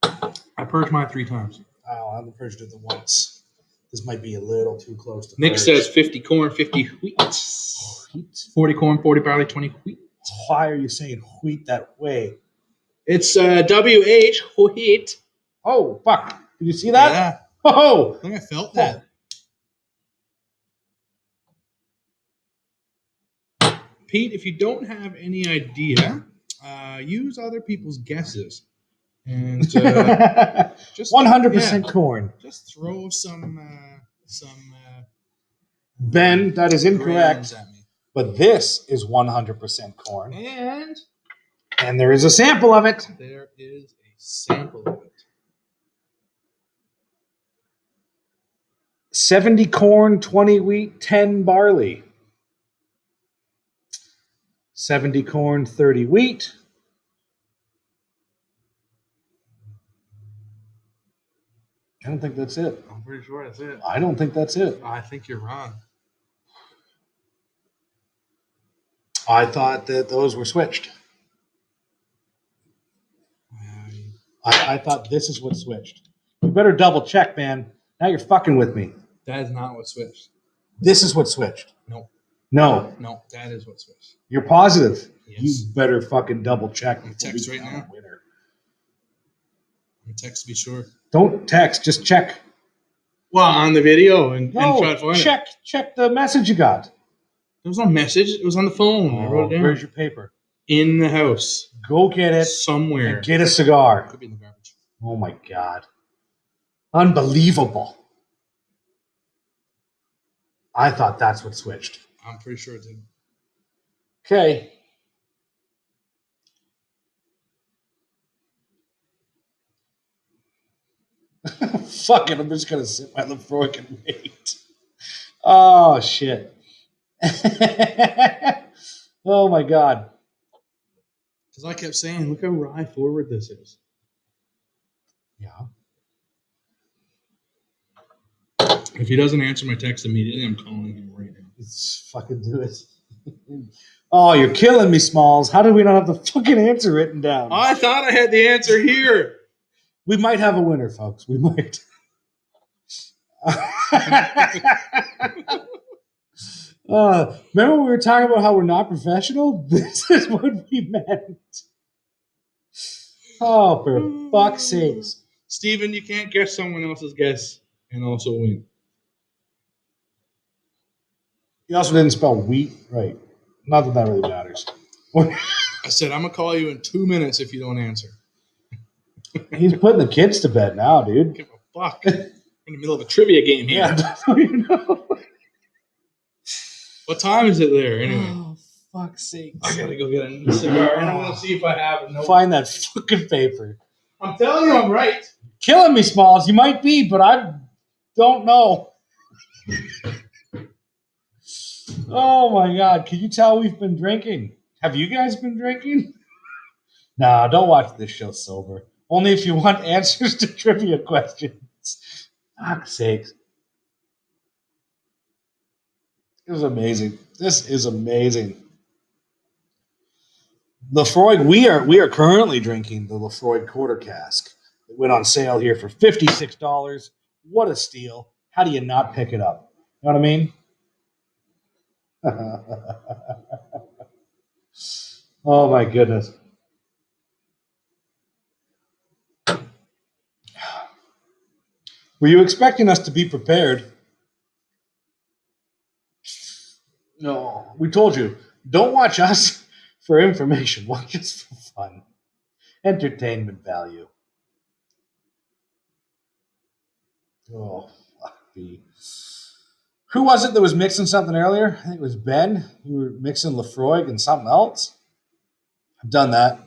I purged mine 3 times.
Oh, I haven't purged it once. This might be a little too close to
Nick
purge.
says 50 corn, 50 wheat. 40 corn, 40 barley, 20 wheat.
Why are you saying wheat that way?
It's WH, wheat.
Oh, fuck. Did you see that?
Yeah.
Oh!
I think I felt that. Pete, if you don't have any idea, use other people's guesses. And just
100% corn.
Just throw some
Ben, that is incorrect.
at me.
But this is 100% corn.
And
there is a sample of it.
There is a sample of it.
70 corn, 20 wheat, 10 barley. 70 corn, 30 wheat. I don't think that's it.
I'm pretty sure that's it.
I don't think that's it.
I think you're wrong.
I thought that those were switched. I thought this is what switched. You better double check, man. Now you're fucking with me.
That is not what switched.
This is what switched.
No.
No.
No, that is what switched.
You're positive?
Yes.
You better fucking double check.
I'm text right now. I'm text to be sure.
Don't text, just check.
Well, on the video and try to find
check. Check the message you got.
There was no message. It was on the phone. I wrote it down.
Where's your paper?
In the house.
Go get it.
Somewhere.
And get a cigar.
Could be in the garbage.
Oh my God. Unbelievable. I thought that's what switched.
I'm pretty sure it did.
Okay. Fuck it. I'm just going to sit my Laphroaig and wait. Oh, shit. Oh my God.
Because I kept saying, look how rye forward this is.
Yeah.
If he doesn't answer my text immediately, I'm calling him right now.
Let's fucking do it. Oh, you're killing me, Smalls. How did we not have the fucking answer written down?
I thought I had the answer here.
We might have a winner, folks. We might. Remember we were talking about how we're not professional? This is what we meant. Oh, for fuck's sakes.
Steven, you can't guess someone else's guess and also win.
You also didn't spell wheat right. Not that really matters.
I said, I'm going to call you in 2 minutes if you don't answer.
He's putting the kids to bed now, dude.
Give a fuck. We're in the middle of a trivia game here.
Yeah, you know.
What time is it there anyway?
Oh, fuck's sake.
I got to go get a cigar and I'm going to see if I have it.
Find that fucking paper.
I'm telling you I'm right.
Killing me, Smalls. You might be, but I don't know. Oh, my God. Can you tell we've been drinking? Have you guys been drinking? Nah, don't watch this show sober. Only if you want answers to trivia questions. Fuck's sakes. This is amazing. This is amazing. Laphroaig, we are currently drinking the Laphroaig quarter cask. It went on sale here for $56. What a steal. How do you not pick it up? You know what I mean? Oh my goodness. Were you expecting us to be prepared? No. We told you, don't watch us for information. Watch us for fun. Entertainment value. Oh, fuck me. Who was it that was mixing something earlier? I think it was Ben. You were mixing Laphroaig and something else. I've done that.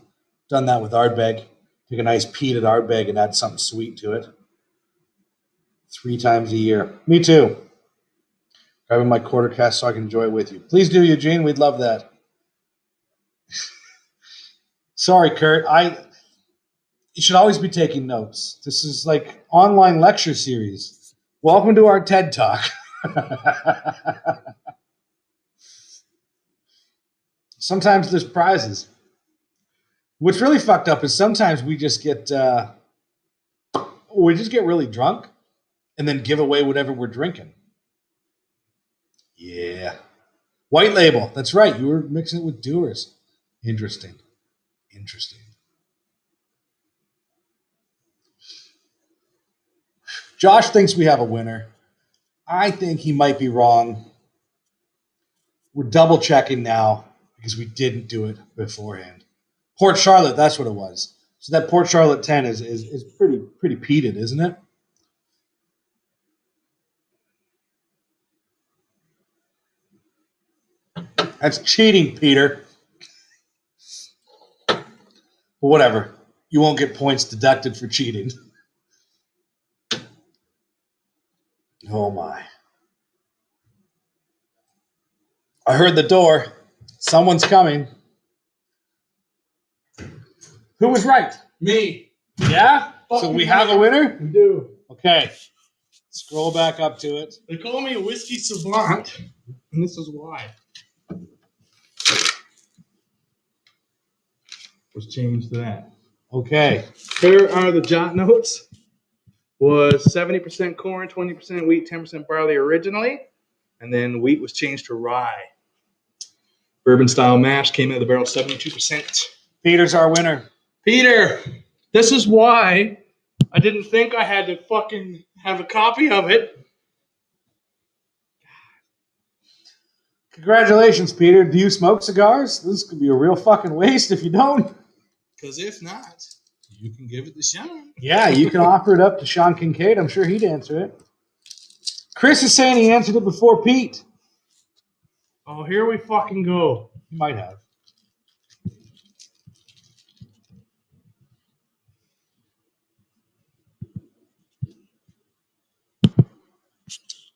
Done that with Ardbeg. Take a nice peated Ardbeg and add something sweet to it. 3 times a year. Me too. Grabbing my quarter cast so I can enjoy it with you. Please do, Eugene. We'd love that. Sorry, Kurt. You should always be taking notes. This is like online lecture series. Welcome to our TED Talk. Sometimes there's prizes. What's really fucked up is sometimes we just get really drunk and then give away whatever we're drinking. Yeah. White label. That's right. You were mixing it with Doers. Interesting. Josh thinks we have a winner. I think he might be wrong. We're double checking now because we didn't do it beforehand. Port Charlotte, that's what it was. So that Port Charlotte 10 is pretty peated, isn't it? That's cheating, Peter. But whatever. You won't get points deducted for cheating. Oh my. I heard the door. Someone's coming. Who was right?
Me.
Yeah? So we have a winner?
We do.
Okay. Scroll back up to it.
They call me a whiskey savant, and this is why. Was changed to that.
Okay.
Here are the jot notes. Was 70% corn, 20% wheat, 10% barley originally, and then wheat was changed to rye. Bourbon style mash came out of the barrel 72%.
Peter's our winner.
Peter, this is why I didn't think I had to fucking have a copy of it.
Congratulations, Peter. Do you smoke cigars? This could be a real fucking waste if you don't.
Because if not, you can give it to Sean.
Yeah, you can offer it up to Sean Kincaid. I'm sure he'd answer it. Chris is saying he answered it before Pete.
Oh, here we fucking go.
He might have.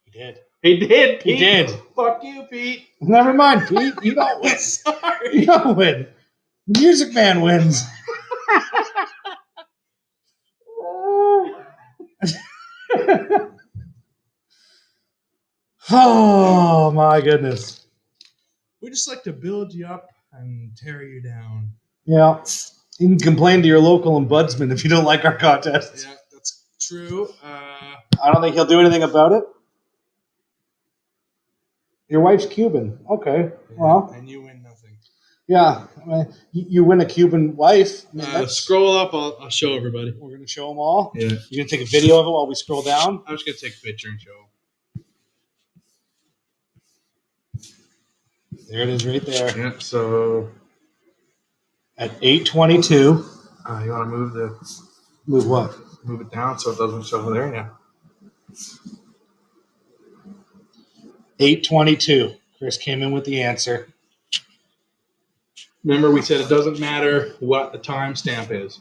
He did.
He did, Pete.
He did.
Fuck you, Pete.
Never mind, Pete. You don't win.
Sorry.
You don't win. The Music Man wins. Oh, my goodness.
We just like to build you up and tear you down.
Yeah. You can complain to your local ombudsman if you don't like our contest.
Yeah, that's true.
I don't think he'll do anything about it. Your wife's Cuban. Okay.
Yeah,
well.
And you win nothing.
Yeah. I mean, you win a Cuban wife. I mean,
scroll up. I'll show everybody.
We're going to show them all?
Yeah.
You're going to take a video of it while we scroll down?
I'm just going to take a picture and show them.
There it is right there.
Yeah, so
at 8:22. You
want to move
Move what?
Move it down so it doesn't show there, yeah.
8:22. Chris came in with the answer.
Remember, we said it doesn't matter what the timestamp is.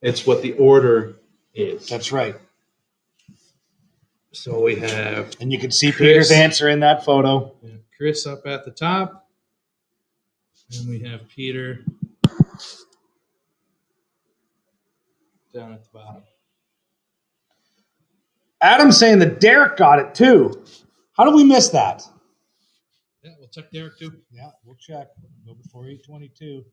It's what the order is.
That's right.
So we have...
And you can see Peter's answer in that photo.
Yeah, Chris up at the top. And we have Peter down at the bottom.
Adam's saying that Derek got it too. How did we miss that?
Yeah, we'll check Derek too.
Yeah, we'll check. Go before 8:22.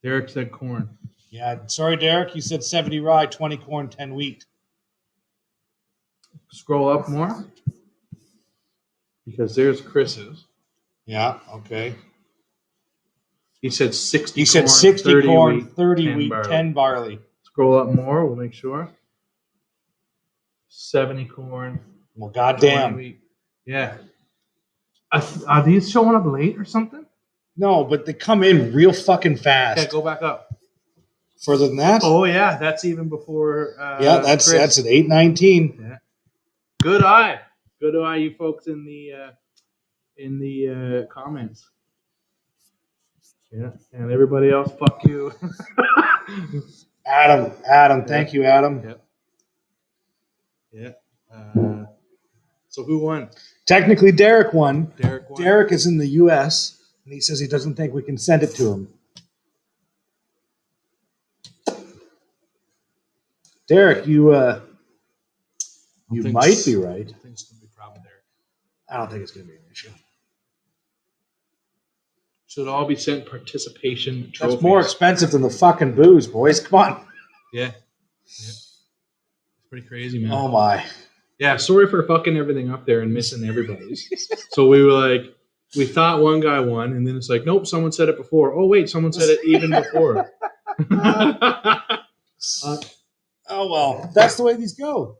Derek said corn.
Yeah, sorry, Derek. You said 70 rye, 20 corn, 10 wheat.
Scroll up more. Because there's Chris's.
Yeah, okay.
He said 60
He said
corn,
60
30
corn,
wheat,
30 wheat,
barley.
10 barley.
Scroll up more. We'll make sure. 70 corn.
Well, goddamn.
Wheat. Yeah. Are these showing up late or something?
No, but they come in real fucking fast.
Yeah, go back up.
Further than that?
Oh, yeah. That's even before
yeah, that's at 8:19.
Yeah. Good eye, you folks in the comments. Yeah, and everybody else, fuck you.
Adam, thank you, Adam.
Yeah. Yeah. So who won?
Technically, Derek won.
Derek won.
Derek is in the U.S. and he says he doesn't think we can send it to him. Derek, you might be right.
I think it's going to be a problem, Derek.
I don't think it's going to be an issue.
Should all be sent participation trophies.
That's more expensive than the fucking booze, boys. Come on.
Yeah. It's pretty crazy, man.
Oh, my.
Yeah, sorry for fucking everything up there and missing everybody's. So we were like, we thought one guy won, and then it's like, nope, someone said it before. Oh, wait, someone said it even before.
Oh, well, that's the way these go.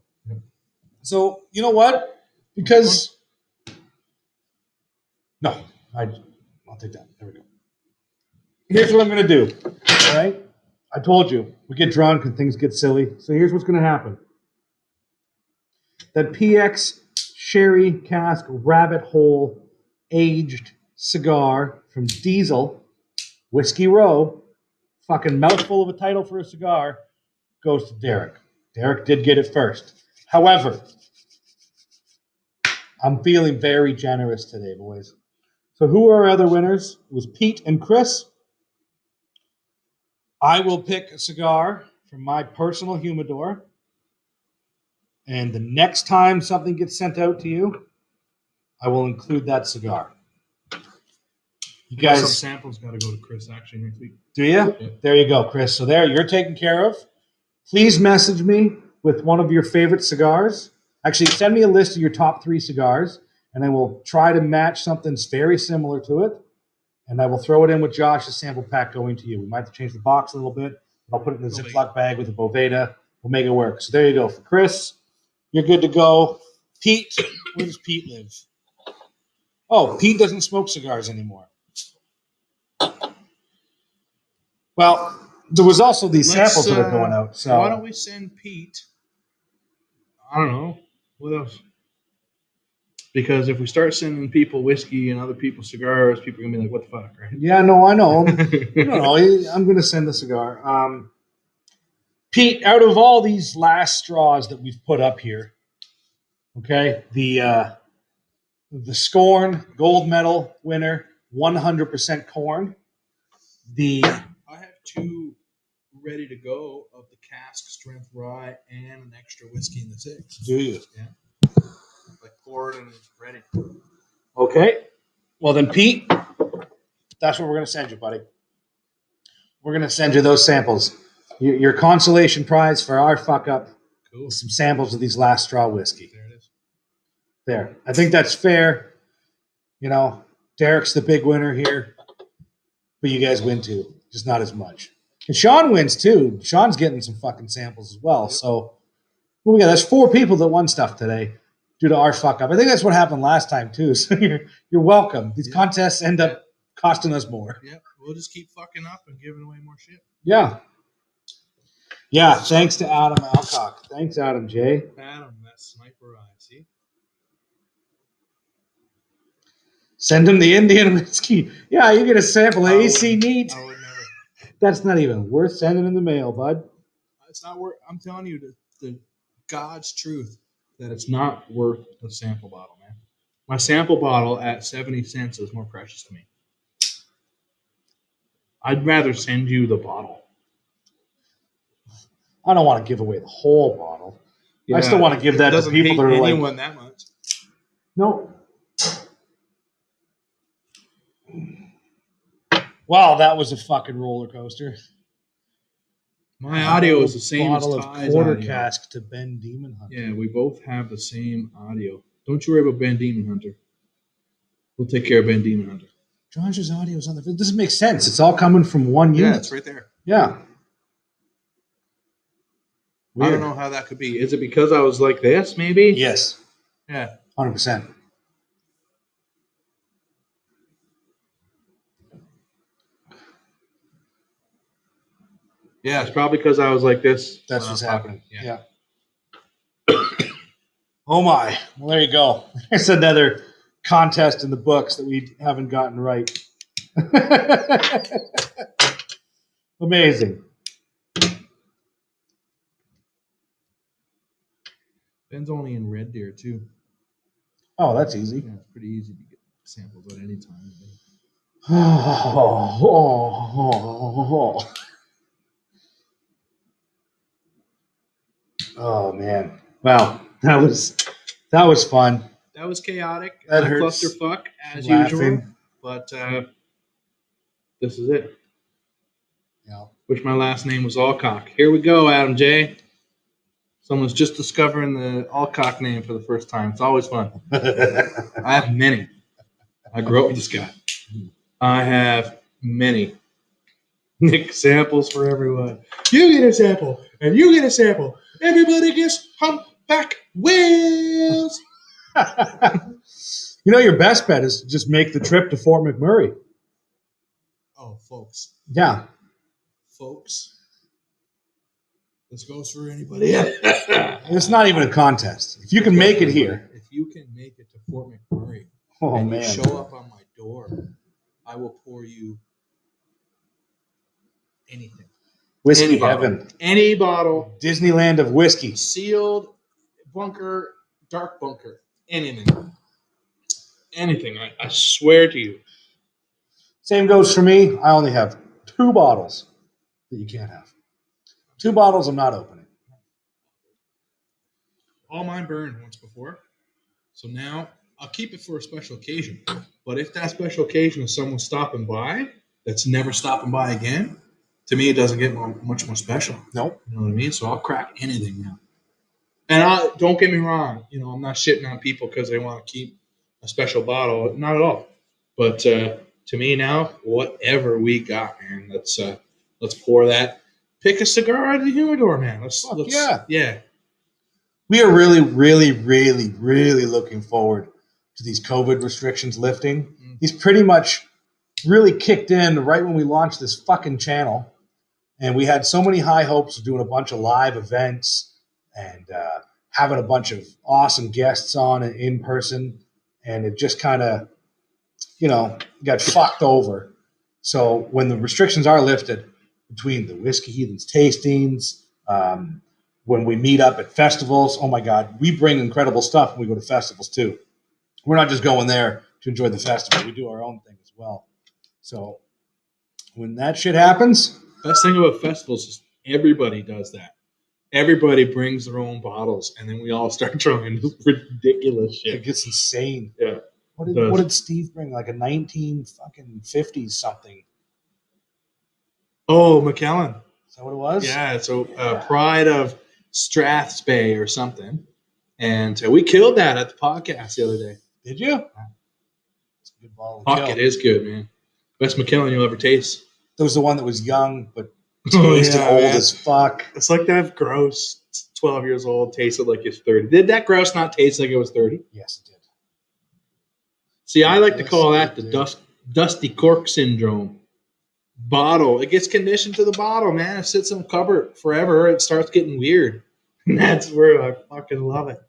So, you know what? Because... No, I'll take that. There we go. Here's what I'm going to do. All right? I told you, we get drunk and things get silly. So here's what's going to happen. That PX Sherry Cask Rabbit Hole aged cigar from Diesel, Whiskey Row, fucking mouthful of a title for a cigar, goes to Derek. Derek did get it first. However, I'm feeling very generous today, boys. So who are our other winners? It was Pete and Chris. I will pick a cigar from my personal humidor. And the next time something gets sent out to you, I will include that cigar. You guys,
some samples got to go to Chris actually next week.
Do you? Yeah. There you go, Chris. So there, you're taken care of. Please message me with one of your favorite cigars. Actually, send me a list of your top 3 cigars, and I will try to match something very similar to it. And I will throw it in with Josh's sample pack going to you. We might have to change the box a little bit. I'll put it in a Ziploc bag with a Boveda. We'll make it work. So there you go. For Chris, you're good to go. Pete, where does Pete live? Oh, Pete doesn't smoke cigars anymore. Well, there was also these samples that are going out. So
why don't we send Pete? I don't know. What else? Because if we start sending people whiskey and other people cigars, people are going to be like, what the fuck, right?
Yeah, no, I know. No, I'm going to send the cigar. Pete, out of all these last straws that we've put up here, okay, the Scorn gold medal winner, 100% corn.
I have 2 ready to go of the cask strength rye and an extra whiskey in the 6.
Do you?
Yeah. Like poured and ready.
Okay. Well then, Pete, that's what we're going to send you, buddy. We're going to send you those samples. Your consolation prize for our fuck up. Cool. Some samples of these last straw whiskey.
There it is.
There. I think that's fair. You know, Derek's the big winner here, but you guys win too, just not as much. And Sean wins too. Sean's getting some fucking samples as well. So, well, we got there's 4 people that won stuff today due to our fuck up. I think that's what happened last time too. So you're welcome. These contests end up costing us more.
Yeah, we'll just keep fucking up and giving away more shit.
Yeah. Yeah, thanks to Adam Alcock. Thanks, Adam J.
Adam, that sniper eye, see?
Send him the Indian whiskey. Yeah, you get a sample. AC neat.
I would never.
That's not even worth sending in the mail, bud.
It's not worth. I'm telling you the God's truth that it's not worth the sample bottle, man. My sample bottle at 70 cents is more precious to me. I'd rather send you the bottle.
I don't want to give away the whole bottle. Yeah, I still want to give that to people that are like...
anyone that much.
No. Wow, that was a fucking roller coaster.
My audio is the same as
Ty's
Ty's
quarter
audio.
cask to Ben Demon Hunter.
Yeah, we both have the same audio. Don't you worry about Ben Demon Hunter. We'll take care of Ben Demon Hunter.
Josh's audio is on the... It doesn't make sense. It's all coming from one unit.
Yeah, it's right there.
Yeah.
Weird. I don't know how that could be. Is it because I was like this, maybe?
Yes.
Yeah.
100%.
Yeah, it's probably because I was like this.
That's what's happening. Yeah. Oh my. Well, there you go. It's another contest in the books that we haven't gotten right. Amazing.
Ben's only in Red Deer too.
Oh, that's easy.
Yeah, it's pretty easy to get samples at any time.
Oh man. Wow. That was fun.
That was chaotic.
That hurts.
Clusterfuck as
Laughing.
usual. But this is it.
Yeah.
Wish my last name was Alcock. Here we go, Adam J. Someone's just discovering the Alcock name for the first time. It's always fun. I have many. I grew up with this guy. I have many. Nick samples for everyone. You get a sample, and you get a sample. Everybody gets humpback whales.
You know, your best bet is to just make the trip to Fort McMurray.
Oh, folks.
Yeah.
Folks. This goes for anybody.
It's not even a contest. If you can make it here.
If you can make it to Fort McMurray
and
you show up on my door, I will pour you anything.
Whiskey heaven.
Any bottle.
Disneyland of whiskey.
Sealed, bunker, dark bunker. Anything. Anything. I swear to you.
Same goes for me. I only have 2 bottles that you can't have. 2 bottles I'm not opening.
All mine burned once before. So now I'll keep it for a special occasion. But if that special occasion is someone stopping by that's never stopping by again, to me it doesn't get much more special.
Nope.
You know what I mean? So I'll crack anything now. And don't get me wrong. You know, I'm not shitting on people because they want to keep a special bottle. Not at all. But to me now, whatever we got, man, let's pour that. Pick a cigar out of the humidor, man. Yeah.
We are really, really, really, really looking forward to these COVID restrictions lifting. Mm-hmm. These pretty much really kicked in right when we launched this fucking channel. And we had so many high hopes of doing a bunch of live events and having a bunch of awesome guests on in person. And it just kind of, got fucked over. So when the restrictions are lifted between the Whiskey Heathens tastings, when we meet up at festivals, oh my God, we bring incredible stuff when we go to festivals too. We're not just going there to enjoy the festival. We do our own thing as well. So when that shit happens.
Best thing about festivals is everybody does that. Everybody brings their own bottles, and then we all start trying ridiculous shit.
It gets insane.
Yeah.
What did Steve bring? Like a 1950s something.
Oh, McKellen.
Is that what it was?
Yeah. So Pride of Strathspey or something. And we killed that at the podcast the other day.
Did you? It's a good bottle.
Fuck, it is good, man. Best McKellen you'll ever taste.
There was the one that was young, but tasted old as fuck.
It's like that gross 12 years old tasted like it's 30. Did that gross not taste like it was 30?
Yes, it did.
See, I like to call that the dusty cork syndrome. Bottle. It gets conditioned to the bottle, man. It sits in the cupboard forever. It starts getting weird. And that's where I fucking love it.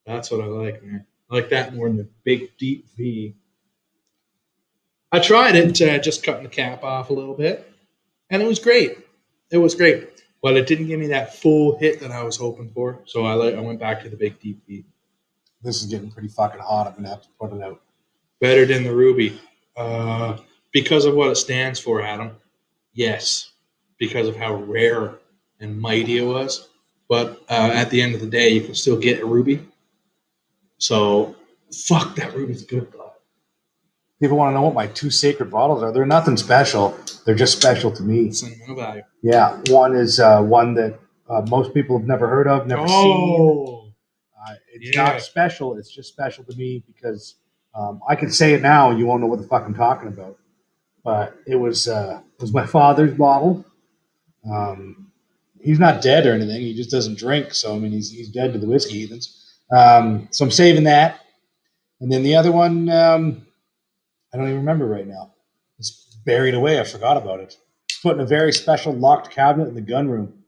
That's what I like, man. I like that more than the big, deep V. I tried it, just cutting the cap off a little bit. And it was great. It was great. But it didn't give me that full hit that I was hoping for. So I went back to the big, deep V.
This is getting pretty fucking hot. I'm going to have to put it out.
Better than the Ruby. Because of what it stands for, Adam. Yes. Because of how rare and mighty it was. But at the end of the day, you can still get a Ruby. So, fuck, that Ruby's good, though.
People want to know what my 2 sacred bottles are. They're nothing special. They're just special to me.
Sentimental value.
Yeah. One is one that most people have never heard of, never seen. It's not special. It's just special to me because I can say it now and you won't know what the fuck I'm talking about. But it was my father's bottle. He's not dead or anything. He just doesn't drink. So, I mean, he's dead to the Whiskey Heathens. So I'm saving that. And then the other one, I don't even remember right now. It's buried away. I forgot about it. It's put in a very special locked cabinet in the gun room.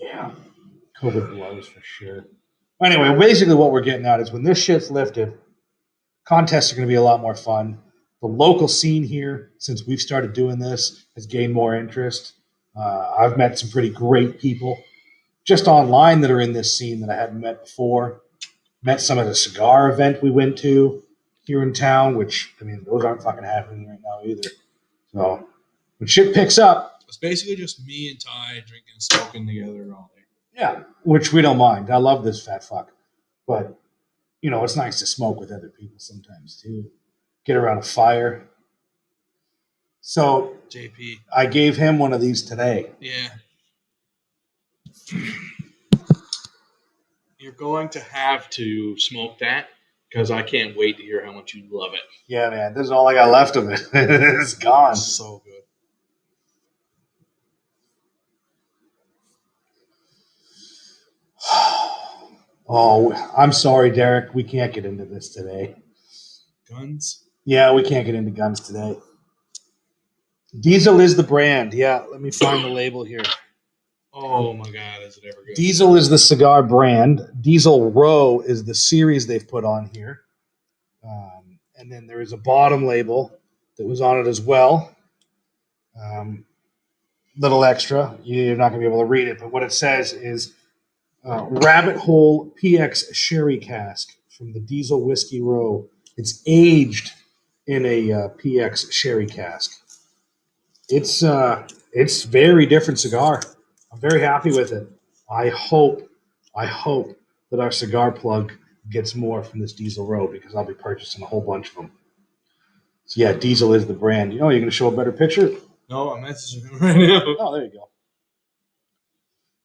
Yeah. COVID blows for sure. Anyway, basically what we're getting at is when this shit's lifted, contests are going to be a lot more fun. The local scene here, since we've started doing this, has gained more interest. I've met some pretty great people just online that are in this scene that I hadn't met before. Met some at a cigar event we went to here in town, which, I mean, those aren't fucking happening right now either. So when shit picks up.
It's basically just me and Ty drinking and smoking together all day.
Yeah, which we don't mind. I love this fat fuck. But, you know, it's nice to smoke with other people sometimes too. Get around a fire. So
JP.
I gave him one of these today.
Yeah. You're going to have to smoke that because I can't wait to hear how much you love it.
Yeah, man. This is all I got left of it. It's gone.
It's so good.
Oh, I'm sorry, Derek. We can't get into this today.
Guns?
Yeah, we can't get into guns today. Diesel is the brand. Yeah, let me find the label here.
Oh my God, is it ever good?
Diesel is the cigar brand. Diesel Row is the series they've put on here. And then there is a bottom label that was on it as well. Little extra. You're not going to be able to read it, but what it says is Rabbit Hole PX Sherry Cask from the Diesel Whiskey Row. It's aged in a PX Sherry Cask. It's very different cigar. I'm very happy with it. I hope that our cigar plug gets more from this Diesel Row because I'll be purchasing a whole bunch of them. So yeah, Diesel is the brand. You know, you're going to show a better picture?
No, I'm messaging him right now.
Oh, there you go.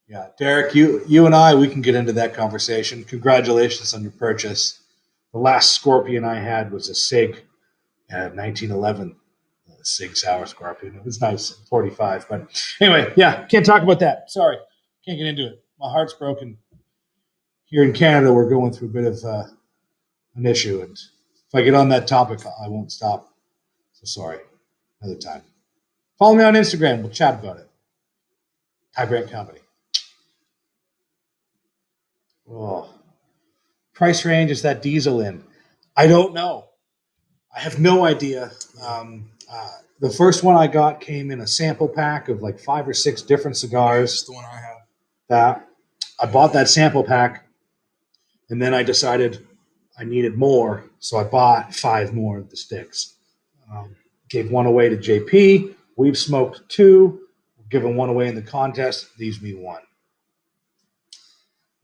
Yeah, Derek, you and I, we can get into that conversation. Congratulations on your purchase. The last Scorpion I had was a Sig, 1911. A Sig Sour Scorpion. It was nice, 45. But anyway, yeah, can't talk about that. Sorry, can't get into it. My heart's broken. Here in Canada, we're going through a bit of an issue, and if I get on that topic, I won't stop. So sorry. Another time. Follow me on Instagram. We'll chat about it. Ty Brand Company. Oh. Price range is that Diesel in? I don't know. I have no idea. The first one I got came in a sample pack of like 5 or 6 different cigars.
That's the one I have.
That I bought that sample pack, and then I decided I needed more, so I bought 5 more of the sticks. Gave one away to JP. We've smoked 2. Given one away in the contest. These mean 1.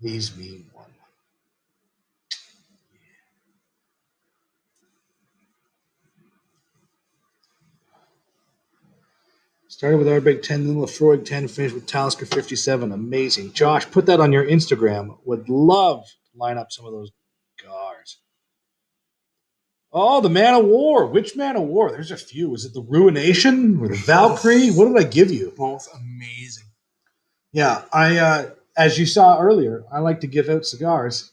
These mean 1. Started with Arabic 10, then Laphroaig 10, finished with Talisker 57. Amazing. Josh, put that on your Instagram. Would love to line up some of those cigars. Oh, the Man of War. Which Man of War? There's a few. Is it the Ruination or the Valkyrie? What did I give you?
Both amazing.
Yeah, as you saw earlier, I like to give out cigars.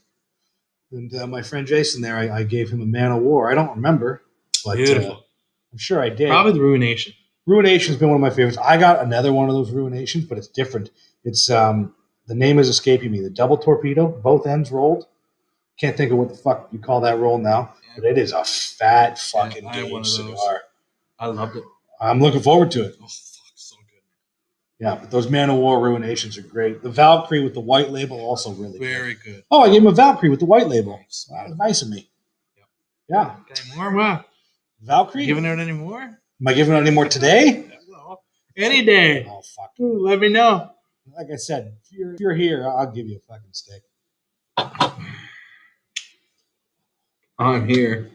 And my friend Jason there, I gave him a Man of War. I don't remember, but
Beautiful.
I'm sure I did.
Probably the Ruination.
Ruination's been one of my favorites. I got another one of those Ruinations, but it's different. It's the name is escaping me. The double torpedo, both ends rolled. Can't think of what the fuck you call that roll now, but it is a fat fucking gauge cigar.
I loved it.
I'm looking forward to it.
Oh, fuck, so good.
Yeah, but those Man of War Ruinations are great. The Valkyrie with the white label also really
Very good.
Oh, I gave him a Valkyrie with the white label. That was nice of me.
Yep.
Yeah.
Okay, more? Wow.
Valkyrie?
Giving out any more?
Am I giving out any more today?
Any day.
Oh, fuck.
Ooh, let me know.
Like I said, if you're here, I'll give you a fucking stick.
I'm here.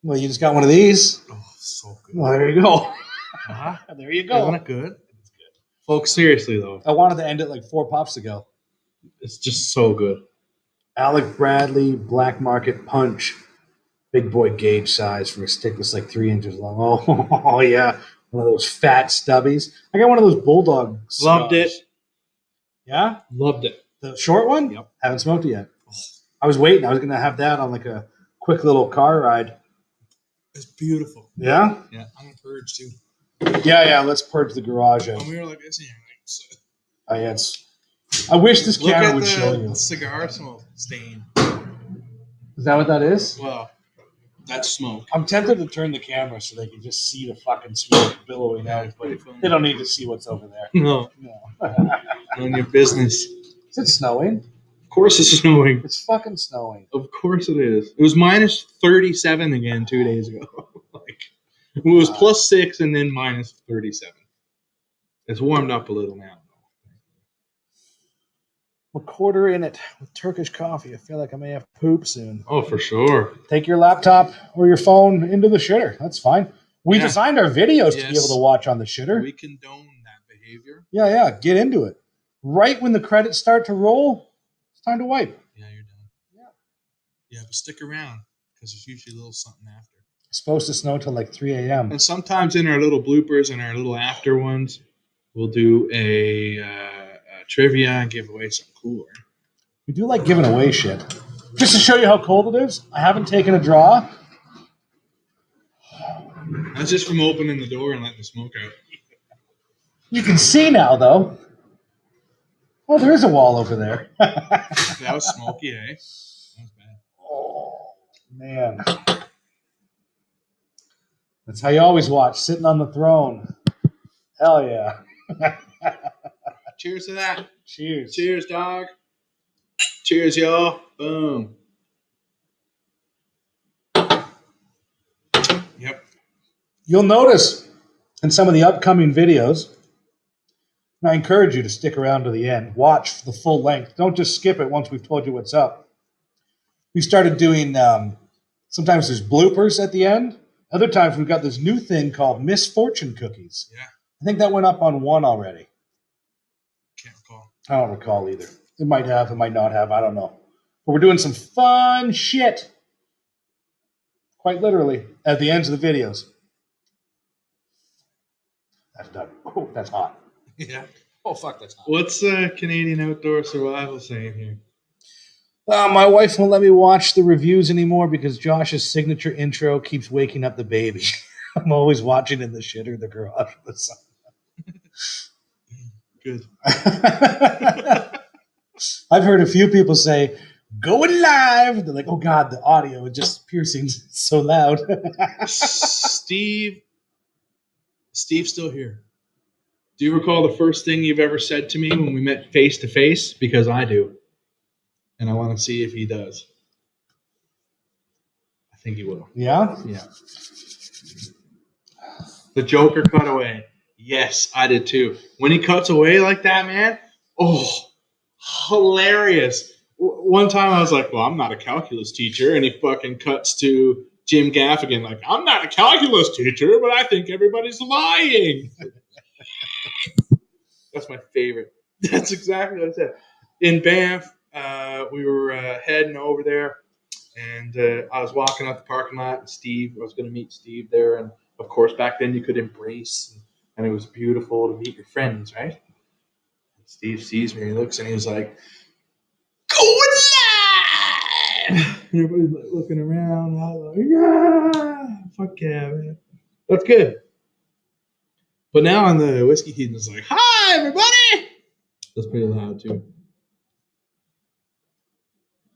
Well, you just got one of these.
Oh, so good.
Well, there you go.
Uh-huh.
There you go.
Isn't it good? It's good. Folks, seriously, though.
I wanted to end it like 4 puffs ago.
It's just so good.
Alec Bradley Black Market Punch. Big boy gauge size for a stick that's like 3 inches long. Oh, yeah. One of those fat stubbies. I got one of those Bulldog cigars.
Loved it.
Yeah?
Loved it.
The short one?
Yep.
Haven't smoked it yet. I was waiting. I was going to have that on like a quick little car ride.
It's beautiful.
Yeah?
Yeah, I'm purged too.
Yeah. Let's purge the garage out.
And we were like, this here.
I wish this
Look
camera
at
would show
the
you.
cigar smoke stain.
Is that what that is?
Well, that's smoke.
I'm tempted to turn the camera so they can just see the fucking smoke billowing
Yeah,
out,
it's
but
pretty funny.
they don't need to see what's over there.
No,
No.
none of your business.
Is it snowing?
Of course it's snowing.
It's fucking snowing.
Of course it is. It was minus 37 again 2 days ago. Like it was plus 6 and then minus 37. It's warmed up a little now.
A quarter in it with Turkish coffee. I feel like I may have to poop soon.
Oh, for sure.
Take your laptop or your phone into the shitter. That's fine. We
Yeah.
designed our videos to be
Yes.
able to watch on the shitter.
We condone that behavior.
Yeah. Get into it. Right when the credits start to roll, it's time to wipe.
Yeah, you're done. Yeah, but stick around because there's usually a little something after.
It's supposed to snow till like 3 a.m.
And sometimes in our little bloopers and our little after ones, we'll do a trivia and give away some cooler.
We do like giving away shit. Just to show you how cold it is, I haven't taken a draw.
That's just from opening the door and letting the smoke out.
You can see now, though. Oh, there is a wall over there.
That was smoky, eh? That was bad.
Oh, man. That's how you always watch, sitting on the throne. Hell yeah.
Cheers to that.
Cheers.
Cheers, dog. Cheers, y'all. Boom. Yep.
You'll notice in some of the upcoming videos, and I encourage you to stick around to the end. Watch the full length. Don't just skip it once we've told you what's up. We started doing, sometimes there's bloopers at the end. Other times we've got this new thing called Misfortune Cookies.
Yeah.
I think that went up on one already.
Can't recall.
I don't recall either. It might have, it might not have. I don't know. But we're doing some fun shit. Quite literally, at the ends of the videos. That's done. Oh, that's hot.
Yeah.
Oh, fuck, that's hot.
What's Canadian Outdoor Survival saying here?
My wife won't let me watch the reviews anymore because Josh's signature intro keeps waking up the baby. I'm always watching in the shitter, the garage, the sun.
Good.
I've heard a few people say, going live. They're like, oh, God, the audio is just piercing so loud.
Steve's still here. Do you recall the first thing you've ever said to me when we met face to face? Because I do. And I want to see if he does. I think he will.
Yeah?
Yeah. The Joker cut away. Yes, I did too. When he cuts away like that, man, oh, hilarious. One time I was like, well, I'm not a calculus teacher. And he fucking cuts to Jim Gaffigan like, I'm not a calculus teacher, but I think everybody's lying. That's my favorite. That's exactly what I said. In Banff, we were heading over there, and I was walking up the parking lot, and I was going to meet Steve there. And, of course, back then you could embrace, and it was beautiful to meet your friends, right? And Steve sees me, and he looks, and he was like, going live! And everybody's like looking around. I was like, yeah! Fuck yeah, man. That's good. But now on the Whiskey Heathen, it's like, hi, everybody! That's pretty loud, too.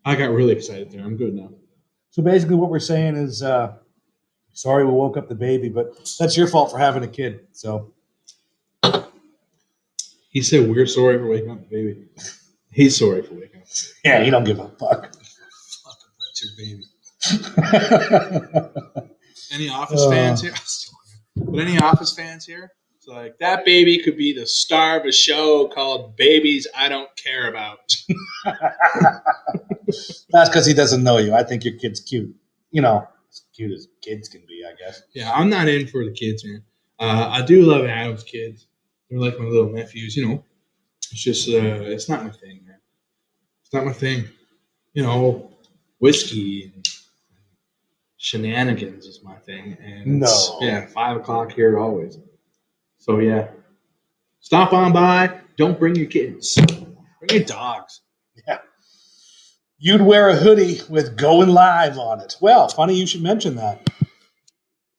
I got really excited there. I'm good now.
So basically what we're saying is, sorry we woke up the baby, but that's your fault for having a kid. So
He said we're sorry for waking up the baby. He's sorry for waking up.
yeah, he don't give a fuck.
Fuck about your baby. Any Office fans here? But any Office fans here? It's like, that baby could be the star of a show called Babies I Don't Care About.
That's because he doesn't know you. I think your kid's cute. You know, as cute as kids can be, I guess.
Yeah, I'm not in for the kids, man. I do love Adam's kids. They're like my little nephews, you know. It's just, it's not my thing, man. It's not my thing. You know, whiskey and shenanigans is my thing. And it's, yeah, 5 o'clock here always. So, yeah. Stop on by. Don't bring your kids. Bring your dogs.
Yeah. You'd wear a hoodie with going live on it. Well, funny you should mention that.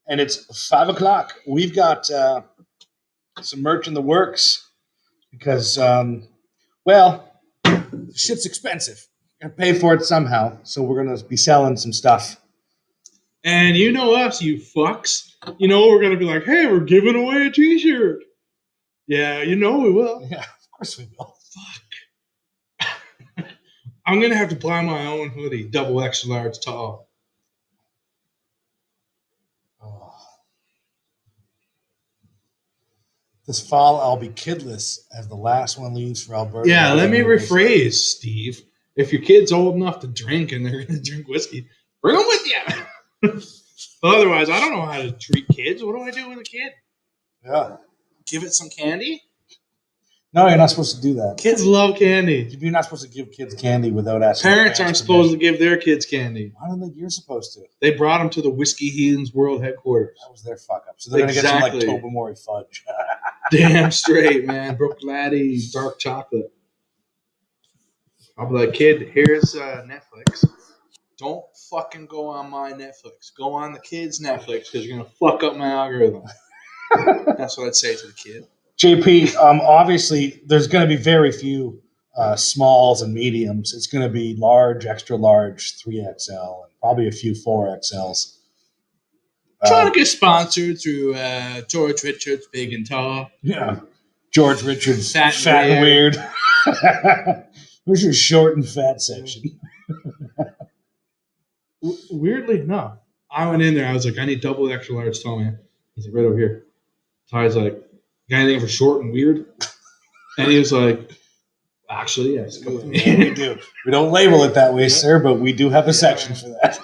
And it's 5 o'clock. We've got some merch in the works. because, well, shit's expensive. Gotta pay for it somehow. So we're gonna be selling some stuff.
And you know us, you fucks. You know we're gonna be like, hey, we're giving away a T-shirt. Yeah, you know we will.
Yeah, of course we will.
Fuck. I'm gonna have to buy my own hoodie, double extra large tall.
Oh. This fall, I'll be kidless as the last one leaves for Alberta.
Yeah, let me rephrase, Steve. If your kid's old enough to drink and they're gonna drink whiskey, bring them with you. But otherwise, I don't know how to treat kids. What do I do with a kid?
Yeah.
Give it some candy?
No, you're not supposed to do that.
Kids love candy.
You're not supposed to give kids candy without asking.
Parents aren't supposed to give their kids candy.
I don't think you're supposed to.
They brought them to the Whiskey Heathens World Headquarters.
That was their fuck up. So they're going to get some like Tobermory fudge.
Damn straight, man. Brook Laddie, dark chocolate. I'll be like, kid, here's Netflix. Don't fucking go on my Netflix. Go on the kid's Netflix because you're going to fuck up my algorithm. That's what I'd say to the kid.
JP, obviously, there's going to be very few smalls and mediums. It's going to be large, extra large, 3XL, and probably a few 4XLs.
Trying to get sponsored through George Richards, Big and Tall.
Yeah. George Richards,
Fat
and weird. Where's your short and fat section?
Weirdly enough, I went in there. I was like, I need double extra large tall, man. He's like, right over here. Ty's like, you got anything for short and weird? And he was like, actually, yes.
Yeah, we do. We don't label it that way, sir, but we do have a section for that.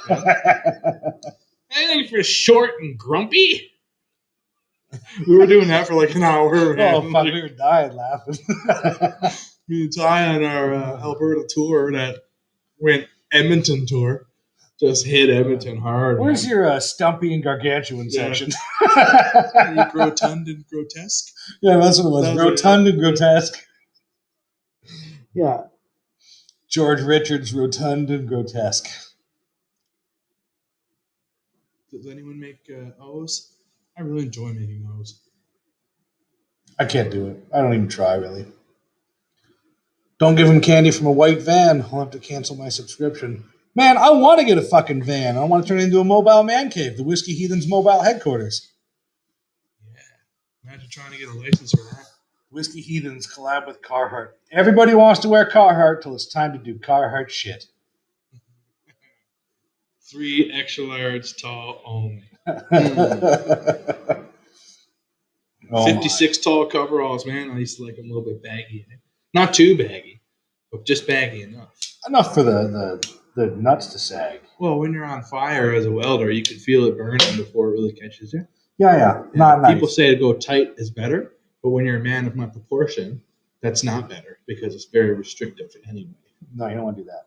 Anything for short and grumpy? We were doing that for like an hour.
Oh, fuck, we were dying laughing.
Me and Ty on our Alberta tour that went Edmonton tour. Just hit Edmonton hard.
Where's your stumpy and gargantuan section?
Rotund and grotesque?
Yeah, that's what it was. Rotund and grotesque.
Yeah.
George Richards, rotund and grotesque.
Does anyone make O's? I really enjoy making O's.
I can't do it. I don't even try, really. Don't give him candy from a white van. I'll have to cancel my subscription. Man, I want to get a fucking van. I want to turn it into a mobile man cave, the Whiskey Heathens mobile headquarters.
Yeah. Imagine trying to get a license for that.
Whiskey Heathens collab with Carhartt. Everybody wants to wear Carhartt till it's time to do Carhartt shit.
3 extra large tall only. 56 tall coveralls, man. I used to like them a little bit baggy. Not too baggy, but just baggy enough.
Enough for the nuts to sag.
Well, when you're on fire as a welder, you can feel it burning before it really catches you.
Yeah. Not
People
nice.
say to go tight is better, but when you're a man of my proportion, that's not better because it's very restrictive anyway.
No, you don't want to do that.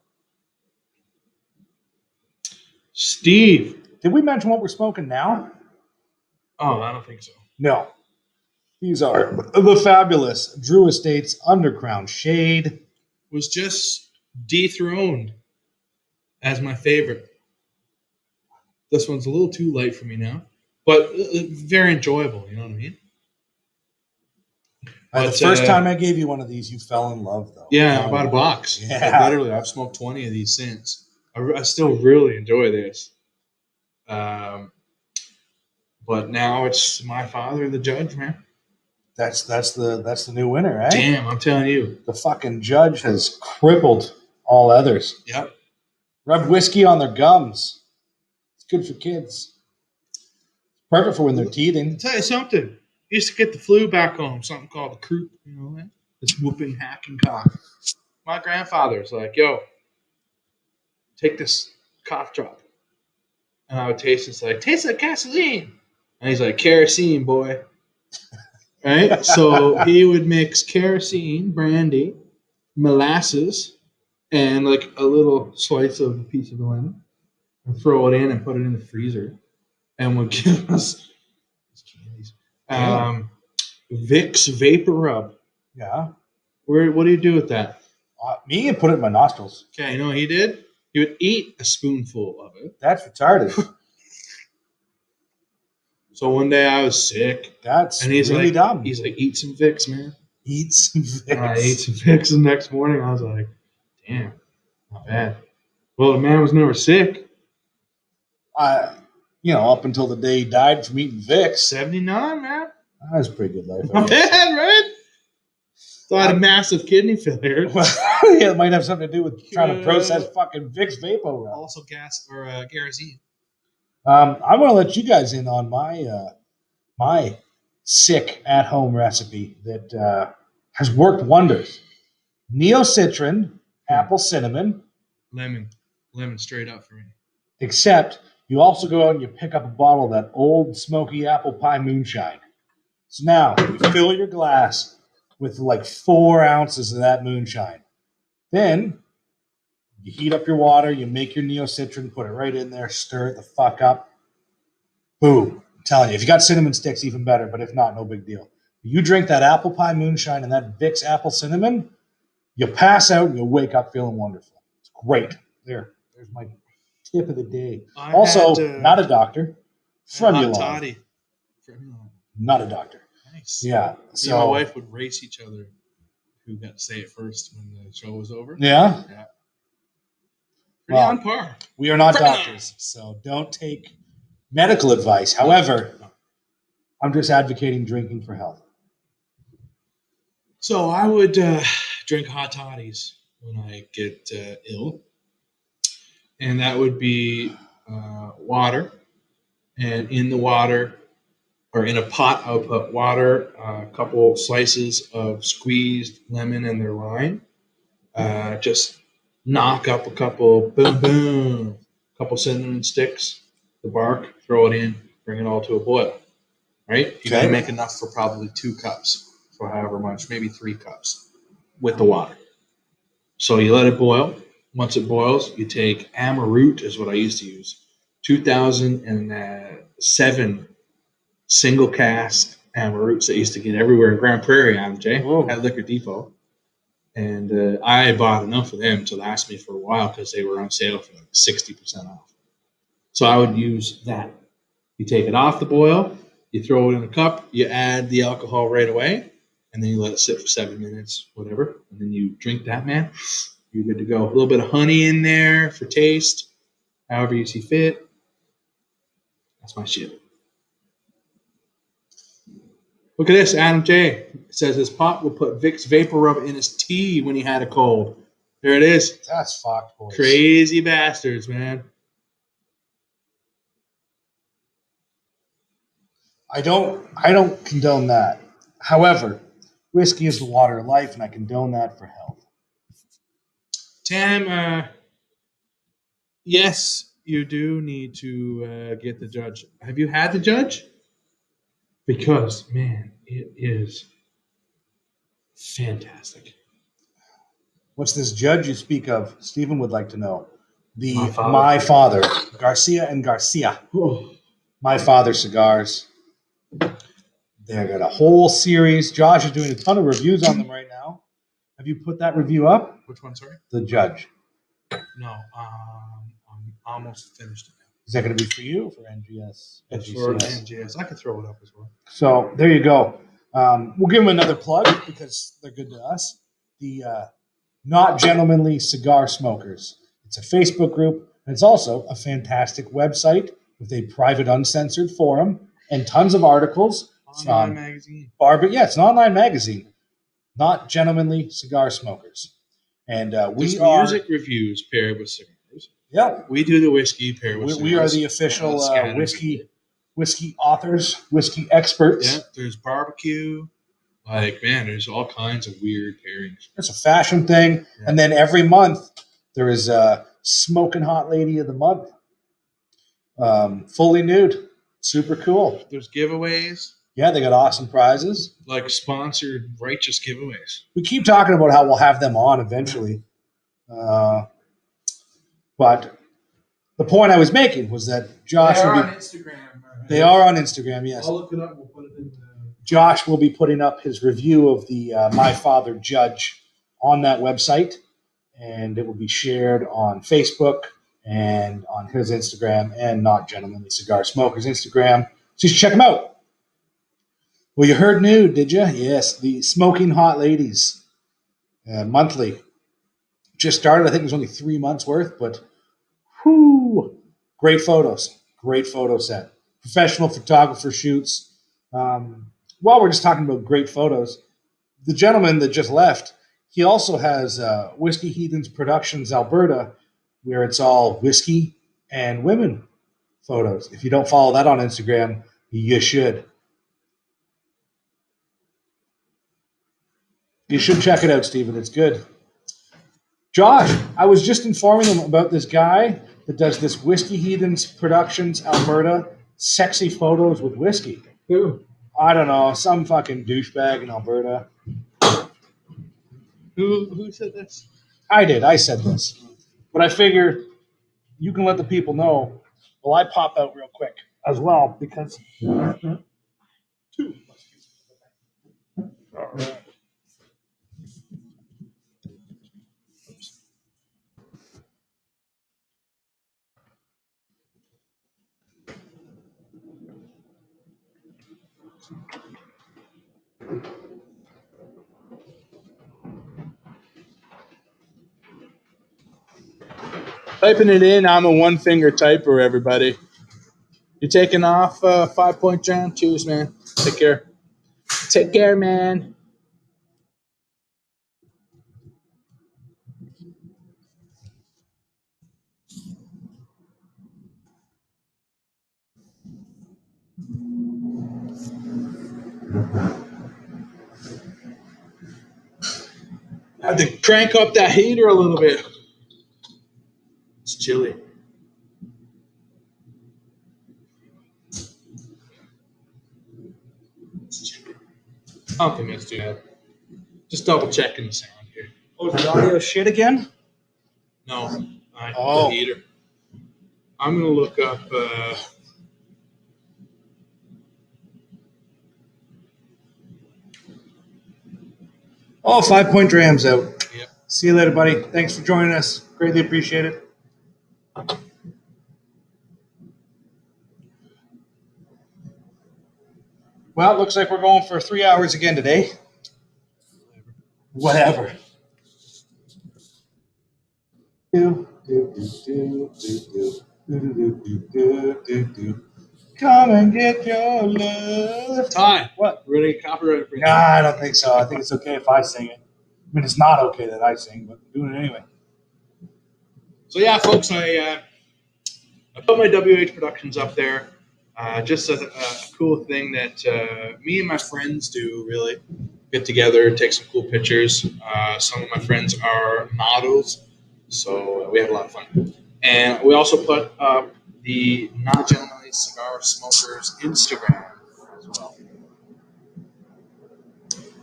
Steve.
Did we mention what we're smoking now?
Oh, I don't think so.
No. These are the fabulous Drew Estates Undercrown Shade.
Was just dethroned as my favorite. This one's a little too light for me now, but very enjoyable. You know what I mean?
The first time I gave you one of these, you fell in love, though.
Yeah, I bought a box.
Yeah.
Literally, I've smoked 20 of these since. I still really enjoy this. But now it's my father, the judge, man.
That's the new winner, right?
Damn, I'm telling you.
The fucking judge has crippled all others.
Yep.
Rub whiskey on their gums. It's good for kids. Perfect for when they're teething.
I'll tell you something. Used to get the flu back home, something called the croup, you know that? This whooping, hacking cough. My grandfather's like, yo, take this cough drop. And I would taste it. It's like, tastes like gasoline. And he's like, kerosene, boy. Right? So he would mix kerosene, brandy, molasses, and like a little slice of a piece of the lemon and throw it in and put it in the freezer. And would give us Vicks Vapor Rub.
Yeah.
What do you do with that?
Me, and put it in my nostrils.
Okay, you know what he did? He would eat a spoonful of it.
That's retarded.
So one day I was sick.
That's
and he's
really
like,
dumb.
He's like, eat some Vicks, man.
Eat some Vicks.
I ate some Vicks the next morning. I was like, damn, not bad. Well, the man was never sick.
Up until the day he died from eating Vicks.
79, man.
That was a pretty good life.
Not bad, right? So I had a massive kidney failure.
Well, yeah, it might have something to do with trying to process fucking Vicks Vapor Rub.
Also gas or kerosene.
I'm going to let you guys in on my sick at-home recipe that has worked wonders. Neocitrin, apple cinnamon.
Lemon straight up for me.
Except you also go out and you pick up a bottle of that old smoky apple pie moonshine. So now you fill your glass with like 4 ounces of that moonshine. Then you heat up your water, you make your neocitrin, put it right in there, stir it the fuck up. Boom. I'm telling you, if you got cinnamon sticks, even better, but if not, no big deal. You drink that apple pie moonshine and that Vicks apple cinnamon, you'll pass out and you'll wake up feeling wonderful. It's great. There's my tip of the day. Not a doctor. Fremulon.
Toddy.
Not a doctor.
Nice.
Yeah.
So my wife would race each other who got to say it first when the show was over.
Yeah?
Yeah. Pretty on par.
We are not doctors, so don't take medical advice. However, I'm just advocating drinking for health.
So I would drink hot toddies when I get ill. And that would be water. And in the water, or in a pot, I would put water, a couple slices of squeezed lemon and their rind. Just knock up a couple, couple cinnamon sticks, the bark, throw it in, bring it all to a boil. Right? You can make enough for probably 2 cups, for however much, maybe 3 cups with the water. So you let it boil. Once it boils, you take Amaroot, is what I used to use, 2007 single cask Amaroots that I used to get everywhere in Grand Prairie, Adam J, at Liquor Depot. And I bought enough of them to last me for a while because they were on sale for like 60% off. So I would use that. You take it off the boil, you throw it in a cup, you add the alcohol right away, and then you let it sit for 7 minutes, whatever. And then you drink that, man. You're good to go. A little bit of honey in there for taste, however you see fit. That's my shit. Look at this, Adam J. It says his pop will put Vicks Vapor Rub in his tea when he had a cold. There it is.
That's fucked, boys.
Crazy bastards, man.
I don't condone that. However, whiskey is the water of life, and I condone that for health.
Tam, yes, you do need to get the judge. Have you had the judge? Because, man, it is fantastic.
What's this judge you speak of? Stephen would like to know. My father, Garcia and Garcia.
Oh.
My Father cigars. They've got a whole series. Josh is doing a ton of reviews on them right now. Have you put that review up?
Which one, sorry?
The judge.
No, I'm almost finished it now.
Is that going to be for you or for NGS?
It's for NGS. I could throw it up as well.
So there you go. We'll give them another plug because they're good to us. The Not Gentlemanly Cigar Smokers. It's a Facebook group. And it's also a fantastic website with a private, uncensored forum and tons of articles.
Online magazine.
It's an online magazine. Not Gentlemanly Cigar Smokers. And
There's music reviews paired with cigars.
Yeah.
We do the whiskey paired with cigars.
We are the official whiskey authors, whiskey experts.
Yeah, there's barbecue. Like, man, there's all kinds of weird pairings.
It's a fashion thing. Yeah. And then every month there is a Smoking Hot Lady of the Month. Fully nude. Super cool.
There's giveaways.
Yeah, they got awesome prizes.
Like sponsored righteous giveaways. We
keep talking about how we'll have them on eventually. But the point I was making was that Josh
They are on Instagram.
They are on Instagram, yes.
I'll look it up and we'll put it in
Josh will be putting up his review of the My Father Judge on that website, and it will be shared on Facebook and on his Instagram and Not Gentlemanly Cigar Smokers Instagram. So you should check them out. Well, you heard new, did you? Yes, the Smoking Hot Ladies monthly just started. I think it was only 3 months worth, but whoo, great photos, great photo set. Professional photographer shoots. While we're just talking about great photos, the gentleman that just left, he also has Whiskey Heathens Productions Alberta, where it's all whiskey and women photos. If you don't follow that on Instagram, you should. You should check it out, Stephen. It's good. Josh, I was just informing them about this guy that does this Whiskey Heathens Productions Alberta sexy photos with whiskey.
Who?
I don't know, some fucking douchebag in Alberta.
Who said this?
I did. I said this. But I figure you can let the people know. Well, I pop out real quick as well because. Two. All right.
Typing it in. I'm a one-finger typer, everybody. You taking off 5 Point John? Cheers, man. Take care. Take care, man. I had to crank up that heater a little bit. It's chilly. I don't think that's too bad. Just double checking the sound here.
Oh, is the audio shit again?
No,
Oh.
the heater. I'm gonna look up.
Oh, 5 Point Dram's out.
Yep.
See you later, buddy. Thanks for joining us. Greatly appreciate it. Well, it looks like we're going for 3 hours again today. Whatever. Come and get your love.
Hi.
What?
Really copyright?
Nah, I don't think so. I think it's okay if I sing it. I mean, it's not okay that I sing, but I'm doing it anyway.
So yeah, folks, I put my WH Productions up there. Just a cool thing that me and my friends do, really. Get together, take some cool pictures. Some of my friends are models, so we have a lot of fun. And we also put up the Not Gentlemanly Cigar Smokers Instagram as well.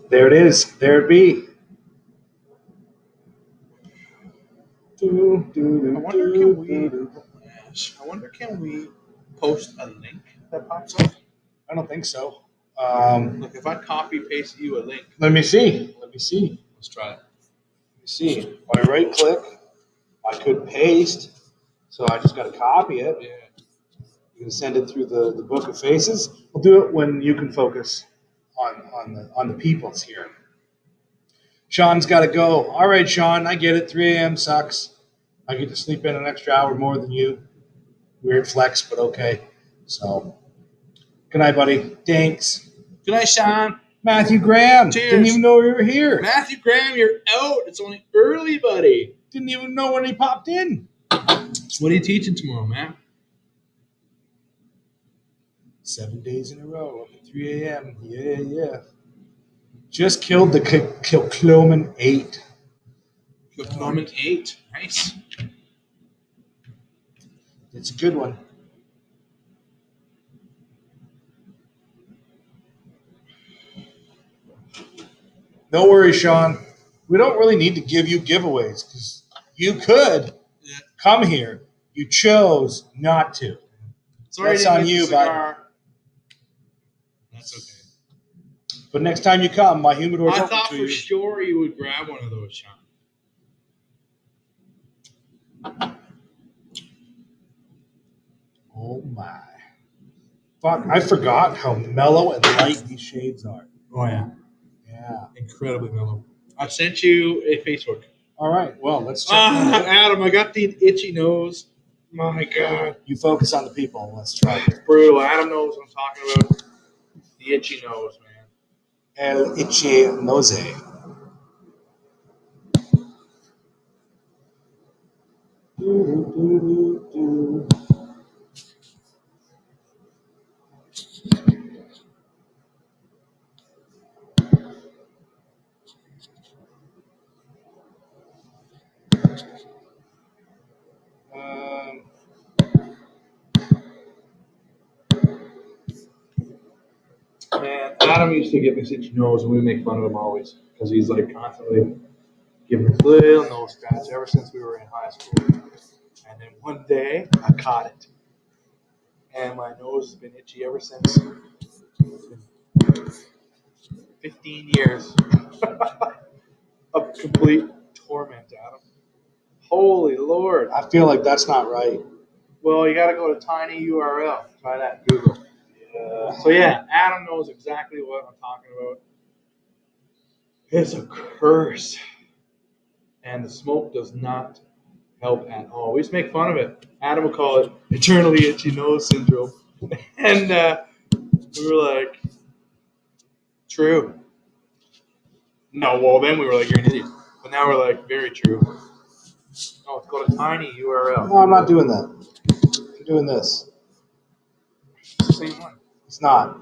There it is. There it be.
I wonder, can we post a link that pops up?
I don't think so.
Look, if I copy paste you a link,
Let me see. Let me see.
let's try it.
Let me see. If I right click, I could paste. So I just got to copy it.
Yeah.
You can send it through the book of faces. We'll do it when you can focus on the peoples here. Sean's got to go. All right, Sean, I get it. 3 a.m. sucks. I get to sleep in an extra hour more than you. Weird flex, but okay. So, good night, buddy. Thanks.
Good night, Sean.
Matthew Graham.
Cheers.
Didn't even know we were here.
Matthew Graham, you're out. It's only early, buddy.
Didn't even know when he popped in.
What are you teaching tomorrow, man?
7 days in a row, up at 3 a.m. Yeah. Just killed the Kilcloman 8.
Kilcloman 8. Nice.
It's a good one. No worries, Sean. We don't really need to give you giveaways because you could come here. You chose not to.
Sorry,
That's on you, bud.
That's okay.
But next time you come, my humidor's
I
open
thought
to
for
you.
sure you would grab one of those, Sean.
Oh my! Fuck, I forgot how mellow and light these shades are.
Oh yeah,
Yeah.
incredibly mellow. I sent you a Facebook.
All right. Well, let's check that out.
Adam, I got the itchy nose. My God,
You focus on the people. Let's try it.
it's brutal. Adam knows what I'm talking about. The itchy nose, man.
El Itchy Nose. Um,
Man, Adam used to give me itchy nose, and we make fun of him always because he's like constantly giving us little nose scratch ever since we were in high school. And then one day I caught it, and my nose has been itchy ever since. It's been 15 years of complete torment, Adam. Holy Lord.
I feel like that's not right.
Well, you got to go to tiny URL. Try that, Google. So yeah, Adam knows exactly what I'm talking about. It's a curse. And the smoke does not help at all. We just make fun of it. Adam will call it eternally itchy nose syndrome. And we were like, true. No, well, then we were like, you're an idiot. But now we're like, very true. Oh, let's go to tiny URL.
No, I'm not doing that. I'm doing this.
It's the same one.
It's not.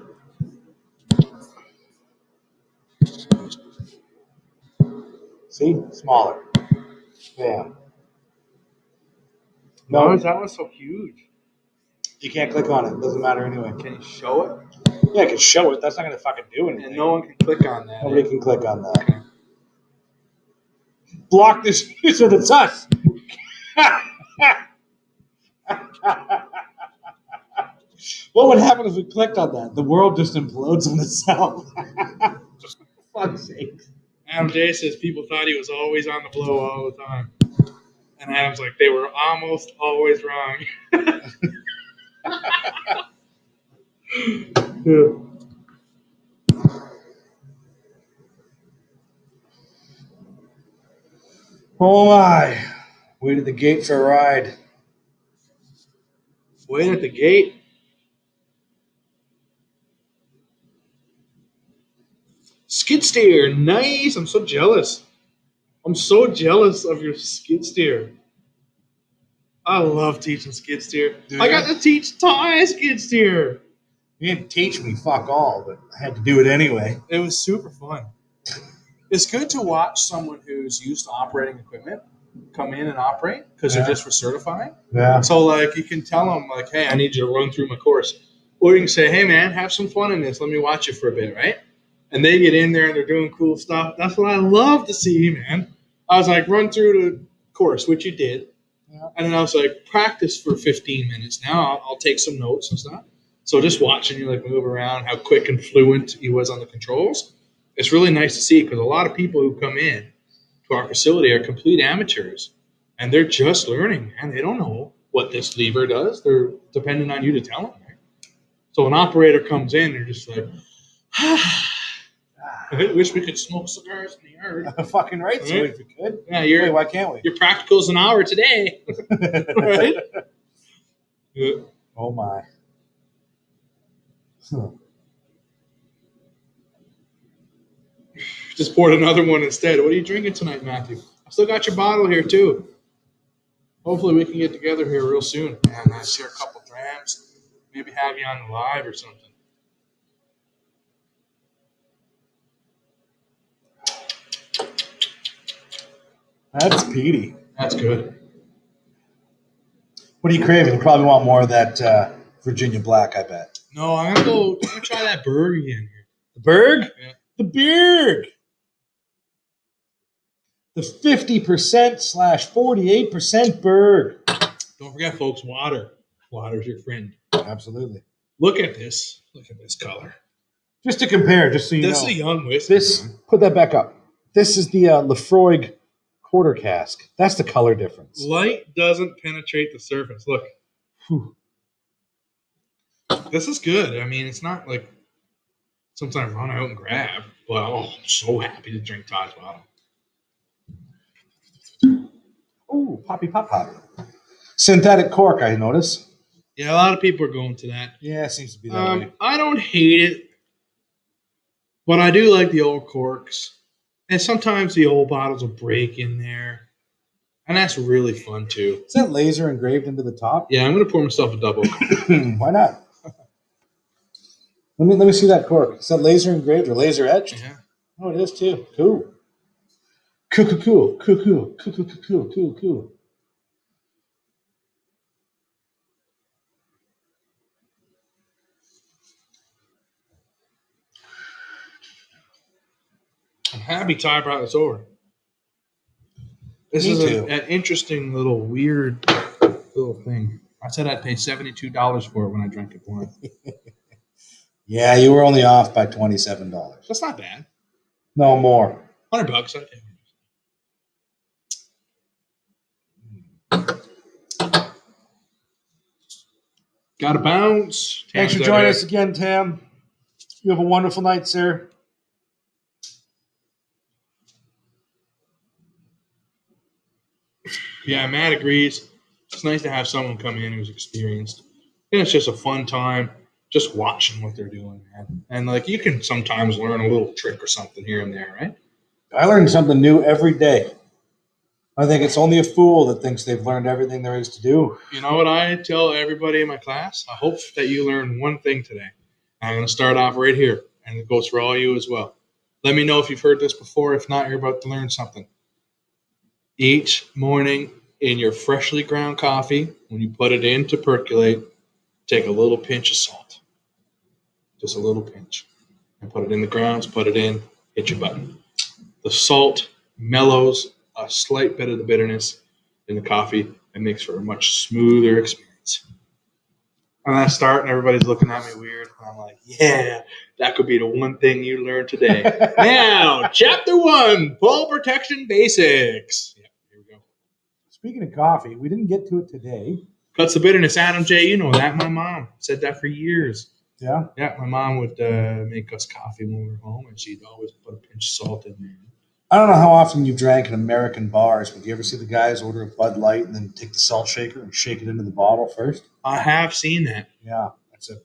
See? Smaller. Bam.
Why
No,
is that one so huge?
you can't click on it. It doesn't matter anyway.
Can you show it?
Yeah, I can show it. That's not going to fucking do anything.
And no one can click on that.
Nobody can click on that. Block this user that's us. What would happen if we clicked on that? The world just implodes on itself. For fuck's sake.
Adam J says people thought he was always on the blow all the time. And Adam's like, they were almost always wrong. Yeah.
Oh my. Wait at the gate for a ride.
Wait at the gate. Skid steer, nice. I'm so jealous. I'm so jealous of your skid steer. I love teaching skid steer. I got to teach Ty skid steer.
You didn't teach me fuck all, but I had to do it anyway.
It was super fun. It's good to watch someone who's used to operating equipment come in and operate because they're just for certifying.
Yeah.
So, like, you can tell them, like, hey, I need you to run through my course. Or you can say, hey, man, have some fun in this. Let me watch you for a bit, right? And they get in there and they're doing cool stuff. That's what I love to see, man. I was like, run through the course, which you did. Yeah. And then I was like, practice for 15 minutes. Now I'll take some notes and stuff. So just watching you, like, move around, how quick and fluent he was on the controls. It's really nice to see because a lot of people who come in to our facility are complete amateurs. And they're just learning, and they don't know what this lever does. They're dependent on you to tell them. Right? So an operator comes in, they're just like, I wish we could smoke cigars in the yard.
Fucking right, so if we could.
Yeah,
why can't we?
Your practical's an hour today. Right? Yeah.
Oh my.
Just poured another one instead. What are you drinking tonight, Matthew? I still got your bottle here too. Hopefully we can get together here real soon and share a couple drams. Maybe have you on the live or something.
That's peaty.
That's good.
What are you craving? You probably want more of that Virginia Black, I bet.
No, I'm gonna try that Berg again here.
The Berg?
Yeah.
The Berg. The 50%/48% Berg.
Don't forget, folks, water. Water's your friend.
Absolutely.
Look at this. Look at this color.
Just to compare, just so you know.
This is a young whiskey.
Put that back up. This is the Laphroaig quarter cask. That's the color difference.
Light doesn't penetrate the surface. Look.
Whew.
This is good. I mean, it's not like something I run out and grab, but I'm so happy to drink Todd's bottle.
Oh, poppy pop pop. Synthetic cork, I notice.
Yeah, a lot of people are going to that.
Yeah, it seems to be that way.
I don't hate it, but I do like the old corks. And sometimes the old bottles will break in there. And that's really fun, too.
Is that laser engraved into the top?
Yeah, I'm going to pour myself a double.
Why not? Let me see that cork. Is that laser engraved or laser etched?
Yeah.
Oh, it is too. Cool. Cool.
I'm happy Ty brought this over. This
Me
is
too.
an interesting little weird little thing. I said I'd pay $72 for it when I drank it once.
Yeah, you were only off by $27.
That's not bad.
No more.
$100, I think. Got to bounce.
Thanks for joining us again, Tam. You have a wonderful night, sir.
Yeah, Matt agrees. It's nice to have someone come in who's experienced. And it's just a fun time just watching what they're doing, man. And like you can sometimes learn a little trick or something here and there, right?
I learn something new every day. I think it's only a fool that thinks they've learned everything there is to do.
You know what I tell everybody in my class? I hope that you learn one thing today. I'm going to start off right here, and it goes for all you as well. Let me know if you've heard this before. If not, you're about to learn something. Each morning in your freshly ground coffee, when you put it in to percolate, take a little pinch of salt. Just a little pinch. And put it in the grounds, put it in, hit your button. The salt mellows a slight bit of the bitterness in the coffee and makes for a much smoother experience. And I start and everybody's looking at me weird. And I'm like, yeah, that could be the one thing you learned today. Now, chapter 1, fall protection basics. Yeah, here we go.
Speaking of coffee, we didn't get to it today.
Cuts the bitterness. Adam J., you know that. My mom said that for years.
Yeah?
Yeah, my mom would make us coffee when we were home, and she'd always put a pinch of salt in there.
I don't know how often you drank in American bars, but do you ever see the guys order a Bud Light and then take the salt shaker and shake it into the bottle first?
I have seen that.
Yeah, that's a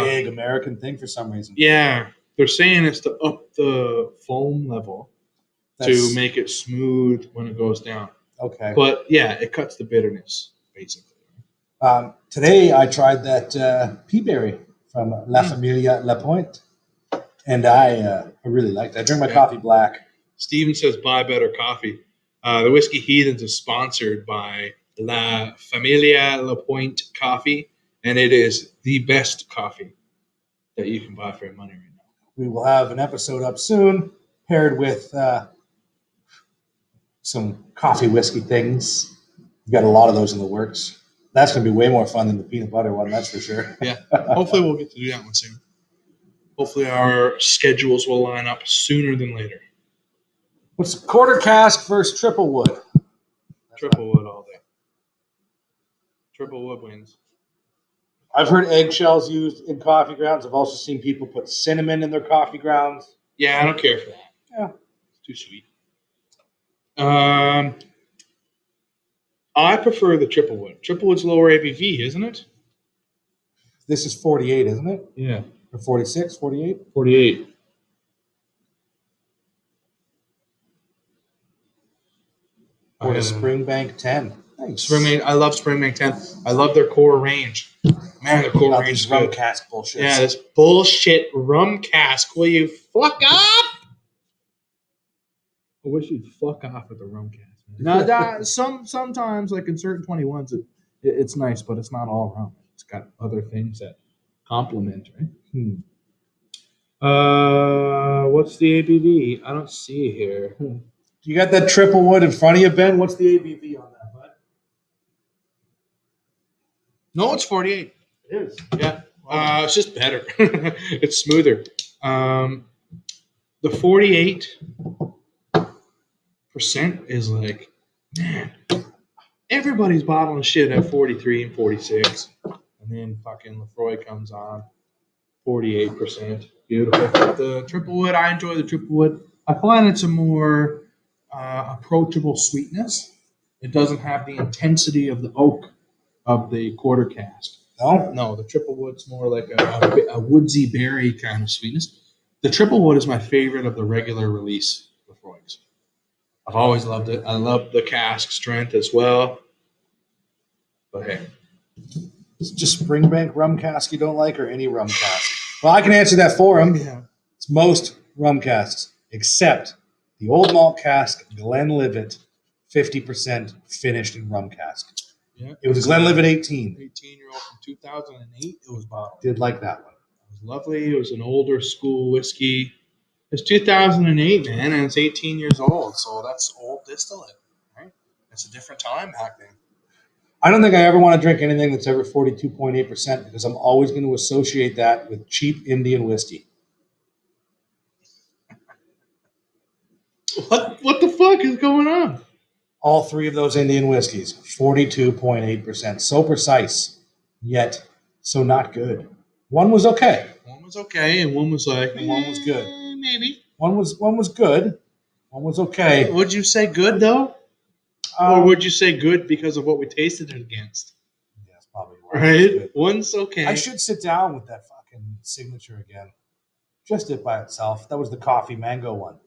big American thing for some reason.
Yeah, they're saying it's to up the foam level to make it smooth when it goes down.
Okay.
But, yeah, it cuts the bitterness, basically.
Today I tried that pea berry from La Familia La Pointe, and I really liked it. I drink my coffee black.
Steven says, buy better coffee. The Whiskey Heathens is sponsored by La Familia La Pointe Coffee, and it is the best coffee that you can buy for your money right now.
We will have an episode up soon, paired with some coffee whiskey things. We've got a lot of those in the works. That's going to be way more fun than the peanut butter one, that's for sure.
Yeah, hopefully we'll get to do that one soon. Hopefully our schedules will line up sooner than later.
What's quarter cask versus triple wood?
Triple wood all day. Triple wood wins.
I've heard eggshells used in coffee grounds. I've also seen people put cinnamon in their coffee grounds.
Yeah, I don't care for that.
Yeah.
It's too sweet. I prefer the triple wood. Triple wood's lower ABV, isn't it?
This is 48, isn't it?
Yeah.
Or 46, 48?
48.
Or the Springbank 10. Nice.
I love Springbank 10. I love their core range. Man, their core range is
rum
good.
cask bullshit.
Yeah, this bullshit rum cask. Will you fuck up? I wish you'd fuck off with the rum cask. Now, sometimes, like in certain 21s, it's nice, but it's not all rum. It's got other things that complement, right? What's the ABV? I don't see it here.
You got that triple wood in front of you, Ben? What's the ABV on that, bud?
No, it's 48.
It is.
Yeah. It's just better. It's smoother. The 48% is like, man, everybody's bottling shit at 43 and 46. And then fucking Laphroaig comes on, 48%. Beautiful. The triple wood, I enjoy the triple wood. I find it's a more approachable sweetness. It doesn't have the intensity of the oak of the quarter cask. No, the triple wood's more like a woodsy berry kind of sweetness. The triple wood is my favorite of the regular release Laphroaigs. I've always loved it. I love the cask strength as well. But hey,
It's just Springbank rum cask you don't like, or any rum cask? Well, I can answer that for him.
yeah.
It's most rum casks, except the old malt cask Glenlivet, 50% finished in rum cask.
Yeah.
It was a Glenlivet 18.
18-year-old from 2008. It was bottled.
Did like that one.
It was lovely. It was an older school whiskey. It's 2008, man, and it's 18 years old. So that's old distillate, right? It's a different time back then.
I don't think I ever want to drink anything that's ever 42.8% because I'm always going to associate that with cheap Indian whiskey.
What the fuck is going on?
All three of those Indian whiskeys, 42.8%. So precise, yet so not good. One was okay.
One was okay, and one was like,
And one was good.
Maybe.
One was good. One was okay.
Would you say good though, or would you say good because of what we tasted it against?
Yeah, it's probably why.
Right. One's okay.
I should sit down with that fucking signature again. Just it by itself. That was the coffee mango one.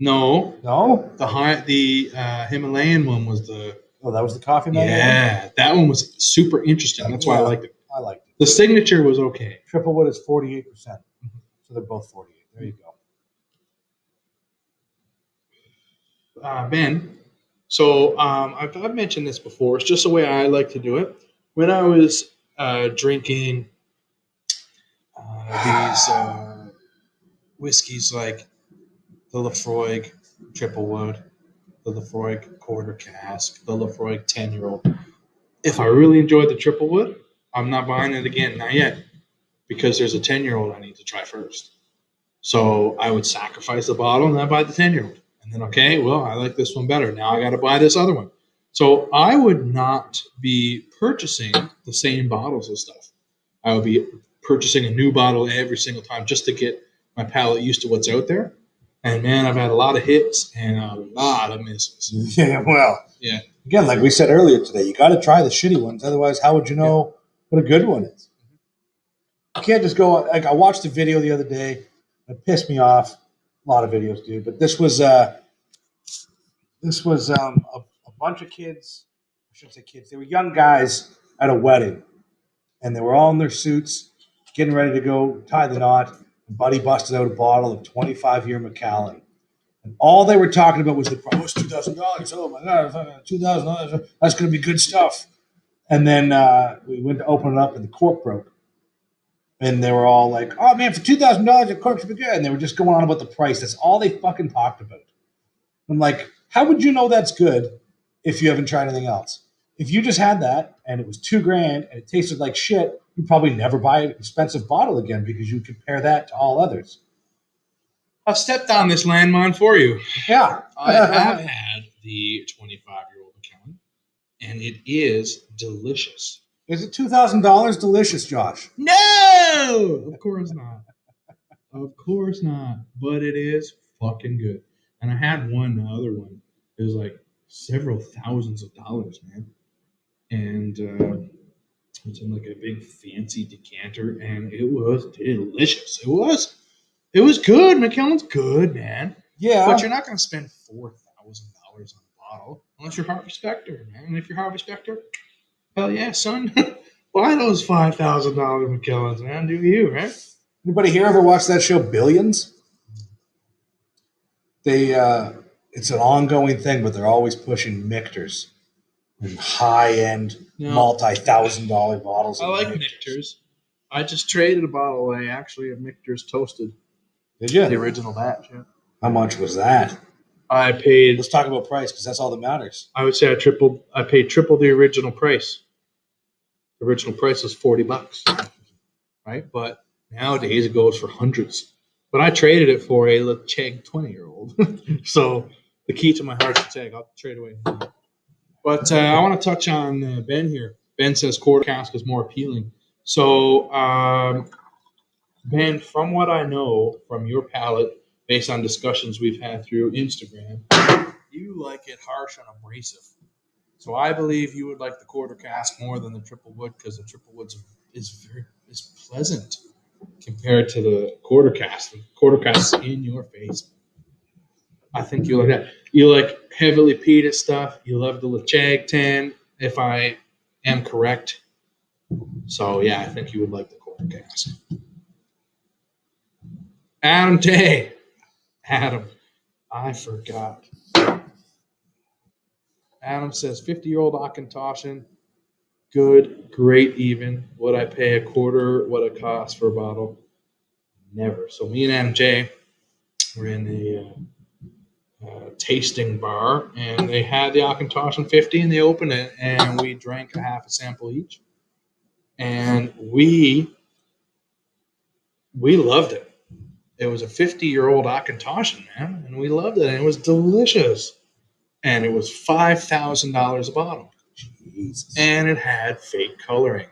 No,
No?
the Himalayan one was the.
Oh, that was the coffee mango one?
Yeah, that one was super interesting. That's why I liked it.
I liked it.
The signature was okay.
Triple wood is 48%. So they're both 48. There you go.
Ben, so I've mentioned this before. It's just the way I like to do it. When I was drinking these whiskeys like the Laphroaig Triple Wood, the Laphroaig Quarter Cask, the Laphroaig 10-year-old, if I really enjoyed the Triple Wood, I'm not buying it again, not yet, because there's a 10-year-old I need to try first. So I would sacrifice the bottle and I buy the 10-year-old. And then, okay, well, I like this one better. Now I got to buy this other one. So I would not be purchasing the same bottles of stuff. I would be purchasing a new bottle every single time just to get my palate used to what's out there. And, man, I've had a lot of hits and a lot of misses.
Yeah, well.
Yeah.
Again, like we said earlier today, you got to try the shitty ones. Otherwise, how would you know what a good one is? You can't just go. Like I watched a video the other day. It pissed me off. A lot of videos do, but this was a bunch of kids. I shouldn't say kids. They were young guys at a wedding, and they were all in their suits, getting ready to go tie the knot. And Buddy busted out a bottle of 25-year Macallan. And all they were talking about was the price. $2,000. Oh my God, $2,000. That's going to be good stuff. And then we went to open it up, and the cork broke. And they were all like, "Oh man, for $2,000, the cork should be good." And they were just going on about the price. That's all they fucking talked about. I'm like, how would you know that's good if you haven't tried anything else? If you just had that and it was $2,000 and it tasted like shit, you'd probably never buy an expensive bottle again because you compare that to all others.
I've stepped on this landmine for you.
Yeah.
I have had the 25-year-old Macallan, and it is delicious.
Is it $2,000 delicious, Josh?
No! Of course not. Of course not. But it is fucking good. And I had the other one. It was like several thousands of dollars, man. And it's in like a big fancy decanter, and it was delicious. It was good. Macallan's good, man.
Yeah.
But you're not going to spend $4,000 on a bottle unless you're Harvey Specter, man. And if you're Harvey Specter, hell yeah, son. Buy those $5,000 Macallans, man. Do you, right?
Anybody here ever watch that show Billions? It's an ongoing thing, but they're always pushing Michters and high-end, multi-$1,000 bottles.
I like Michters. I just traded a bottle away, actually, of Michters Toasted.
Did you?
The original batch, yeah.
How much was that?
I paid.
Let's talk about price because that's all that matters.
I would say I paid triple the original price. The original price was $40, right? But nowadays it goes for hundreds. But I traded it for a Laphroaig 20-year-old. So the key to my heart's Laphroaig, I'll trade away. But I want to touch on Ben here. Ben says quarter cask is more appealing. So, Ben, from what I know from your palate, based on discussions we've had through Instagram, you like it harsh and abrasive. So I believe you would like the quarter cask more than the triple wood because the triple wood is pleasant compared to the quarter cask. The quarter cask is in your face. I think you like that. You like heavily peated stuff. You love the Laphroaig 10, if I am correct. So yeah, I think you would like the quarter cask. Adam Day. Adam, I forgot. Adam says 50-year-old Auchentoshan, good, great, even. Would I pay a quarter what it costs for a bottle? Never. So me and Adam J were in a tasting bar, and they had the Auchentoshan 50, and they opened it, and we drank a half a sample each, and we loved it. It was a 50-year-old Auchentoshan, man, and we loved it, and it was delicious. And it was $5,000 a bottle.
Jesus.
And it had fake coloring.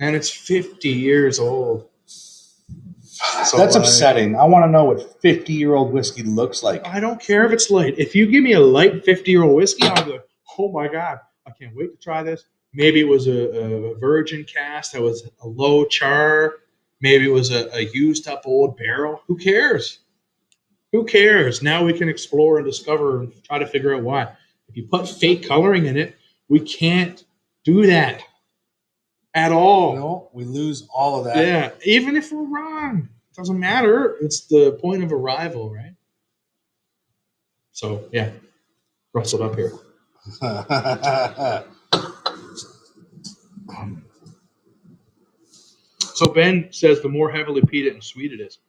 And it's 50 years old. So
that's upsetting. I want to know what 50-year-old whiskey looks like.
I don't care if it's light. If you give me a light 50-year-old whiskey, I'll be like, oh my God, I can't wait to try this. Maybe it was a virgin cask that was a low char. Maybe it was a used up old barrel. Who cares? Who cares? Now we can explore and discover and try to figure out why. If you put fake coloring in it, we can't do that at all.
No, we lose all of that.
Yeah, even if we're wrong. It doesn't matter. It's the point of arrival, right? So, yeah, rustled up here. So Ben says the more heavily peated and sweet it is,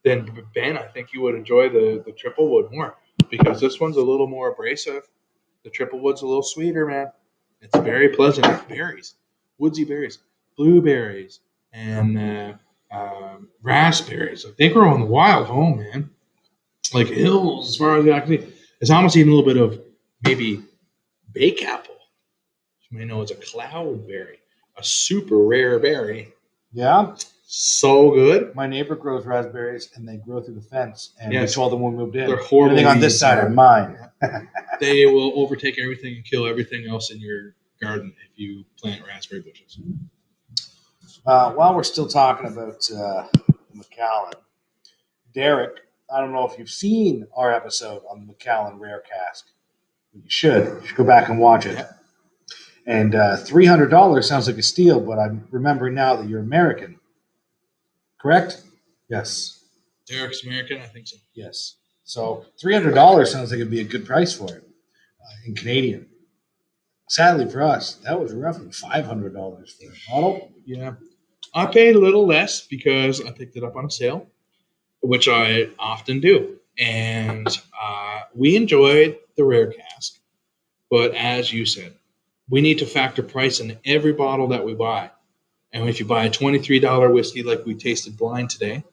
then Ben, I think you would enjoy the triple wood more because this one's a little more abrasive. The triple wood's a little sweeter, man. It's very pleasant. Berries, woodsy berries, blueberries, and raspberries. Like, they grow in the wild home, man. Like hills, as far as I can see. It's almost even a little bit of maybe bake apple. You may know it's a cloudberry, a super rare berry.
Yeah.
So good.
My neighbor grows raspberries, and they grow through the fence. And
Yes.
we told them when we moved in,
They're horrible.
everything on this side are mine.
They will overtake everything and kill everything else in your garden if you plant raspberry bushes.
While we're still talking about Macallan, Derek, I don't know if you've seen our episode on the Macallan Rare Cask. You should. You should go back and watch it.
Yeah.
And $300 sounds like a steal, but I'm remembering now that you're American. Correct? Yes.
Derek's American, I think so.
Yes. So $300 sounds like it'd be a good price for it in Canadian. Sadly for us, that was roughly $500 for a bottle.
Yeah. I paid a little less because I picked it up on a sale, which I often do. And we enjoyed the rare cask. But as you said, we need to factor price in every bottle that we buy. And if you buy a $23 whiskey like we tasted blind today,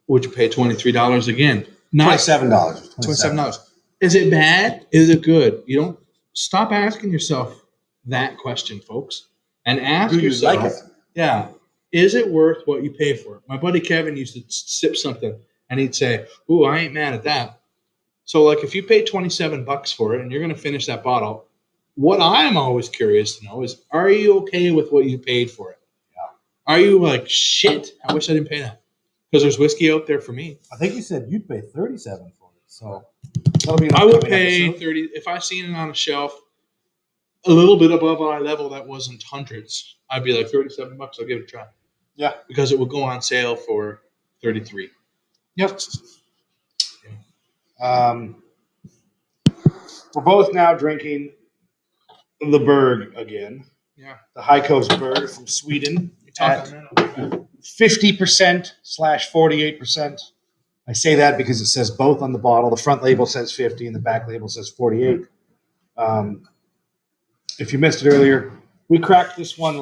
would you pay $23 again? Not
$27.
$27. Is it bad? Is it good? You don't stop asking yourself that question, folks. And ask
Do you
yourself,
like it?
yeah, is it worth what you pay for it? My buddy Kevin used to sip something and he'd say, ooh, I ain't mad at that. So like if you pay $27 for it and you're going to finish that bottle, what I'm always curious to know is, are you okay with what you paid for it?
Yeah.
Are you like, shit, I wish I didn't pay that? Because there's whiskey out there for me.
I think you said you'd pay $37 for it. So that'll be an
I would
upcoming
pay
episode.
30 if I seen it on a shelf a little bit above eye level that wasn't hundreds. I'd be like $37. I'll give it a try.
Yeah.
Because it would go on sale for 33.
Yep. We're both now drinking the Berg again.
Yeah.
The High Coast Berg from Sweden at
At
50%/48%. I say that because it says both on the bottle. The front label says 50 and the back label says 48. If you missed it earlier, we cracked this one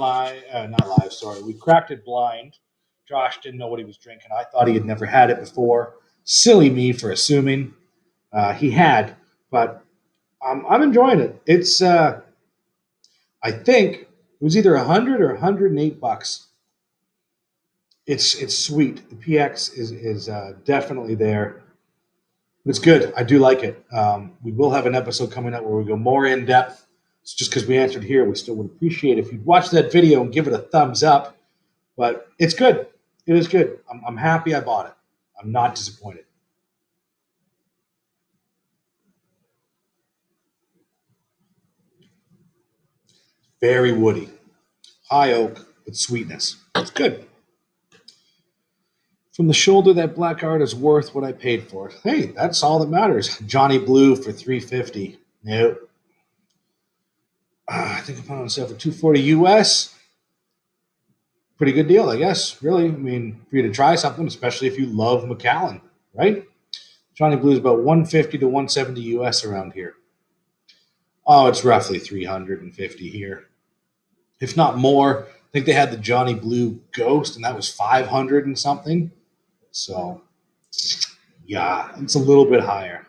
we cracked it blind. Josh didn't know what he was drinking. I thought he had never had it before. Silly me for assuming he had, but I'm enjoying it. It's, I think It was either 100 or 108 bucks. It's sweet. The PX is definitely there. It's good. I do like it. We will have an episode coming up where we go more in depth. It's just because we answered here. We still would appreciate if you'd watch that video and give it a thumbs up. But it's good. It is good. I'm happy I bought it. I'm not disappointed. Very woody. High oak with sweetness. It's good. From the shoulder, that black art is worth what I paid for it. Hey, that's all that matters. Johnny Blue for $350. Nope. I think I found it on sale for $240 US. Pretty good deal, I guess. Really, I mean, for you to try something, especially if you love Macallan, right? Johnny Blue is about $150 to $170 US around here. Oh, it's roughly $350 here, if not more. I think they had the Johnny Blue Ghost, and that was $500 and something. So, yeah, it's a little bit higher.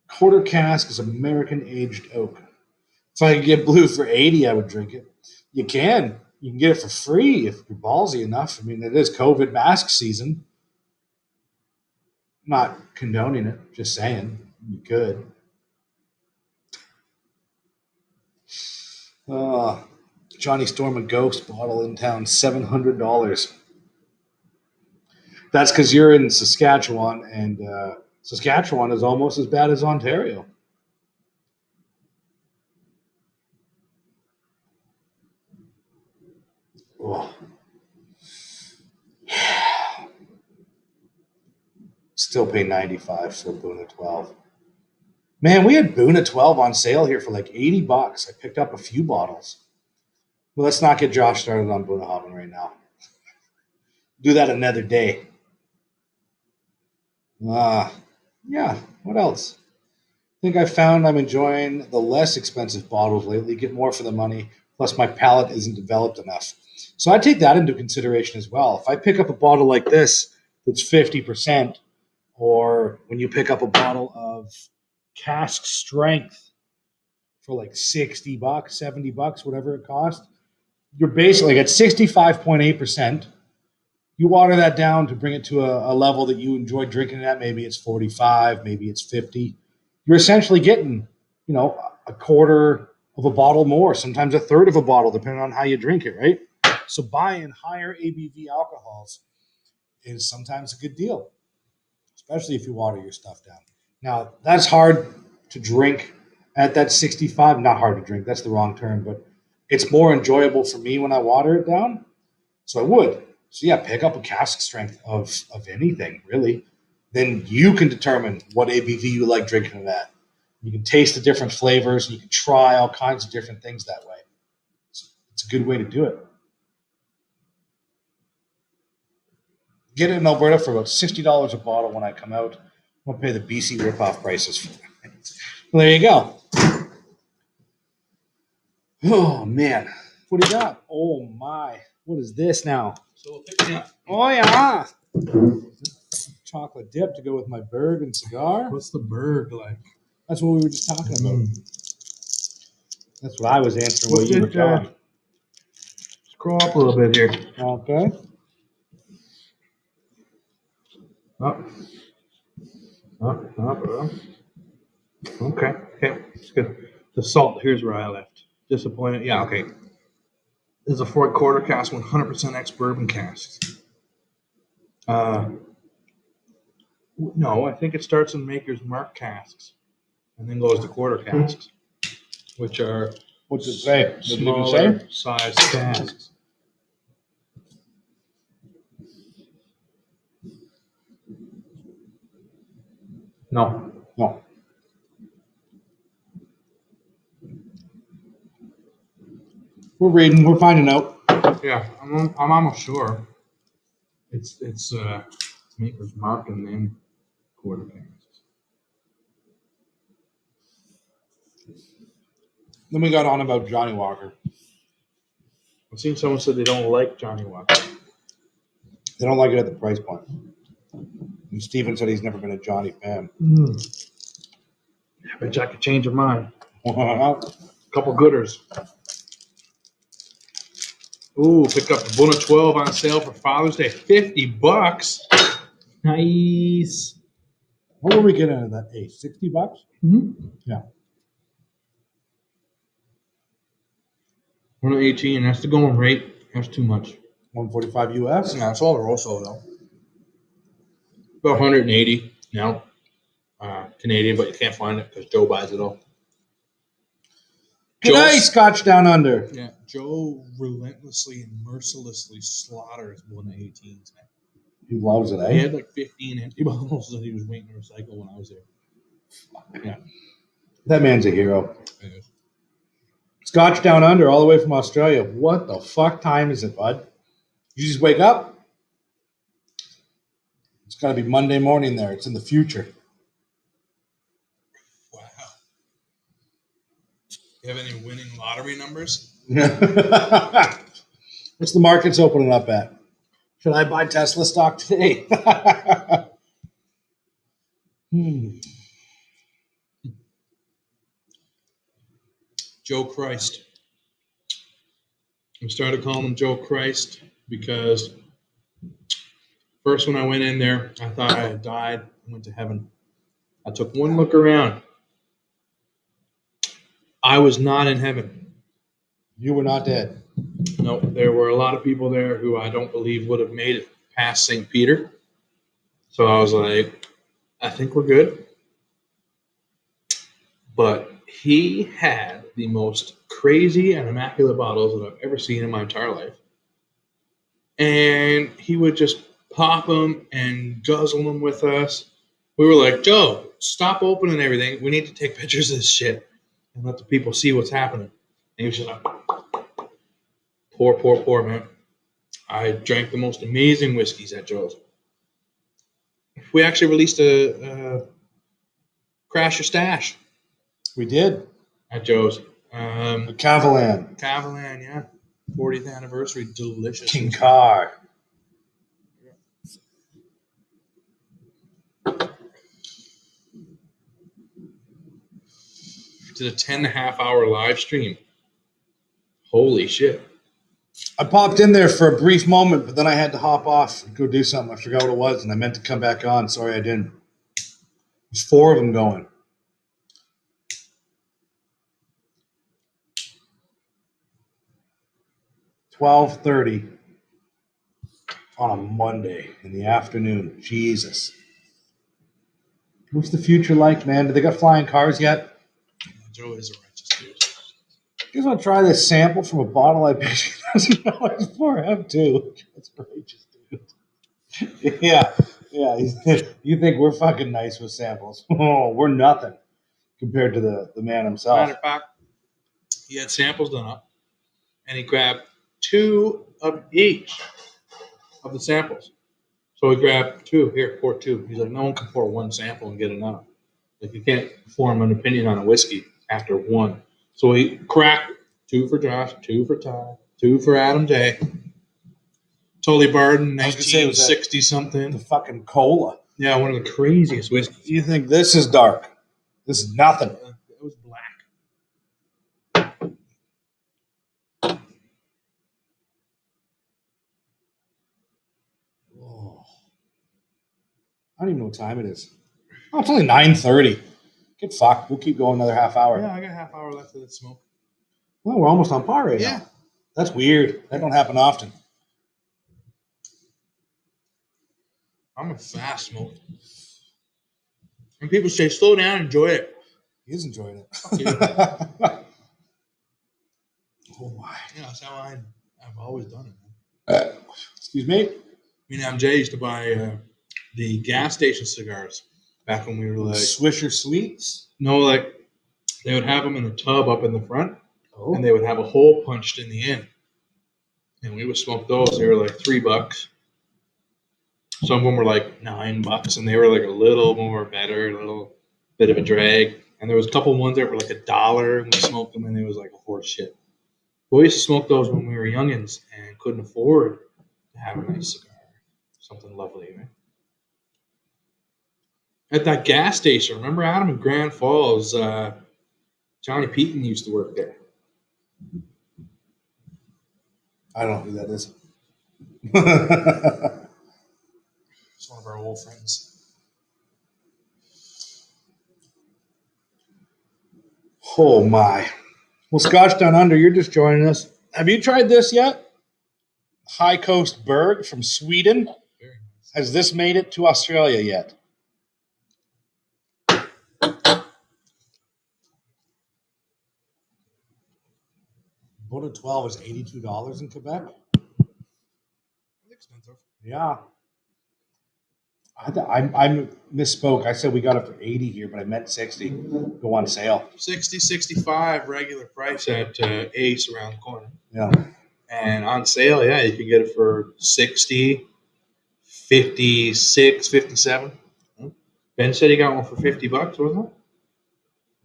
Quarter cask is American aged oak. If I could get blue for $80, I would drink it. You can. You can get it for free if you're ballsy enough. I mean, it is COVID mask season. I'm not condoning it, just saying. You could. Johnny Storm a Ghost bottle in town, $700. That's because you're in Saskatchewan, and Saskatchewan is almost as bad as Ontario. Oh. Yeah. Still pay $95 for Boona 12. Man, we had Boona 12 on sale here for like $80. I picked up a few bottles. Well, let's not get Josh started on Boona Hobbin right now. Do that another day. Yeah, what else? I think I found I'm enjoying the less expensive bottles lately, get more for the money, plus my palate isn't developed enough. So I take that into consideration as well. If I pick up a bottle like this that's 50%, or when you pick up a bottle of cask strength for like $60, $70, whatever it costs, you're basically at 65.8%. You water that down to bring it to a level that you enjoy drinking it at. Maybe it's 45, maybe it's 50. You're essentially getting, a quarter of a bottle more, sometimes a third of a bottle, depending on how you drink it, right? So buying higher ABV alcohols is sometimes a good deal, especially if you water your stuff down. Now, that's hard to drink at that 65. Not hard to drink, that's the wrong term, but it's more enjoyable for me when I water it down. So I would. So yeah, pick up a cask strength of anything, really. Then you can determine what ABV you like drinking it at. You can taste the different flavors. You can try all kinds of different things that way. It's a good way to do it. Get it in Alberta for about $60 a bottle when I come out. I'll pay the BC ripoff prices. Well, there you go. Oh, man. What do you got? Oh, my. What is this now?
So we'll pick it up.
Oh, yeah. Chocolate dip to go with my Berg and cigar.
What's the Berg like?
That's what we were just talking about. That's what I was answering while you were talking.
Scroll up a little bit here.
Okay.
Up. Okay. It's good. The salt, here's where I left. Disappointed. Yeah, okay. This is a Freud quarter cask, 100% ex-bourbon casks. No, I think it starts in Maker's Mark casks and then goes to quarter casks, which are
What's it say?
smaller size casks. No.
We're reading. We're finding out.
Yeah, I'm almost sure. It's Maker's Mark and then quarter casks.
Then we got on about Johnny Walker.
I've seen someone said they don't like Johnny Walker.
They don't like it at the price point. And Steven said he's never been a Johnny fan.
I bet I could change your mind.
Well,
Couple gooders. Ooh, picked up a Bona 12 on sale for Father's Day. $50. Nice.
What were we getting at that age? $60?
Mm-hmm.
Yeah.
118. That's the going rate. That's too much.
145 US?
Yeah, that's all they're also though. About 180 now. Canadian, but you can't find it because Joe buys it all.
Good day, Scotch Down Under.
Yeah, Joe relentlessly and mercilessly slaughters Bona 18s. Man.
He loves it, eh?
He had like 15 empty bottles that he was waiting to recycle when I was there. Yeah.
That man's a hero.
Yeah.
Scotch Down Under, all the way from Australia. What the fuck time is it, bud? You just wake up? It's got to be Monday morning there. It's in the future.
Wow. You have any winning lottery numbers?
What's the markets opening up at? Should I buy Tesla stock today?
Joe Christ. I started calling him Joe Christ because first when I went in there, I thought I had died and went to heaven. I took one look around. I was not in heaven.
You were not dead.
No, there were a lot of people there who I don't believe would have made it past St. Peter. So I was like, I think we're good. But he had the most crazy and immaculate bottles that I've ever seen in my entire life. And he would just pop them and guzzle them with us. We were like, Joe, stop opening everything. We need to take pictures of this shit and let the people see what's happening. And he was just like, pour, man. I drank the most amazing whiskeys at Joe's. We actually released a Crash Your Stash.
We did.
At Joe's.
A Cavalan.
Cavalan, yeah. 40th anniversary. Delicious.
King Car.
Did a 10.5-hour live stream. Holy shit.
I popped in there for a brief moment, but then I had to hop off and go do something. I forgot what it was, and I meant to come back on. Sorry, I didn't. There's 4 of them going. $12:30 on a Monday in the afternoon. Jesus. What's the future like, man? Do they got flying cars yet?
Joe is a righteous dude.
You guys want to try this sample from a bottle I paid $2,000 for? Have two. That's righteous, dude. Yeah. You think we're fucking nice with samples? Oh, we're nothing compared to the man himself.
Matter of fact, he had samples done up, and he grabbed 2 of each of the samples. So he grabbed 2. Here, pour 2. He's like, no one can pour 1 sample and get enough. Like, you can't form an opinion on a whiskey after 1. So he cracked 2 for Josh, 2 for Ty, 2 for Adam J. Tully Barden, 1960 something.
The fucking cola.
Yeah, one of the craziest whiskeys.
You think this is dark? This is nothing.
It was black.
Oh. I don't even know what time it is. Oh, it's only 9:30. Get fucked. We'll keep going another half hour.
Yeah, I got a half hour left of that smoke.
Well, we're almost on par right now. That's weird. That don't happen often.
I'm a fast smoker. And people say, slow down, enjoy it.
He is enjoying it. Oh, my.
Yeah, that's how I've always done it.
Man. Excuse me?
Me and MJ used to buy the gas station cigars back when we were like...
Swisher Sweets?
No, like, they would have them in a tub up in the front, and they would have a hole punched in the end. And we would smoke those. They were like $3. Some of them were like $9, and they were like a little more better, a little bit of a drag. And there was a couple ones that were like $1, and we smoked them, and it was like a horse shit. We used to smoke those when we were youngins and couldn't afford to have a nice cigar, something lovely, right? At that gas station, remember Adam in Grand Falls? Johnny Peaton used to work there.
I don't know who that is.
It's one of our old friends.
Oh my. Well, Scotch Down Under, you're just joining us. Have you tried this yet? High Coast Berg from Sweden.
Very nice.
Has this made it to Australia yet? Bona 12 is $82 in Quebec.
Expensive.
Yeah. I misspoke. I said we got it for 80 here, but I meant 60. Go on sale.
60, 65 regular price at Ace around the corner.
Yeah.
And on sale, yeah, you can get it for 60, 56, 57. Ben said he got one for $50, wasn't it?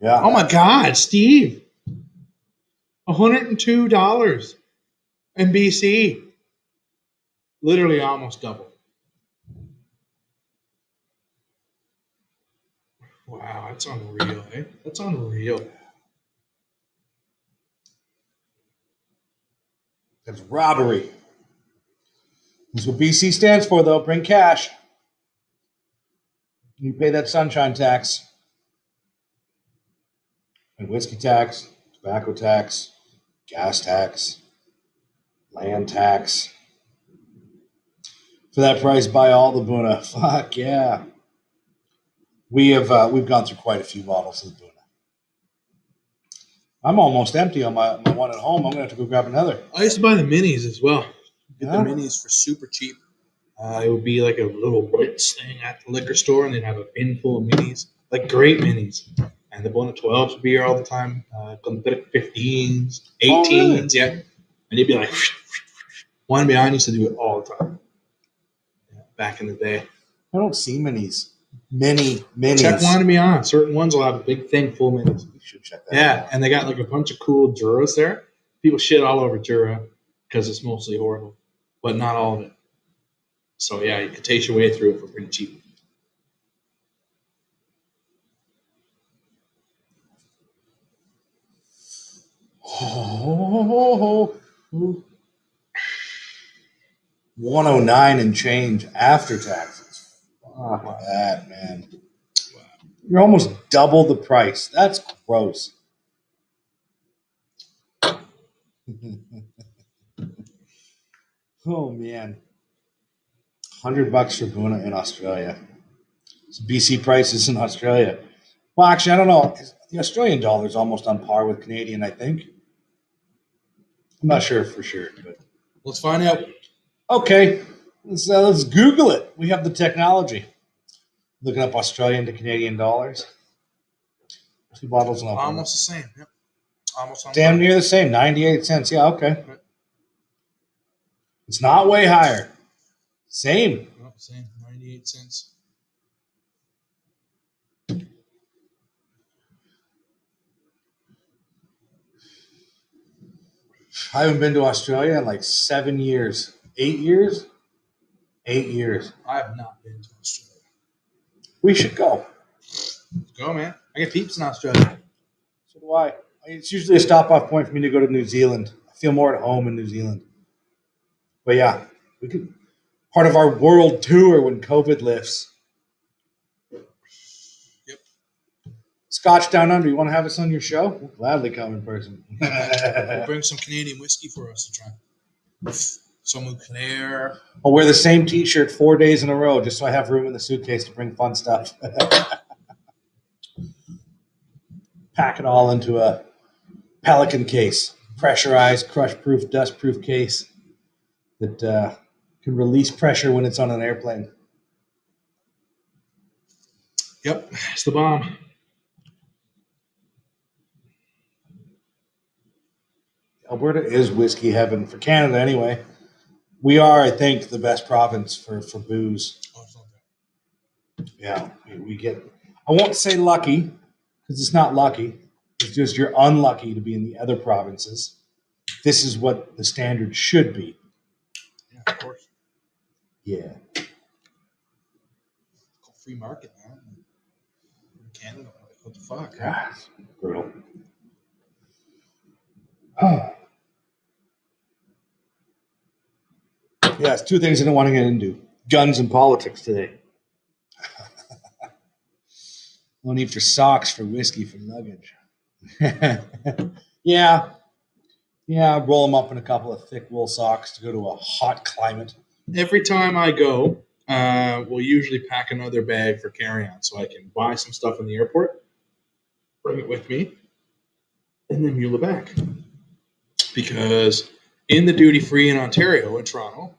Yeah.
Oh my God, Steve. $102 in BC. Literally almost double. Wow, that's unreal, eh? That's unreal.
That's robbery. That's what BC stands for, though. Bring cash. You pay that sunshine tax and whiskey tax, tobacco tax, gas tax, land tax. For that price, buy all the Buna. Fuck yeah. We've gone through quite a few bottles of the Buna. I'm almost empty on my one at home. I'm gonna have to go grab another.
I used to buy the minis as well. Get
Yeah.
the minis for super cheap. It would be like a little Ritz thing at the liquor store, and they'd have a bin full of minis, like great minis. And the Bona 12s would be here all the time. 15s, 18s,
really?
yeah. And you'd be like, one behind used to do it all the time. Yeah, back in the day.
I don't see minis. Many minis.
Check Wine and Beyond. Certain ones will have a big thing full of minis.
You should check that
Yeah,
out.
and they got like a bunch of cool Duras there. People shit all over Dura because it's mostly horrible, but not all of it. So yeah, you can taste your way through it for pretty cheap.
Oh, 109 and change after taxes. Fuck that, man. You're almost double the price. That's gross. Oh man. $100 for Buna in Australia. It's BC prices in Australia. Well, actually, I don't know. The Australian dollar is almost on par with Canadian, I think. I'm not sure for sure, but
Let's find out.
okay. Let's Google it. We have the technology. Looking up Australian to Canadian dollars. 2 bottles and
Almost the same. Yep. Almost on
damn
par.
near the same. 98 cents. Yeah, okay. It's not way higher. Same.
Yep, same. 98 cents.
I haven't been to Australia in like 7 years. 8 years? 8 years.
I have not been to Australia.
We should go.
Let's go, man. I get peeps in Australia.
So do I. It's usually a stop off point for me to go to New Zealand. I feel more at home in New Zealand. But yeah, we could part of our world tour when COVID lifts.
Yep.
Scotch Down Under, you want to have us on your show? We'll gladly come in person.
We'll bring some Canadian whiskey for us to try. Some Claire.
I'll wear the same T-shirt 4 days in a row just so I have room in the suitcase to bring fun stuff. Pack it all into a Pelican case, pressurized, crush-proof, dust-proof case that can release pressure when it's on an airplane.
Yep, it's the bomb.
Alberta is whiskey heaven for Canada anyway. We are, I think, the best province for booze.
Oh, it's not that.
Yeah, we get, I won't say lucky, because it's not lucky. It's just you're unlucky to be in the other provinces. This is what the standard should be.
Yeah, of course.
Yeah.
Free market, man. In Canada, what the fuck?
Yeah, it's brutal. Yes, two things I don't want to get into: guns and politics today. No need for socks for whiskey for luggage. Yeah, yeah. Roll them up in a couple of thick wool socks to go to a hot climate.
Every time I go, we'll usually pack another bag for carry-on so I can buy some stuff in the airport, bring it with me, and then mule it back. Because in the duty-free in Ontario, in Toronto,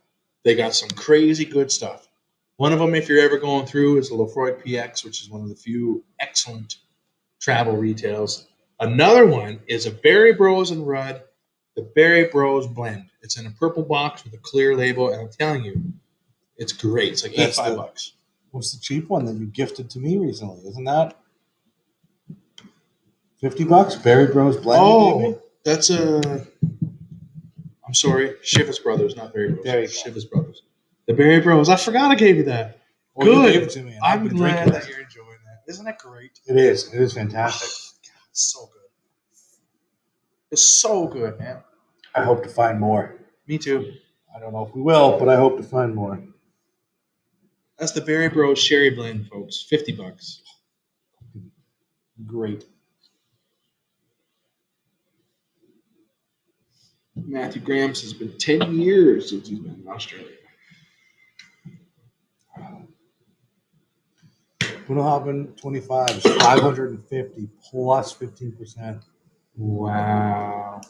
they got some crazy good stuff. One of them, if you're ever going through, is the Laphroaig PX, which is one of the few excellent travel retails. Another one is a Berry Bros and Rudd, the Berry Bros blend. It's in a purple box with a clear label, and I'm telling you, it's great. It's like $85.
What's the cheap one that you gifted to me recently? Isn't that $50? Berry Bros blend.
Oh, that's a. I'm sorry, Chivas Brothers, not Berry Bros. Chivas Brothers. The Berry Bros. I forgot I gave you that.
Well, good. You gave it to me.
I'm glad that you're enjoying that. Isn't that great?
It is. It is fantastic.
God, it's so good. It's so good, man.
I hope to find more.
Me too.
I don't know if we will, but I hope to find more.
That's the Berry Bros Sherry Blend, folks. $50.
Great.
Matthew Grahams has been 10 years since he's been in Australia.
Bunnahabhain 25 is 550 plus 15%.
Wow.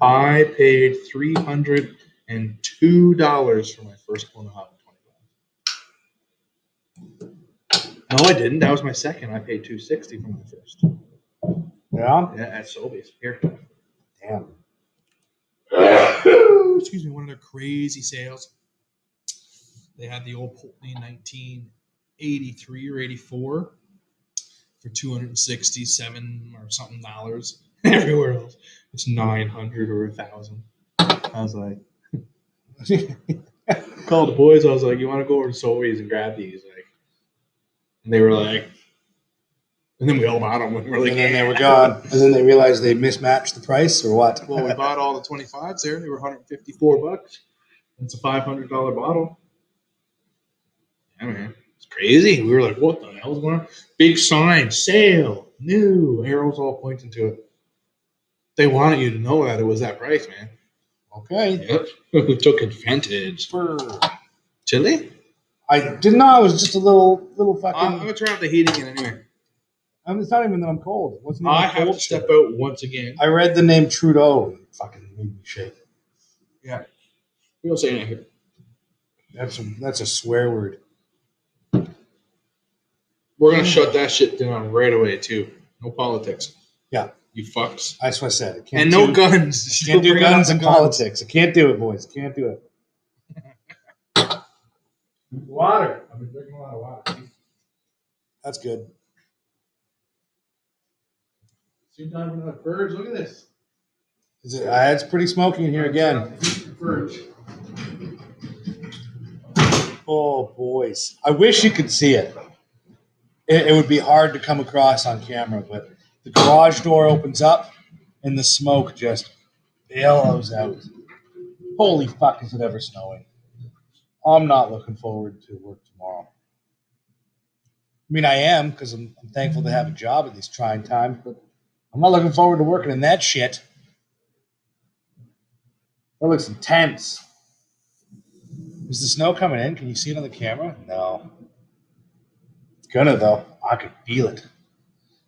I paid $302 for my first Bunnahabhain 25. No, I didn't. That was my second. I paid $260 for my first.
Yeah?
Yeah, at Sobeys. Here.
Damn.
Excuse me, one of their crazy sales. They had the old Pulteney 1983 or 84 for $267 or something dollars. Everywhere else, it's $900 or $1,000. I was like, called the boys. I was like, you want to go over to Sobeys and grab these? Like, and they were like, and then we all bought them. And we're like,
and then they were gone. And then they realized they mismatched the price or what?
Well, we bought all the 25s there. They were $154. It's a $500 bottle. Yeah, man. It's crazy. We were like, what the hell is going on? Big sign, sale, new, arrows all pointing to it. They wanted you to know that it was that price, man.
Okay.
Yep. We took advantage. Chili?
I didn't know. It was just a little fucking.
I'm going to turn off the heat again anyway.
It's not even that I'm cold. It wasn't even
I have to step out once again.
I read the name Trudeau and it fucking made me shake.
Yeah. We don't say anything.
That's a swear word.
We're going to shut that shit down right away, too. No politics.
Yeah.
You fucks.
That's what I said.
And no guns.
Can't do guns and politics. I can't do it, boys. Can't do it.
Water. I've been drinking a lot of water.
That's good.
See, diving the birds. Look at this.
It's pretty smoky in here again.
Birds.
Oh, boys. I wish you could see it. It would be hard to come across on camera, but the garage door opens up and the smoke just billows out. Holy fuck, is it ever snowing? I'm not looking forward to work tomorrow. I mean, I am, because I'm thankful to have a job at these trying times, but I'm not looking forward to working in that shit. That looks intense. Is the snow coming in? Can you see it on the camera? No. It's gonna, though. I could feel it.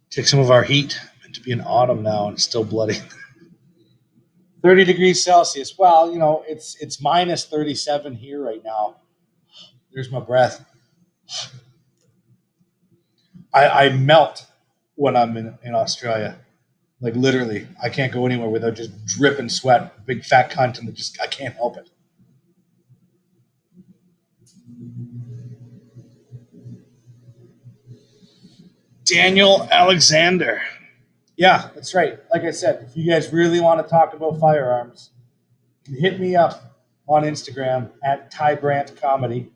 Take some of our heat. Meant to be in autumn now, and it's still bloody. 30 degrees Celsius. Well, you know, it's minus 37 here right now. There's my breath. I melt when I'm in Australia. Like, literally, I can't go anywhere without just dripping sweat. Big fat cunt, and I can't help it. Daniel Alexander. Yeah, that's right. Like I said, if you guys really want to talk about firearms, you can hit me up on Instagram at Ty Brandt Comedy.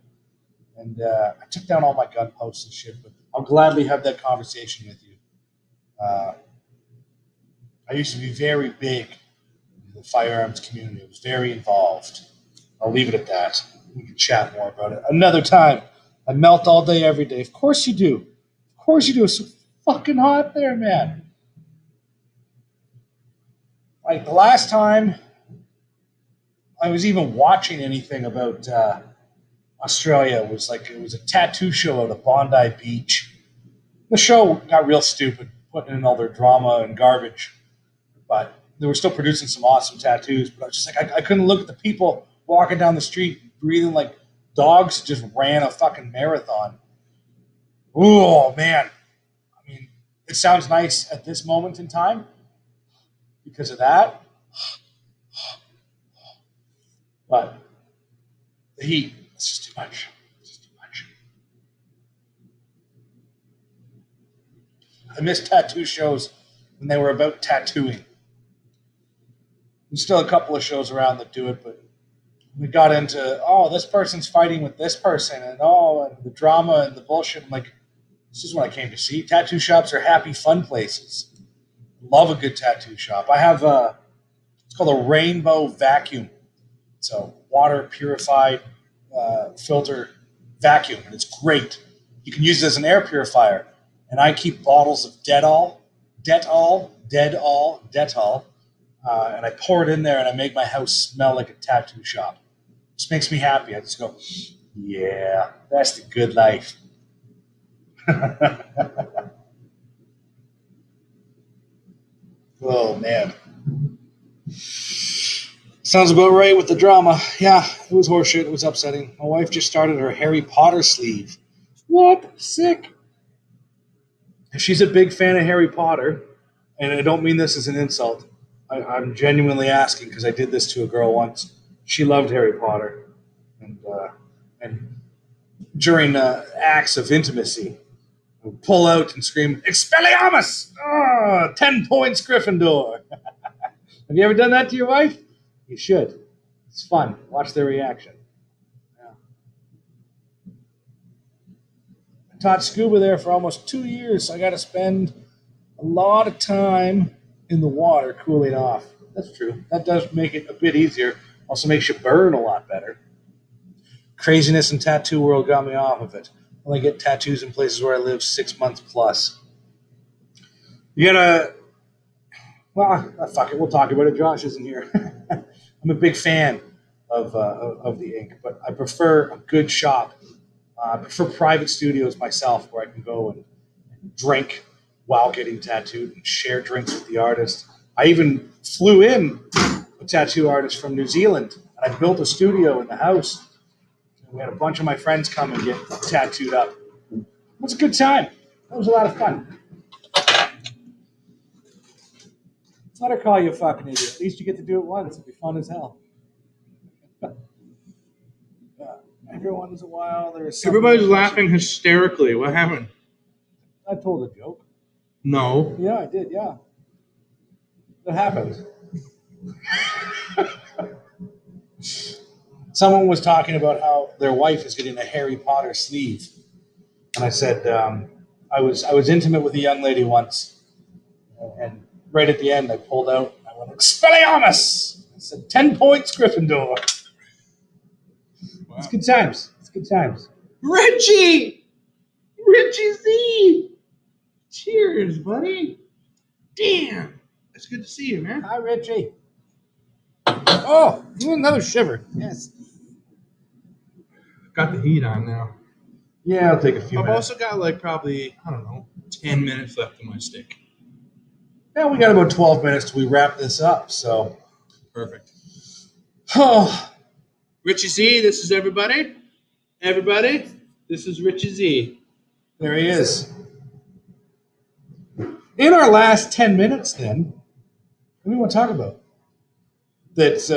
And I took down all my gun posts and shit, but I'll gladly have that conversation with you. I used to be very big in the firearms community. I was very involved. I'll leave it at that. We can chat more about it another time. I melt all day, every day. Of course you do. Of course you do. It's so fucking hot there, man. Like the last time I was even watching anything about Australia was it was a tattoo show out of Bondi Beach. The show got real stupid, putting in all their drama and garbage, but they were still producing some awesome tattoos. But I was just like, I couldn't look at the people walking down the street breathing like dogs just ran a fucking marathon. Oh man, I mean, it sounds nice at this moment in time because of that, but the heat, it's just too much. It's just too much. I miss tattoo shows when they were about tattooing. There's still a couple of shows around that do it, but we got into, oh, this person's fighting with this person, and and the drama and the bullshit. I'm like, this is what I came to see. Tattoo shops are happy, fun places. Love a good tattoo shop. I have it's called a rainbow vacuum. It's a water purified filter vacuum, and it's great. You can use it as an air purifier. And I keep bottles of Dettol, and I pour it in there, and I make my house smell like a tattoo shop. It just makes me happy. I just go, yeah, that's the good life. Oh, man. Sounds about right with the drama. Yeah, it was horseshit. It was upsetting. My wife just started her Harry Potter sleeve. What? Sick. She's a big fan of Harry Potter, and I don't mean this as an insult. I'm genuinely asking because I did this to a girl once. She loved Harry Potter, and during acts of intimacy, I would pull out and scream, "Expelliarmus! 10 points, Gryffindor!" Have you ever done that to your wife? You should. It's fun. Watch their reaction. Yeah. I taught scuba there for almost 2 years. So I got to spend a lot of time in the water cooling off. That's true. That does make it a bit easier. Also makes you burn a lot better. Craziness in tattoo world got me off of it. I only get tattoos in places where I live 6 months plus. You gotta. Well, fuck it. We'll talk about it. Josh isn't here. I'm a big fan of the ink, but I prefer a good shop. I prefer private studios myself, where I can go and drink while getting tattooed and share drinks with the artist. I even flew in a tattoo artist from New Zealand, and I built a studio in the house. We had a bunch of my friends come and get tattooed up. It was a good time. It was a lot of fun. Let her call you a fucking idiot. At least you get to do it once. It'll be fun as hell. Every once in a while, there's
Everybody's laughing hysterically. What happened?
I told a joke.
No.
Yeah, I did. Yeah, that happens. Someone was talking about how their wife is getting a Harry Potter sleeve, and I said I was intimate with a young lady once, and right at the end, I pulled out. I went, "Expelliarmus!" I said, 10 points, Gryffindor. Wow. It's good times. It's good times.
Richie Z. Cheers, buddy. Damn, it's good to see you, man.
Hi, Richie. Oh, you need another shiver. Yes.
Got the heat on now.
Yeah, I'll take a few
I've
minutes.
also got probably, 10 minutes left in my stick.
Yeah, we got about 12 minutes till we wrap this up, so.
Perfect.
Oh.
Richie Z, this is everybody. Everybody, this is Richie Z.
There he is. In our last 10 minutes, then, what do we want to talk about? That's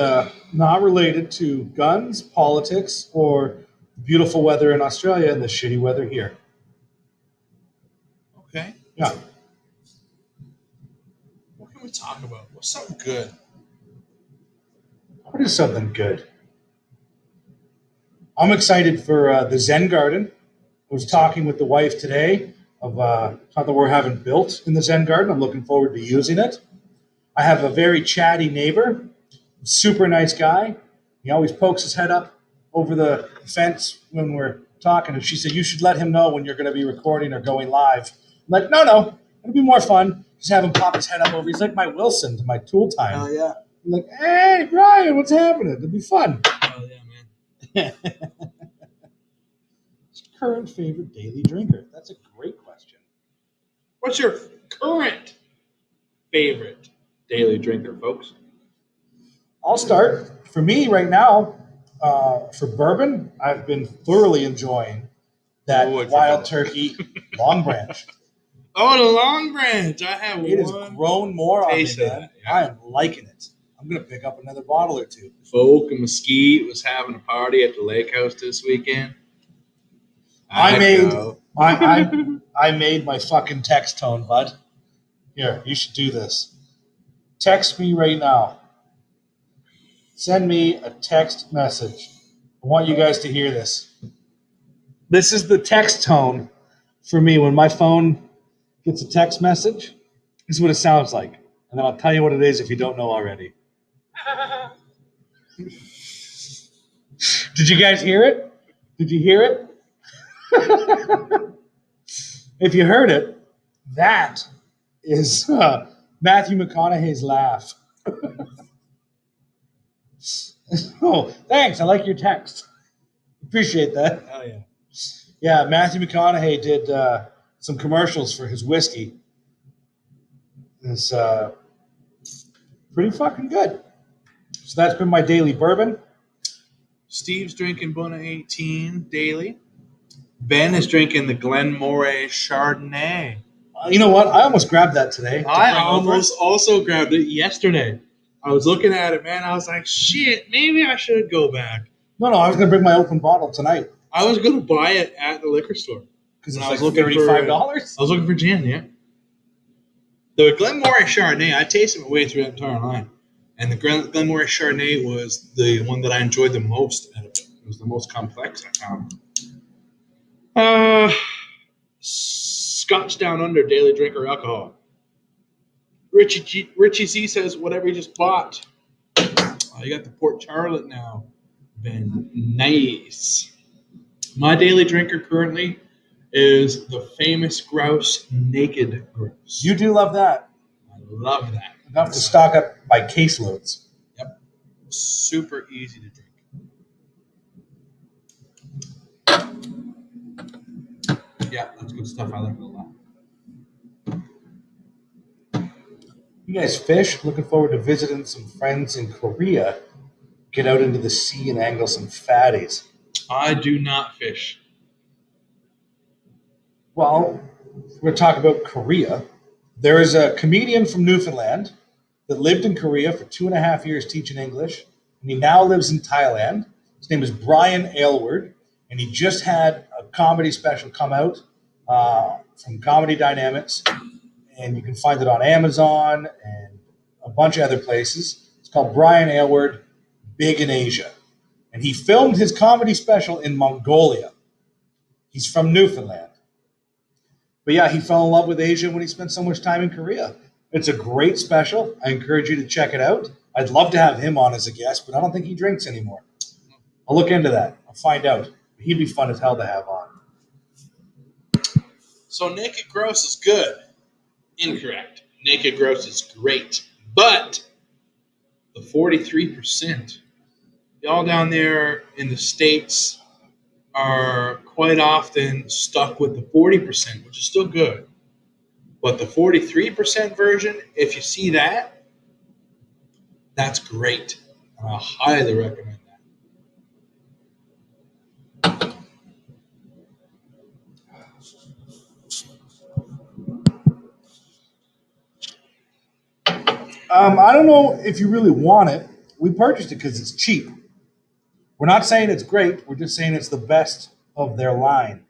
not related to guns, politics, or the beautiful weather in Australia and the shitty weather here.
Okay.
Yeah.
What can we talk about? What's something good?
What is something good? I'm excited for the Zen Garden. I was talking with the wife today of something we're having built in the Zen Garden. I'm looking forward to using it. I have a very chatty neighbor, super nice guy. He always pokes his head up over the fence when we're talking. And she said, you should let him know when you're going to be recording or going live. I'm like, no. It'll be more fun. Just have him pop his head up over. He's like my Wilson to my Tool Time.
Oh, yeah.
I'm like, hey, Brian, what's happening? It'll be fun.
Oh, yeah, man.
Current favorite daily drinker? That's a great question.
What's your current favorite daily drinker, folks?
I'll start. For me right now, for bourbon, I've been thoroughly enjoying that Wild Turkey Long Branch.
Oh, the Long Branch. I have
It has grown more on me,
taste of
man.
that, yeah.
I am liking it. I'm going to pick up another bottle or two.
Folk and Mesquite was having a party at the lake house this weekend.
I made my fucking text tone, bud. Here, you should do this. Text me right now. Send me a text message. I want you guys to hear this. This is the text tone for me when my phone gets a text message. This is what it sounds like. And then I'll tell you what it is if you don't know already. Did you guys hear it? Did you hear it? If you heard it, that is Matthew McConaughey's laugh. Oh, thanks. I like your text. Appreciate that.
Oh, yeah.
Yeah, Matthew McConaughey did some commercials for his whiskey. It's pretty fucking good. So that's been my daily bourbon.
Steve's drinking Bona 18 daily. Ben is drinking the Glenmore Chardonnay.
You know what? I almost grabbed that today.
I almost also grabbed it yesterday. I was looking at it, man. I was like, shit, maybe I should go back.
No, I was going to bring my open bottle tonight.
I was going to buy it at the liquor store.
Because
And
I
I
was
was
like
looking
$35.
I was looking for gin, yeah. The Glenmore Chardonnay, I tasted my way through that entire line. And the Glenmore Chardonnay was the one that I enjoyed the most out of it. It was the most complex I found. Scotch Down Under, daily drinker alcohol. Richie Z says, whatever you just bought. Oh, you got the Port Charlotte now, Ben. Nice. My daily drinker currently is the famous Grouse Naked Grouse.
You do love that.
I love that.
Enough to stock up my caseloads.
Yep. Super easy to drink. Yeah, that's good stuff. I like it a lot.
You guys fish? Looking forward to visiting some friends in Korea. Get out into the sea and angle some fatties.
I do not fish.
Well, we're going to talk about Korea. There is a comedian from Newfoundland that lived in Korea for 2.5 years teaching English, and he now lives in Thailand. His name is Brian Aylward, and he just had a comedy special come out from Comedy Dynamics, and you can find it on Amazon and a bunch of other places. It's called Brian Aylward, Big in Asia. And he filmed his comedy special in Mongolia. He's from Newfoundland. But yeah, he fell in love with Asia when he spent so much time in Korea. It's a great special. I encourage you to check it out. I'd love to have him on as a guest, but I don't think he drinks anymore. I'll look into that. I'll find out. He'd be fun as hell to have on.
So Naked Grouse is good. Incorrect. Naked Grouse is great. But the 43%, y'all down there in the States are quite often stuck with the 40%, which is still good. But the 43% version, if you see that, that's great. I highly recommend that.
I don't know if you really want it. We purchased it because it's cheap. We're not saying it's great. We're just saying it's the best of their line.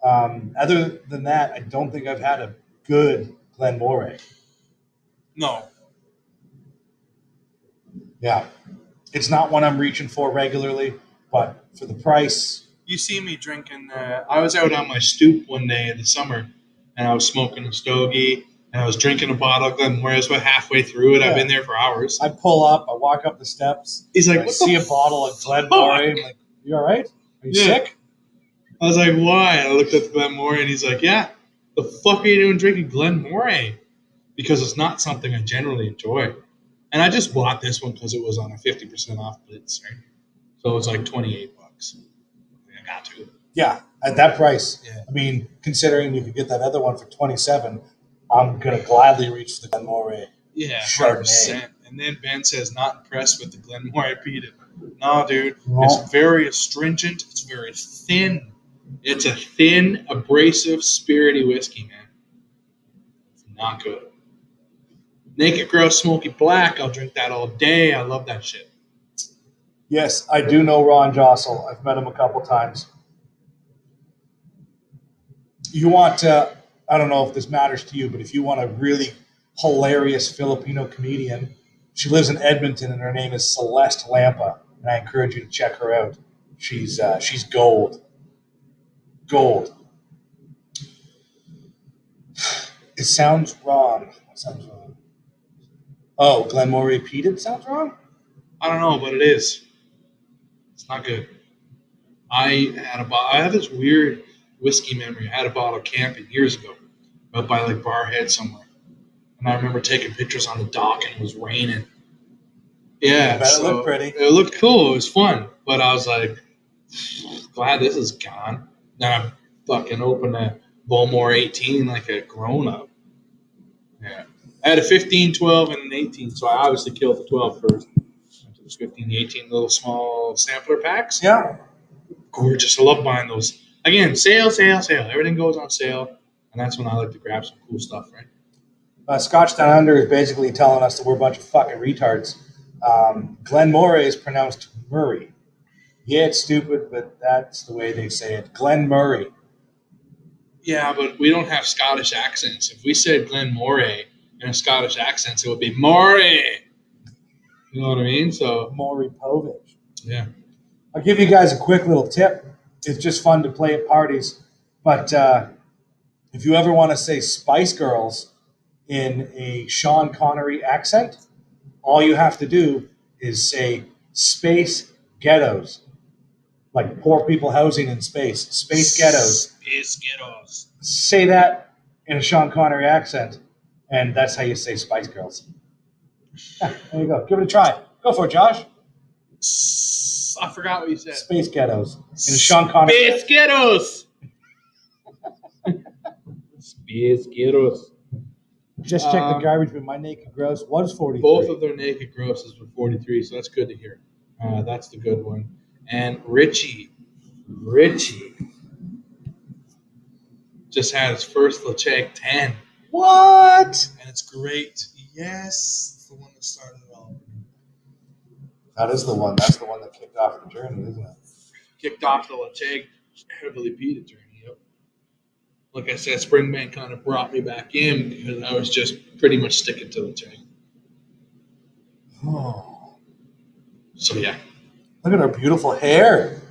Other than that, I don't think I've had a good Glenmore.
No.
Yeah. It's not one I'm reaching for regularly, but for the price.
You see me drinking. I was out on my stoop one day in the summer, and I was smoking a stogie, And I was drinking a bottle of Glenmore. I was about halfway through it.
Yeah.
I've been there for hours.
I pull up. I walk up the steps.
He's like,
I
what
see
the
a bottle of Glenmore. I'm like, you all right? Are you sick?
I was like, why? I looked at the Glenmore, and he's like, yeah. The fuck are you doing drinking Glenmore? Because it's not something I generally enjoy. And I just bought this one because it was on a 50% off blitz, right? So it was like $28. I got to.
Yeah, at that price.
Yeah.
I mean, considering you could get that other one for $27, I'm gonna gladly reach the Glenmore.
Yeah,
Chardonnay.
100%. And then Ben says, not impressed with the Glenmore I peated. No, dude.
No.
It's very astringent. It's very thin. It's a thin, abrasive, spirity whiskey, man. It's not good. Naked Grouse Smoky Black. I'll drink that all day. I love that shit.
Yes, I do know Ron Jossel. I've met him a couple times. You want, I don't know if this matters to you, but if you want a really hilarious Filipino comedian, she lives in Edmonton and her name is Celeste Lampa, and I encourage you to check her out. She's gold. Gold. It sounds wrong. What sounds wrong? Oh, Glenmore peated sounds wrong?
I don't know, but it is. It's not good. I have this weird whiskey memory. I had a bottle camping years ago, out by like Barhead somewhere, and I remember taking pictures on the dock, and it was raining. Yeah,
It looked pretty.
It looked cool. It was fun, but I was like, glad this is gone. Then I fucking opened a Dalmore 18 like a grown up. Yeah, I had a 15, 12, and an 18, so I obviously killed the 12 first. It was 15, the 18 little small sampler packs.
Yeah.
Gorgeous. I love buying those. Again, sale. Everything goes on sale, and that's when I like to grab some cool stuff, right?
Scotch Down Under is basically telling us that we're a bunch of fucking retards. Glenmore is pronounced Murray. Yeah, it's stupid, but that's the way they say it. Glen Murray.
Yeah, but we don't have Scottish accents. If we said Glenmore in a Scottish accent, it would be Maury. You know what I mean? So
Maury Povich.
Yeah.
I'll give you guys a quick little tip. It's just fun to play at parties. But if you ever want to say Spice Girls in a Sean Connery accent, all you have to do is say Space Ghettos. Like poor people housing in space. Space Ghettos.
Space Ghettos.
Say that in a Sean Connery accent, and that's how you say Spice Girls. Yeah, there you go. Give it a try. Go for it, Josh.
I forgot what you said.
Space Ghettos. In a Sean Connery.
Space Ghettos. Space Ghettos.
Just check the garbage bin. My Naked Gross was 43.
Both of their Naked Grosses were 43, so that's good to hear. That's the good one. And Richie just had his first Laphroaig 10.
What?
And it's great. Yes, it's the one that started it all.
That is the one. That's the one that kicked off the journey, isn't it?
Kicked off the Laphroaig heavily peated journey. Yep. Like I said, Springbank kind of brought me back in because I was just pretty much sticking to Laphroaig.
Oh.
So yeah.
Look at our beautiful hair.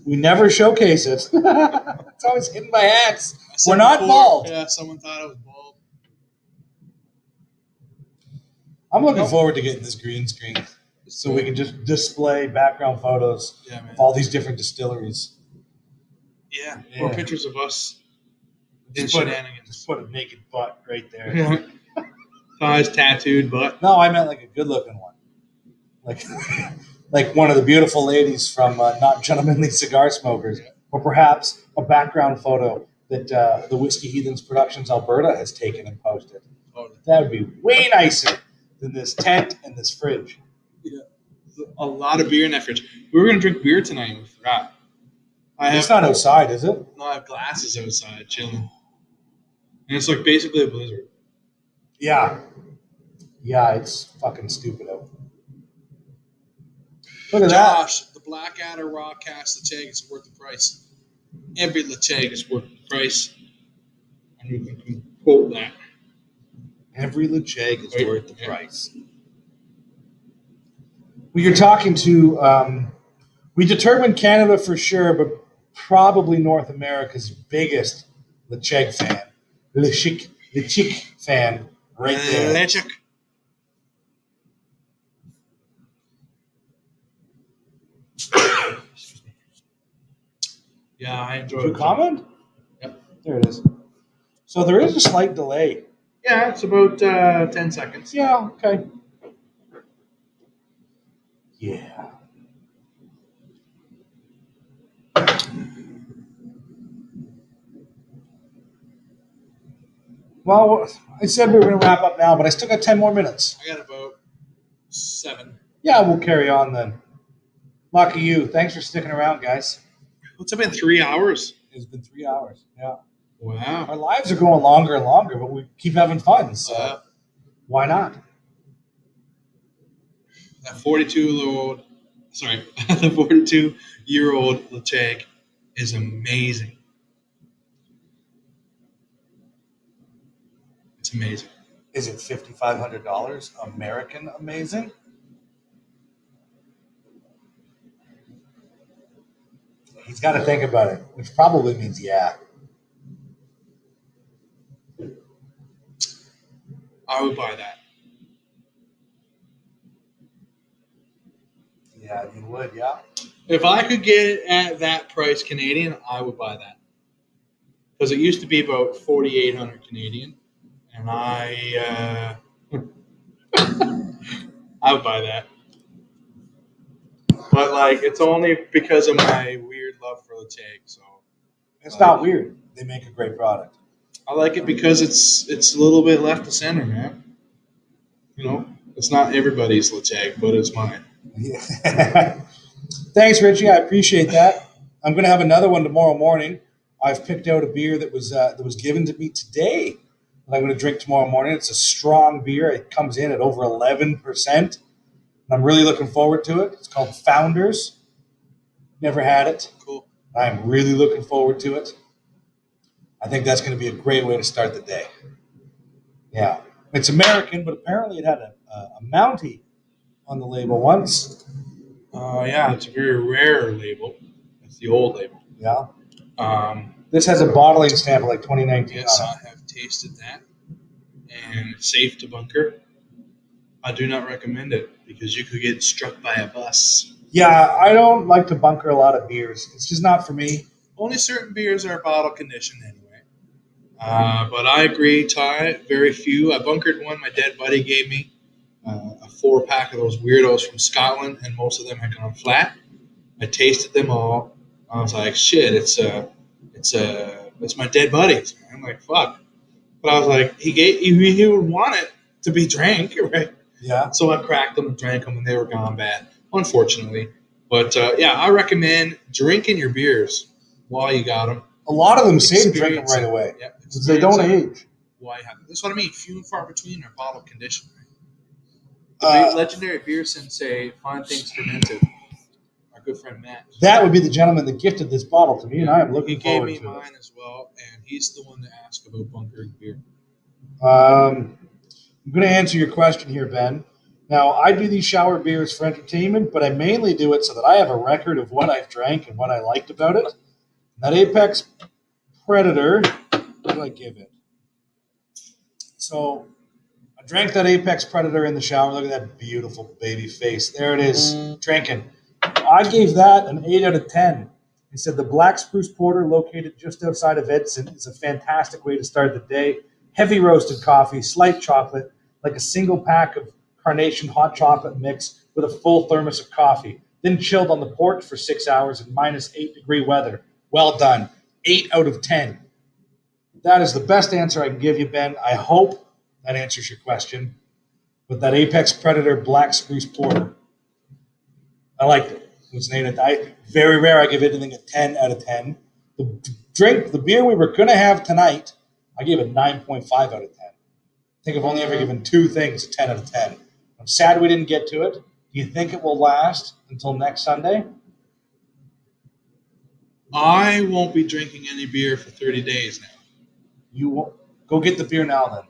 We never showcase it. It's always hidden by hats. We're not bald.
Yeah, someone thought I was bald.
I'm looking forward to getting this green screen so we can just display background photos of all these different distilleries.
Yeah, or pictures of us in
Just
shenanigans.
put a naked butt right there.
Yeah. Thighs tattooed butt.
No, I meant like a good-looking one. Like one of the beautiful ladies from Not Gentlemanly Cigar Smokers, or perhaps a background photo that the Whiskey Heathens Productions Alberta has taken and posted. That would be way nicer than this tent and this fridge.
Yeah, a lot of beer in that fridge. We were going to drink beer tonight and we forgot.
It's not outside, is it?
No, I have glasses outside chilling. And it's like basically a blizzard.
Yeah. Yeah, it's fucking stupid out. Look at
Josh, the Blackadder Raw Cast Laphroaig is worth the price. Every Laphroaig is worth the price. And you can quote that.
Every Laphroaig is worth the price. Well, you're talking to, we determined Canada for sure, but probably North America's biggest Laphroaig fan, Laphroaig fan Right there.
Electric. Yeah, I enjoy
Did you
it.
comment?
Yep.
There it is. So there is a slight delay.
Yeah, it's about 10 seconds.
Yeah, okay. Yeah. Well, I said we were going to wrap up now, but I still got 10 more minutes.
I got about 7.
Yeah, we'll carry on then. Lucky you. Thanks for sticking around, guys.
What's it been, 3 hours?
It's been 3 hours. Yeah.
Wow.
Our lives are going longer and longer, but we keep having fun. So why not?
That 42-year-old, the 42-year-old Laphroaig is amazing. It's amazing.
Is it $5,500 American amazing? He's got to think about it, which probably means yeah.
I would buy that.
Yeah, you would, yeah.
If I could get it at that price Canadian, I would buy that. Because it used to be about 4,800 Canadian, and I would buy that. But like, it's only because of my weird love for Laphroaig. So
It's not weird. They make a great product.
I like it because it's a little bit left to center, man. You know, it's not everybody's Laphroaig, but it's mine.
Yeah. Thanks, Richie. I appreciate that. I'm going to have another one tomorrow morning. I've picked out a beer that was given to me today that I'm going to drink tomorrow morning. It's a strong beer. It comes in at over 11%. And I'm really looking forward to it. It's called Founders. Never had it.
Cool.
I'm really looking forward to it. I think that's going to be a great way to start the day. Yeah. It's American, but apparently it had a Mountie on the label once.
Yeah, it's a very rare label. It's the old label.
Yeah. This has a bottling stamp of like 2019.
Yes, I have tasted that, and it's safe to bunker. I do not recommend it because you could get struck by a bus.
Yeah, I don't like to bunker a lot of beers. It's just not for me.
Only certain beers are bottle conditioned anyway. But I agree, Ty. Very few. I bunkered one my dead buddy gave me, a 4-pack of those weirdos from Scotland, and most of them had gone flat. I tasted them all. I was like, shit, it's my dead buddies. I'm like, fuck. But I was like, he would want it to be drank, right?
Yeah.
So I cracked them and drank them, and they were gone bad, unfortunately. But yeah, I recommend drinking your beers while you got them.
A lot of them say to drink them right away.
Yeah,
because they don't age.
Why have it? That's what I mean. Few and far between are bottle conditioned. The legendary beer sensei, fine things fermented. Our good friend Matt.
That would be the gentleman that gifted this bottle to me, and I am looking forward to it.
He gave me mine as well, and he's the one to ask about bunkering beer.
I'm going to answer your question here, Ben. Now, I do these shower beers for entertainment, but I mainly do it so that I have a record of what I've drank and what I liked about it. That Apex Predator, what do I give it? So I drank that Apex Predator in the shower. Look at that beautiful baby face. There it is, drinking. I gave that an 8 out of 10. He said the Black Spruce Porter, located just outside of Edson, is a fantastic way to start the day. Heavy roasted coffee, slight chocolate, like a single pack of Carnation hot chocolate mix with a full thermos of coffee. Then chilled on the porch for 6 hours in -8-degree weather. Well done. 8 out of 10. That is the best answer I can give you, Ben. I hope that answers your question. But that Apex Predator Black Spruce Porter, I liked it. It was named very rare. I give anything a 10 out of 10. The beer we were going to have tonight, I gave it 9.5 out of 10. I think I've only ever given 2 things a 10 out of 10. I'm sad we didn't get to it. Do you think it will last until next Sunday?
I won't be drinking any beer for 30 days now.
You won't. Go get the beer now, then.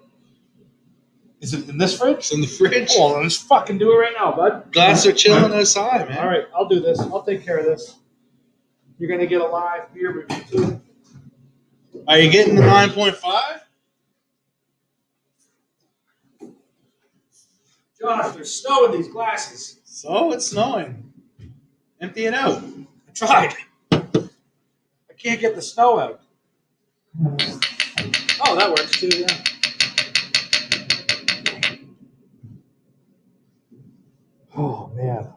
Is it in this fridge?
It's in the fridge.
Oh, well, let's fucking do it right now, bud.
Glass are chilling outside, man.
All right, I'll do this. I'll take care of this. You're going to get a live beer review, too.
Are you getting the 9.5? Gosh, there's snow in these glasses.
So it's snowing. Empty it out.
I tried. I can't get the snow out.
Oh, that works too, yeah.
Oh, man.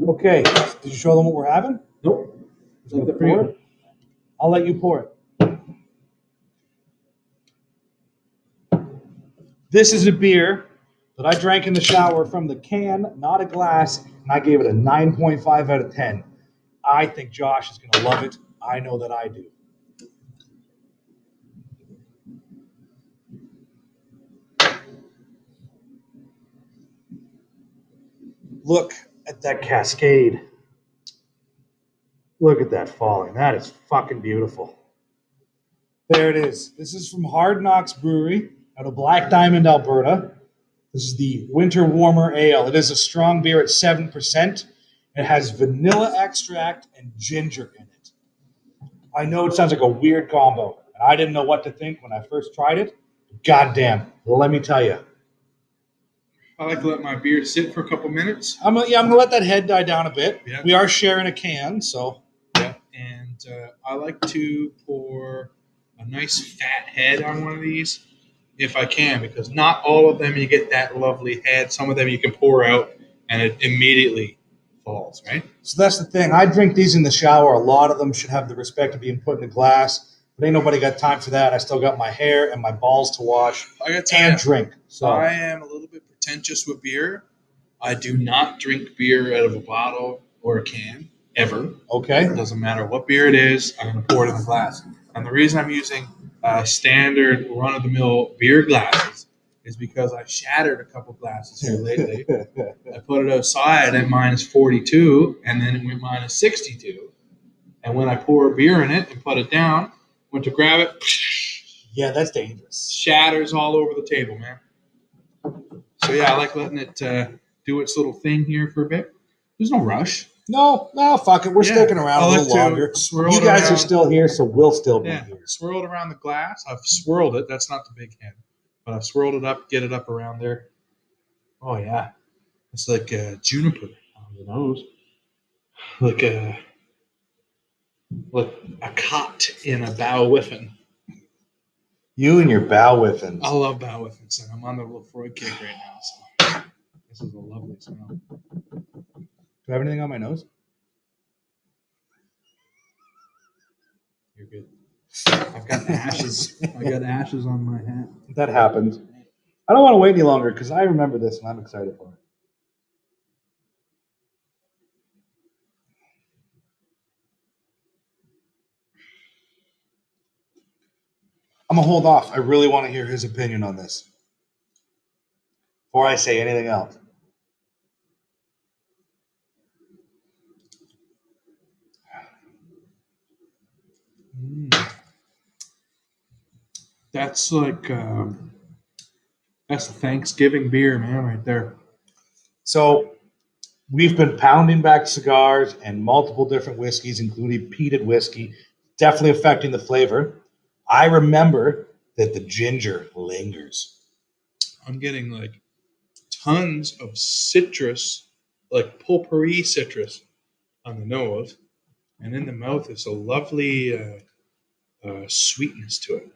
Okay. Did you show them what we're having?
Nope.
Would you like to pour it? I'll let you pour it. This is a beer that I drank in the shower from the can, not a glass, and I gave it a 9.5 out of 10. I think Josh is going to love it. I know that I do. Look at that cascade. Look at that falling. That is fucking beautiful. There it is. This is from Hard Knocks Brewery out of Black Diamond, Alberta. This is the Winter Warmer Ale. It is a strong beer at 7%. It has vanilla extract and ginger in it. I know it sounds like a weird combo, and I didn't know what to think when I first tried it. Goddamn, well, let me tell you.
I like to let my beer sit for a couple minutes.
I'm gonna let that head die down a bit.
Yeah.
We are sharing a can, so.
Yeah. And I like to pour a nice fat head on one of these if I can, because not all of them you get that lovely head. Some of them you can pour out and it immediately falls, right?
So that's the thing. I drink these in the shower. A lot of them should have the respect of being put in a glass, but ain't nobody got time for that. I still got my hair and my balls to wash
I got
and drink. So
I am a little bit pretentious with beer. I do not drink beer out of a bottle or a can ever.
okay.
It doesn't matter what beer it is. I'm going to pour it in the glass. And the reason I'm using standard run-of-the-mill beer glasses is because I shattered a couple glasses here lately. I put it outside at minus 42, and then it went minus 62. And when I pour a beer in it and put it down, went to grab it,
Yeah, that's dangerous.
shatters all over the table, man. So yeah, I like letting it do its little thing here for a bit. There's no rush.
No, fuck it. We're sticking around
I
a
like
little
to
longer.
swirl
You
it
guys are
around.
still here, so we'll still be
Yeah,
here.
swirl it around the glass. I've swirled it. That's not the big head, but I've swirled it up, get it up around there. Oh yeah, it's like juniper on the nose, like a cot in a bow whiffin.
You and your bow whiffins.
I love bow whiffins, and I'm on the Laphroaig kick right now. So this is a lovely smell.
Do I have anything on my nose?
You're good. I've got ashes. I got ashes on my hat.
That happens. I don't want to wait any longer because I remember this and I'm excited for it. I'm going to hold off. I really want to hear his opinion on this before I say anything else.
That's like that's a Thanksgiving beer, man, right there.
So we've been pounding back cigars and multiple different whiskeys, including peated whiskey, definitely affecting the flavor. I remember that the ginger lingers.
I'm getting like tons of citrus, like potpourri citrus on the nose, and in the mouth is a lovely sweetness to it.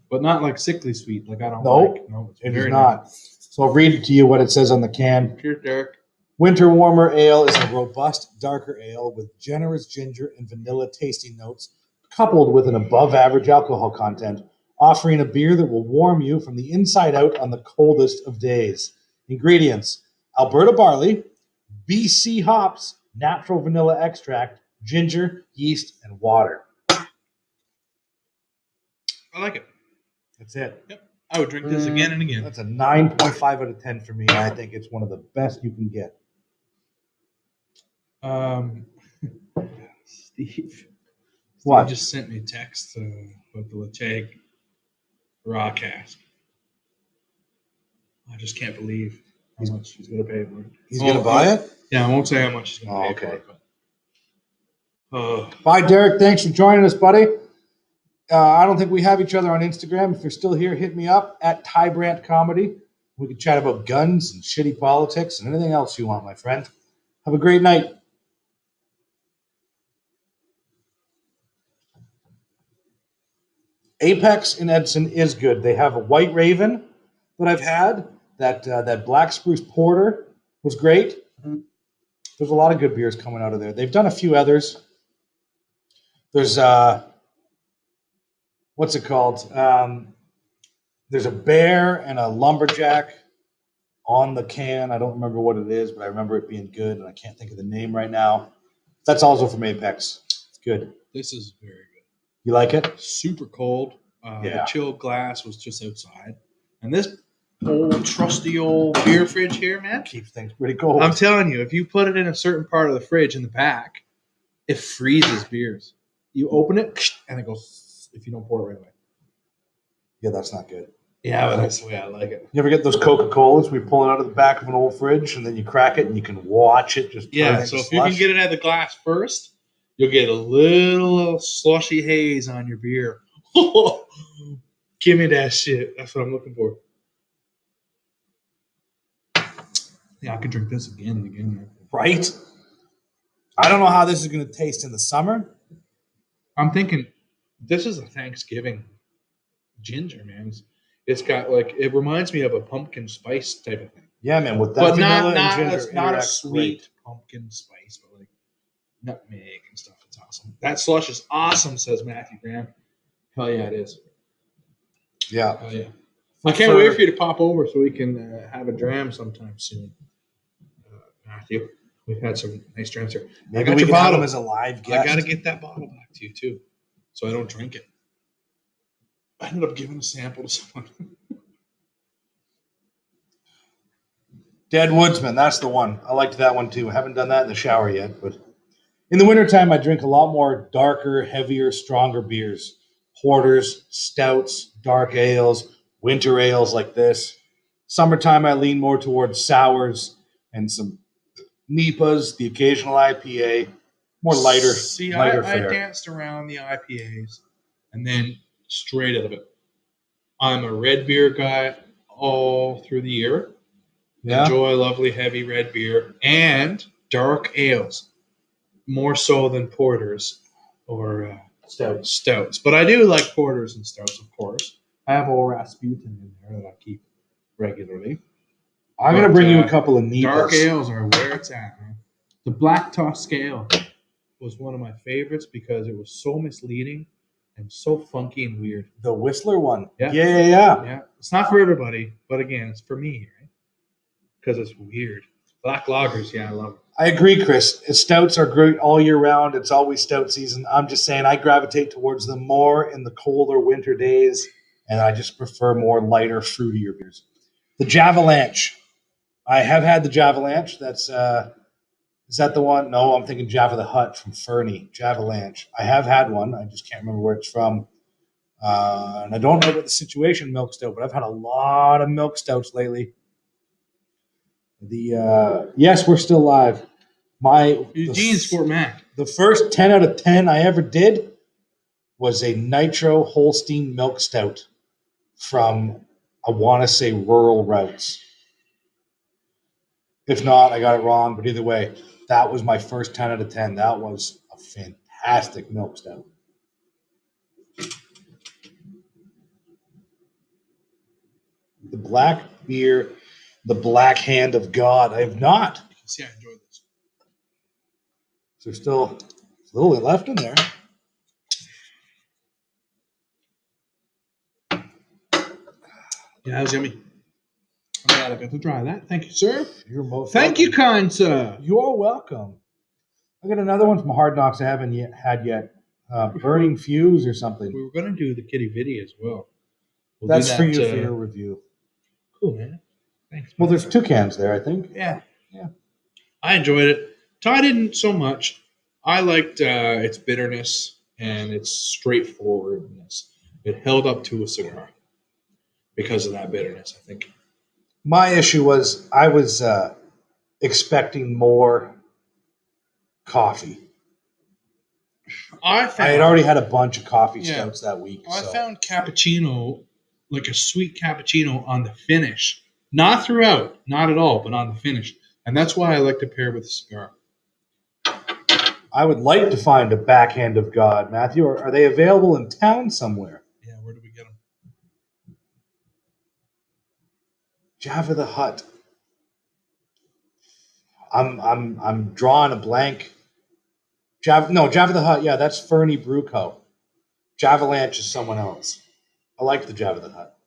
But not like sickly sweet, like I don't
Nope,
like. No, it's
It is
very
not. So I'll read to you what it says on the can.
nice. Cheers, Derek.
Winter Warmer Ale is a robust, darker ale with generous ginger and vanilla tasting notes, coupled with an above-average alcohol content, offering a beer that will warm you from the inside out on the coldest of days. Ingredients: Alberta barley, BC hops, natural vanilla extract, ginger, yeast, and water.
I like it.
That's it.
Yep. I would drink this again and again.
That's a 9.5 out of 10 for me. I think it's one of the best you can get.
Steve
What?
just sent me a text about the Laphroaig raw cask. I just can't believe how much he's going to pay for it.
He's going to buy it?
Yeah, I won't say how much he's going to pay
okay.
for it. But,
Bye, Derek. Thanks for joining us, buddy. I don't think we have each other on Instagram. If you're still here, hit me up at Ty Brandt Comedy. We can chat about guns and shitty politics and anything else you want, my friend. Have a great night. Apex in Edson is good. They have a White Raven that I've had. That Black Spruce Porter was great. There's a lot of good beers coming out of there. They've done a few others. There's what's it called? There's a bear and a lumberjack on the can. I don't remember what it is, but I remember it being good, and I can't think of the name right now. That's also from Apex. It's good.
This is very good.
You like it?
Super cold.
Yeah.
The chilled glass was just outside. And this old, trusty old beer fridge here, man.
Keeps things pretty cold.
I'm telling you, if you put it in a certain part of the fridge in the back, it freezes beers. You open it, and it goes, if you don't pour it right away.
Yeah, that's not good.
Yeah, but that's the way I like it.
You ever get those Coca-Colas where you pull it out of the back of an old fridge and then you crack it and you can watch it just turn into
So if
slush?
you can get it out of the glass first, you'll get a little slushy haze on your beer. Give me that shit. That's what I'm looking for. Yeah, I could drink this again and again. Man.
Right? I don't know how this is going to taste in the summer.
I'm thinking this is a Thanksgiving ginger, man. It's got it reminds me of a pumpkin spice type of thing.
Yeah, man, with that
But
vanilla
not
and ginger.
not a
interacts
sweet
great.
pumpkin spice, but like nutmeg and stuff. It's awesome. That slush is awesome, says Matthew Graham. Hell yeah, it is.
Yeah.
Hell yeah. I can't wait for you to pop over so we can have a dram sometime soon. Matthew, we've had some nice drams here.
Maybe
I got
we
your
can have
bottle
him as a live guest.
I got to get that bottle back to you, too, so I don't drink it. I ended up giving a sample to someone.
Dead Woodsman, that's the one. I liked that one, too. I haven't done that in the shower yet, but in the wintertime, I drink a lot more darker, heavier, stronger beers. Porters, stouts, dark ales, winter ales like this. Summertime, I lean more towards sours and some NEPAs, the occasional IPA, more lighter.
See,
lighter
I
fare.
danced around the IPAs, and then straight out of it, I'm a red beer guy all through the year.
Yeah.
Enjoy lovely heavy red beer and dark ales, more so than porters or stouts. But I do like porters and stouts, of course. I have old Rasputin in there that I keep regularly.
I'm going to bring you a couple of NEPAs.
Dark ales are where it's at, man. The Black Tusk Ale was one of my favorites because it was so misleading and so funky and weird.
The Whistler one.
Yeah.
Yeah.
It's not for everybody, but again, it's for me, right? Because it's weird. Black lagers, I love it.
I agree, Chris. Stouts are great all year round. It's always stout season. I'm just saying I gravitate towards them more in the colder winter days, and I just prefer more lighter, fruitier beers. The Javalanche. I have had the Javalanche. That's is that the one? No, I'm thinking Java the Hutt from Fernie. Javalanche. I have had one. I just can't remember where it's from. And I don't know about the Situation milk stout, but I've had a lot of milk stouts lately. Yes, we're still live.
Eugene's Fort Mac.
The first 10 out of 10 I ever did was a Nitro Holstein milk stout from, I want to say, Rural Routes. If not, I got it wrong, but either way, that was my first 10 out of 10. That was a fantastic milk stout. The black beer, the Black Hand of God. I have not.
See, I enjoyed this.
So there's still a little bit left in there.
Yeah, that was yummy. I'm glad I got to try that. Thank you, sir.
You're most
Thank you, kind sir.
You're welcome. I got another one from Hard Knocks I haven't had yet. Burning Fuse or something.
We were going to do the kitty viddy as well.
That's for you for your review.
Cool, man. Thanks.
Well, there's 2 cans there, I think.
Yeah. I enjoyed it. Ty didn't so much. I liked its bitterness and its straightforwardness. It held up to a cigar because of that bitterness, I think.
My issue was I was expecting more coffee. I had already had a bunch of coffee stouts that week.
I found cappuccino, like a sweet cappuccino on the finish, Not throughout, not at all, but on the finish. And that's why I like to pair with a cigar.
I would like to find a backhand of God, Matthew. Are they available in town somewhere?
Yeah, where do we get them?
Java the Hutt. I'm drawing a blank. Java the Hutt. Yeah, that's Fernie Brew Co. Javalanche is someone else. I like the Java the Hutt.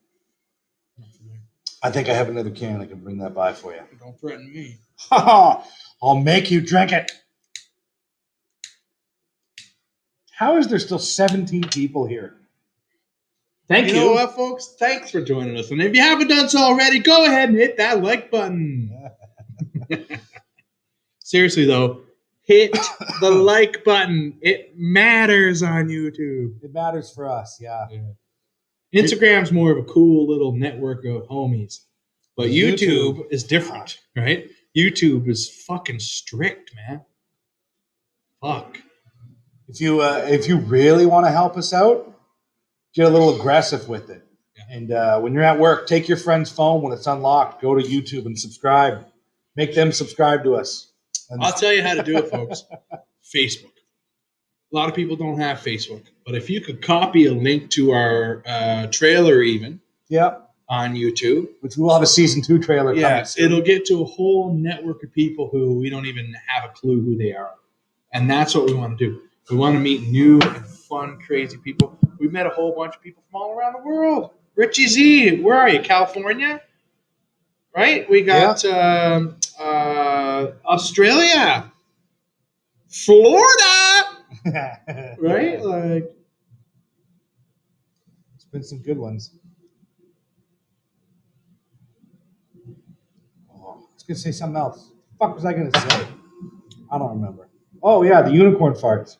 I think I have another can. I can bring that by for you.
Don't threaten me.
I'll make you drink it. How is there still 17 people here? Thank you.
You know what, folks? Thanks for joining us. And if you haven't done so already, go ahead and hit that like button. Seriously, though, hit the like button. It matters on YouTube.
It matters for us, yeah.
Instagram's more of a cool little network of homies. But YouTube is different, right? YouTube is fucking strict, man. Fuck.
If you really want to help us out, get a little aggressive with it. Yeah. And when you're at work, take your friend's phone when it's unlocked. Go to YouTube and subscribe. Make them subscribe to us. And
I'll tell you how to do it, folks. Facebook. A lot of people don't have Facebook. But if you could copy a link to our trailer even on YouTube.
Which we'll have a season 2 trailer coming soon.
It'll get to a whole network of people who we don't even have a clue who they are. And that's what we want to do. We want to meet new and fun, crazy people. We've met a whole bunch of people from all around the world. Richie Z, where are you? California? Right? We got Australia. Florida. Right? Like,
it's been some good ones. Oh, I was going to say something else. What the fuck was I going to say? I don't remember. Oh, yeah, the unicorn farts.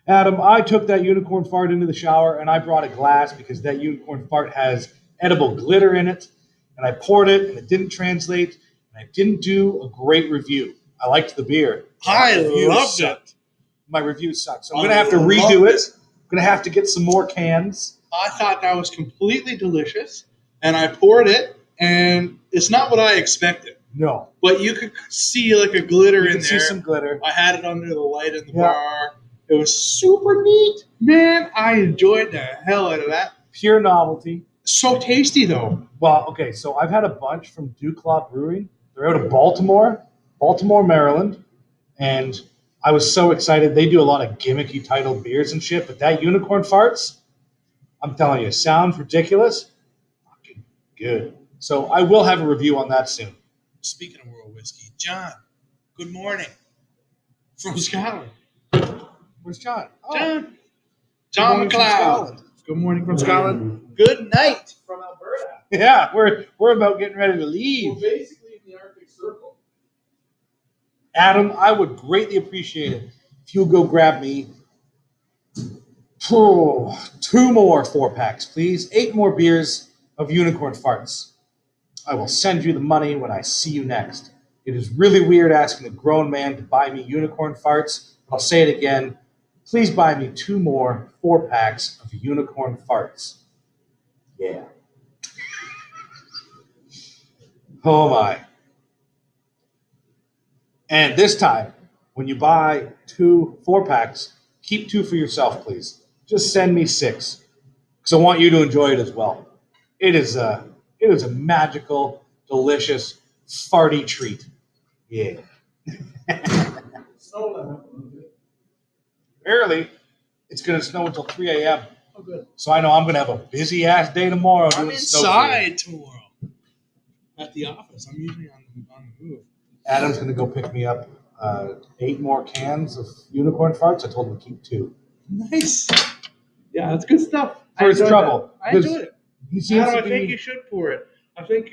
Adam, I took that unicorn fart into the shower, and I brought a glass because that unicorn fart has edible glitter in it, and I poured it, and it didn't translate, and I didn't do a great review. I liked the beer.
I loved it.
My review sucked, so I'm going to have to redo it. I'm going to have to get some more cans.
I thought that was completely delicious, and I poured it, and it's not what I expected.
No.
But you could see like a glitter in there.
See some glitter.
I had it under the light in the bar. It was super neat. Man, I enjoyed the hell out of that.
Pure novelty.
So tasty, though.
Well, okay, so I've had a bunch from Duclaw Brewing. They're out of Baltimore, Maryland. And I was so excited. They do a lot of gimmicky titled beers and shit. But that unicorn farts, I'm telling you, sounds ridiculous. Fucking good. So I will have a review on that soon.
Speaking of world whiskey, John, good morning. From Scotland.
Where's John?
Oh. John McLeod. Good morning from Scotland. Good night from Alberta.
Yeah, we're about getting ready to leave.
We're basically in the Arctic Circle.
Adam, I would greatly appreciate it if you would go grab me 2 more 4-packs, please. 8 more beers of unicorn farts. I will send you the money when I see you next. It is really weird asking a grown man to buy me unicorn farts. I'll say it again. Please buy me 2 more 4-packs of unicorn farts. Yeah. Oh my. And this time, when you buy 2 4-packs, keep 2 for yourself, please. Just send me 6, because I want you to enjoy it as well. It is a magical, delicious, farty treat. Yeah. Barely. It's going to snow until 3 a.m.
Oh, good.
So I know I'm going to have a busy-ass day tomorrow.
I'm inside tomorrow at the office. I'm usually on the move.
Adam's going to go pick me up 8 more cans of unicorn farts. I told him to keep 2.
Nice. Yeah, that's good stuff.
For his trouble.
I enjoyed it.
I
think you should pour it. I think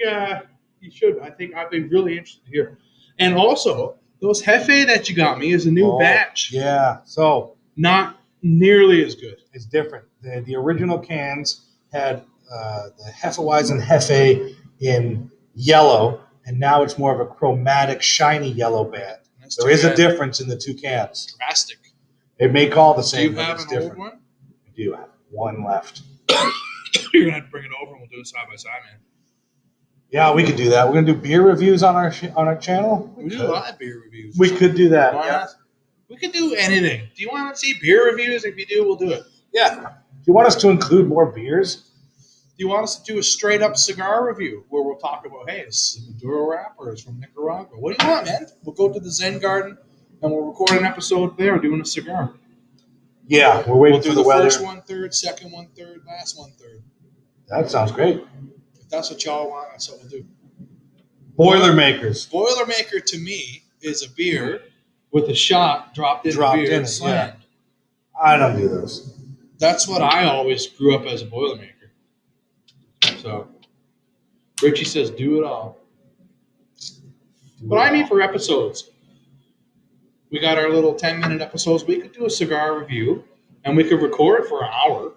you should. I think I'd be really interested to hear. And also, those Hefe that you got me is a new batch.
Yeah. So
not nearly as good.
It's different. The original cans had the Hefeweizen Hefe in yellow, and now it's more of a chromatic, shiny yellow band. There is a difference in the 2 cans.
Drastic.
It may call the same,
do you have
but it's
an
different.
old one?
I do have 1 left.
You're going to have to bring it over and we'll do it side by side, man.
Yeah, we could do that. We're gonna do beer reviews on our channel.
We do a lot of beer reviews.
We could do that.
Why
Yeah.
not? We could do anything. Do you want to see beer reviews? If you do, we'll do it.
Yeah. Do you want us to include more beers?
Do you want us to do a straight up cigar review where we'll talk about, hey, this is a Maduro wrapper, it's from Nicaragua. What do you want, man? We'll go to the Zen Garden and we'll record an episode there doing a cigar.
Yeah, we're waiting
We'll do
for
the
the weather.
first 1/3, second 1/3, last 1/3.
That sounds great.
If that's what y'all want, that's what we'll do.
Boilermakers.
Boilermaker to me is a beer with a shot dropped in
Dropped
the beer
in
and
it,
slammed.
I don't do those.
That's what I always grew up as a Boilermaker. So, Richie says, do it all. But I mean, for episodes, we got our little 10-minute episodes. We could do a cigar review, and we could record it for an hour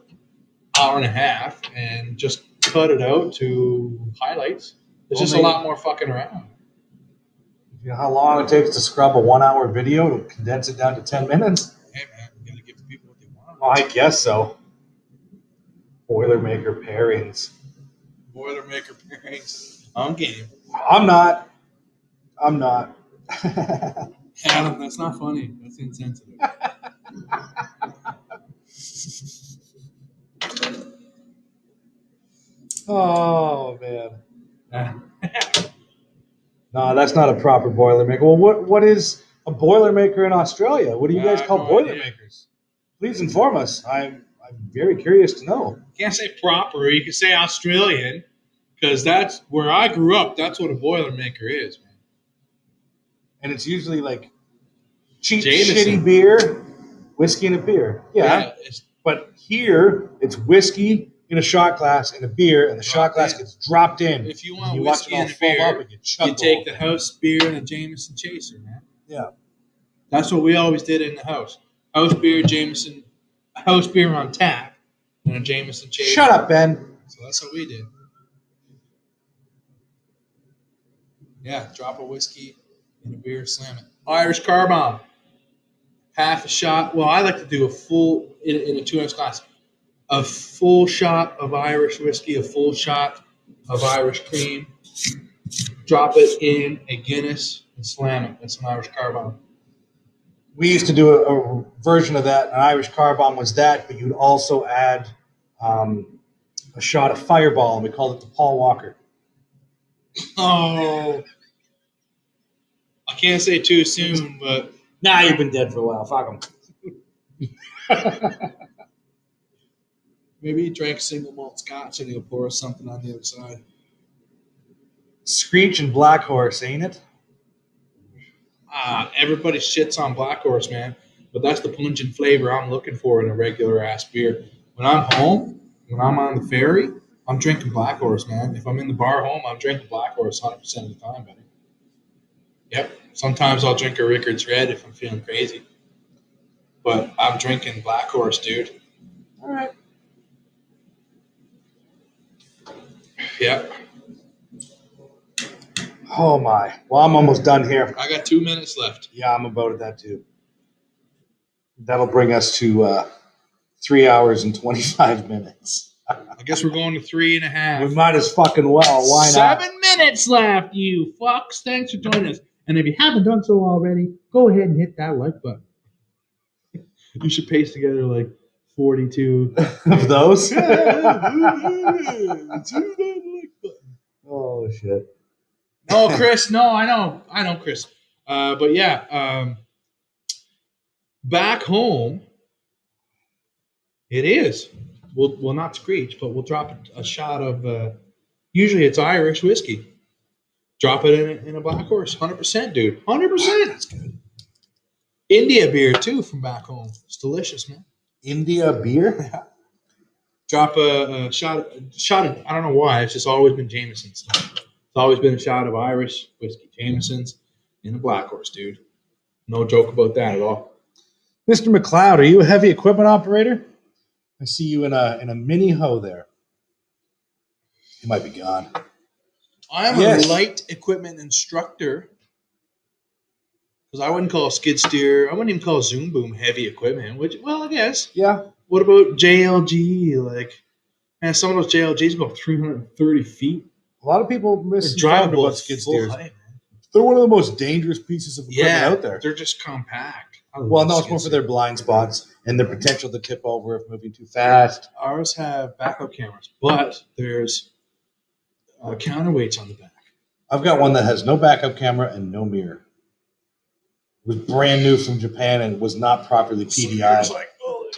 and a half, and just cut it out to highlights. There's just a lot more fucking around.
You know how long it takes to scrub a 1-hour video to condense it down to 10 minutes?
Hey, man, we got to give the people what they want.
Well, I guess so. Boilermaker pairings.
Boilermaker pairings. I'm game.
I'm not.
Adam, that's not funny. That's insensitive.
Oh, man. No, that's not a proper Boilermaker. Well, what is a Boilermaker in Australia? What do you guys call
no
Boilermakers? Please inform us. I'm very curious to know.
You can't say proper. You can say Australian, because that's where I grew up. That's what a Boilermaker is, man.
And it's usually like cheap,
Jameson.
shitty beer, whiskey, and a beer. Yeah. But here, it's whiskey in a shot glass and a beer, and the shot glass gets dropped in.
If you want
you
whiskey
watch
and
it
a
all foam
beer,
up and get chugged
you take
all
the
day.
house beer and a Jameson chaser, man.
Yeah.
That's what we always did in the house. House beer, Jameson, house beer on tap, and a Jameson chaser.
Shut up, Ben.
So that's what we did. Yeah, drop a whiskey in a beer, slam it. Irish car bomb. Half a shot. Well, I like to do a full, in a 2-ounce glass, a full shot of Irish whiskey, a full shot of Irish cream. Drop it in a Guinness and slam it. That's an Irish car bomb.
We used to do a version of that. An Irish car bomb was that, but you'd also add a shot of Fireball, and we called it the Paul Walker.
Oh. I can't say too soon, but
Nah, you've been dead for a while. Fuck them.
maybe he drank single malt scotch and he'll pour us something on the other side.
Screech and Black Horse, ain't it?
Everybody shits on Black Horse, man. But that's the pungent flavor I'm looking for in a regular ass beer. When I'm home, when I'm on the ferry, I'm drinking Black Horse, man. If I'm in the bar home, I'm drinking Black Horse 100% of the time, buddy. Yep. Sometimes I'll drink a Rickard's Red if I'm feeling crazy. But I'm drinking Black Horse, dude.
All right.
Yep.
Oh, my. Well, I'm almost done here.
I got 2 minutes left.
Yeah, I'm about at that, too. That'll bring us to 3 hours and 25 minutes.
I guess we're going to 3.5.
We might as fucking well. Why not?
7 minutes left, you fucks. Thanks for joining us. And if you haven't done so already, go ahead and hit that like button. You should paste together like 42
Of those?
Oh,
shit.
No, Chris. No, I know, Chris. But yeah, back home, it is. We'll not screech, but we'll drop a shot of. Usually, it's Irish whiskey. Drop it in a Black Horse, 100%, dude. 100%. That's good. India beer too from back home. It's delicious, man.
India beer?
Drop a shot of, I don't know why, it's just always been Jameson stuff. It's always been a shot of Irish whiskey, Jameson's, in a Black Horse, dude. No joke about that at all.
Mr. McLeod, are you a heavy equipment operator? I see you in a mini hoe there. You might be gone.
I am
Yes.
a light equipment instructor. Because I wouldn't call skid steer, I wouldn't even call Zoom Boom heavy equipment, which, well, I guess.
Yeah.
What about JLG? Like, man, some of those JLGs go 330 feet.
A lot of people
driving
about skid
full
steers.
height, man.
They're one of the most dangerous pieces of equipment out there.
They're just compact.
Well, no, it's more for their blind spots and the potential to tip over if moving too fast.
Ours have backup cameras, but there's counterweights on the back.
I've got one that has no backup camera and no mirror. It was brand new from Japan and was not properly PDI.
Like, oh,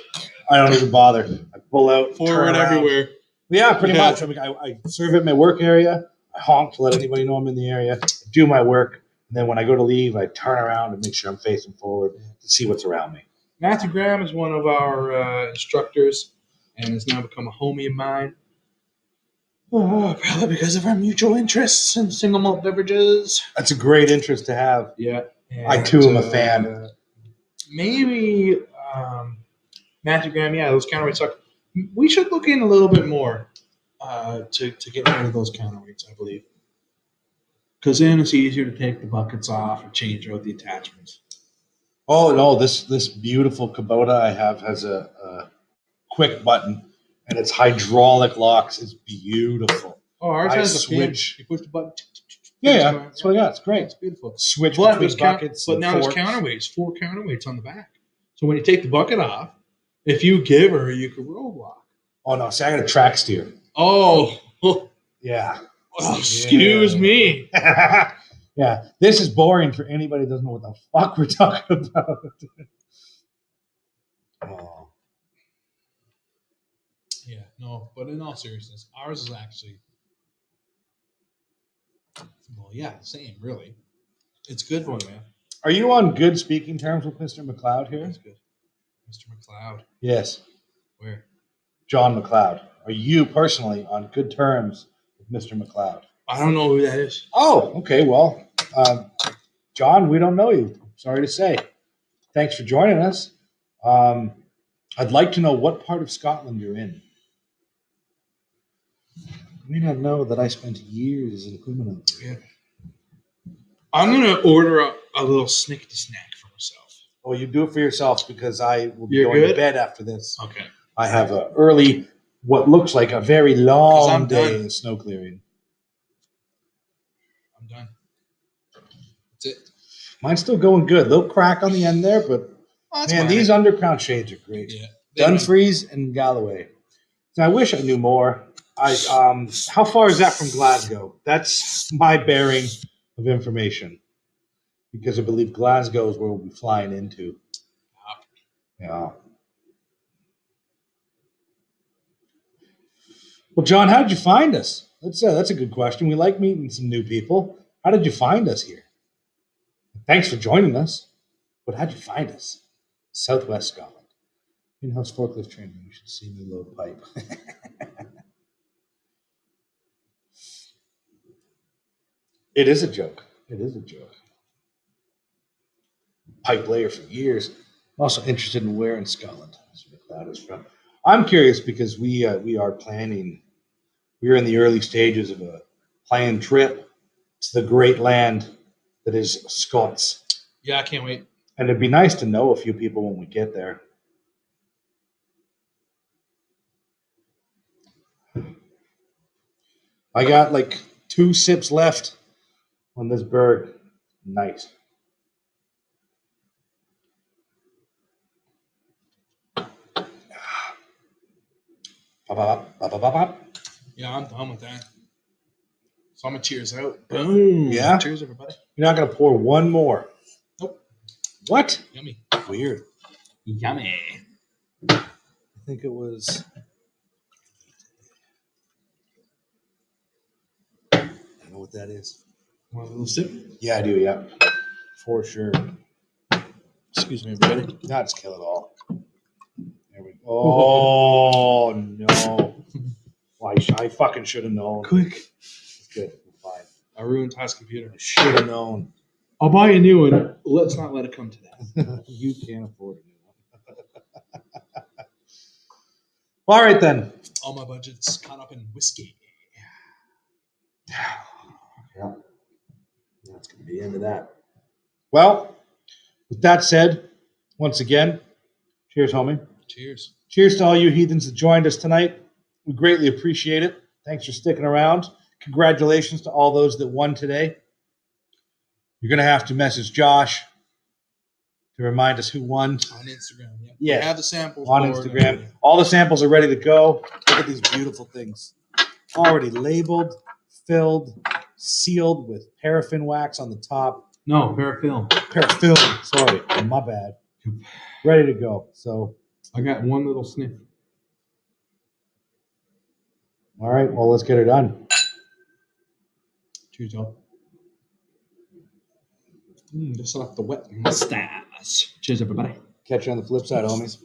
I don't even bother. I pull out,
forward everywhere.
Yeah, pretty much. I mean, I serve at my work area. I honk to let anybody know I'm in the area. I do my work. And then when I go to leave, I turn around and make sure I'm facing forward to see what's around me.
Matthew Graham is one of our instructors and has now become a homie of mine. Oh, probably because of our mutual interests in single malt beverages.
That's a great interest to have.
Yeah. And,
I, too, am a fan.
Maybe Matthew Graham, those counterweights suck. We should look in a little bit more to get rid of those counterweights, I believe. Because then it's easier to take the buckets off and change out the attachments.
Oh, no, this beautiful Kubota I have has a quick button, and it's hydraulic locks. It's beautiful.
Oh, ours has a
switch.
You push the button.
Yeah. That's what I got. It's great.
It's beautiful.
Switch
But
between buckets.
But now there's counterweights, 4 counterweights on the back. So when you take the bucket off, if you give her, you can roll block.
Oh, no. See, I got a track steer.
Oh.
Yeah.
Oh, excuse me.
Yeah. This is boring for anybody who doesn't know what the fuck we're talking about. Oh.
Yeah, no, but in all seriousness, ours is actually, the same, really. It's good for you, man.
Are you on good speaking terms with Mr. McLeod here?
That's good. Mr. McLeod.
Yes.
Where?
John McLeod. Are you personally on good terms with Mr. McLeod?
I don't know who that is.
Oh, okay. Well, John, we don't know you. Sorry to say. Thanks for joining us. I'd like to know what part of Scotland you're in. You may not know that I spent years in Queen.
Yeah. I'm going to order a little snickety snack for myself.
Oh, you do it for yourself because I will be
You're
going
good?
to bed after this.
Okay.
I have a early, what looks like a very long day
done.
in snow clearing.
I'm done. That's it.
Mine's still going good. Little crack on the end there, but man, these Undercrown shades are great.
Yeah.
Dumfries and Galloway. So I wish I knew more. How far is that from Glasgow? That's my bearing of information, because I believe Glasgow is where we'll be flying into. Yeah. Well, John, how did you find us? That's a good question. We like meeting some new people. How did you find us here? Thanks for joining us. But how'd you find us? Southwest Scotland. In-house forklift training. You should see me load pipe. It is a joke. It is a joke. Pipe layer for years. I'm also interested in where in Scotland Mr. McLeod is from. I'm curious because we are planning. We're in the early stages of a planned trip to the great land that is Scots.
Yeah, I can't wait.
And it'd be nice to know a few people when we get there. I got like 2 sips left on this berg. Nice.
Yeah, I'm done with that. So I'm going to cheers out. Boom.
Yeah?
Cheers, everybody.
You're not going to pour one more.
Nope.
What?
Yummy.
Weird.
Yummy.
I think it was. I know what that is.
Want a little sip?
Yeah, I do. Yeah, for sure.
Excuse me, everybody.
Not just kill it all. There we go. Oh no! Why? I fucking should have known.
Quick.
It's good. We're fine.
I ruined Ty's computer.
I should have known.
I'll buy a new one. Let's not let it come to that.
You can't afford it. All right then.
All my budget's caught up in whiskey.
Yeah. That's going to be the end of that. Well, with that said, once again, cheers, homie.
Cheers.
Cheers to all you heathens that joined us tonight. We greatly appreciate it. Thanks for sticking around. congratulations to all those that won today. You're going to have to message Josh to remind us who won.
On Instagram, yeah.
Yeah.
We have the samples
On
forward.
Instagram. All the samples are ready to go. Look at these beautiful things. Already labeled, filled, sealed with paraffin wax on the top.
No, parafilm.
Paraffin, sorry, my bad. Ready to go. So,
I got one little sniff.
all right, well, let's get her done.
Cheers, y'all. Just off the wet mustache. Cheers, everybody.
Catch you on the flip side, homies.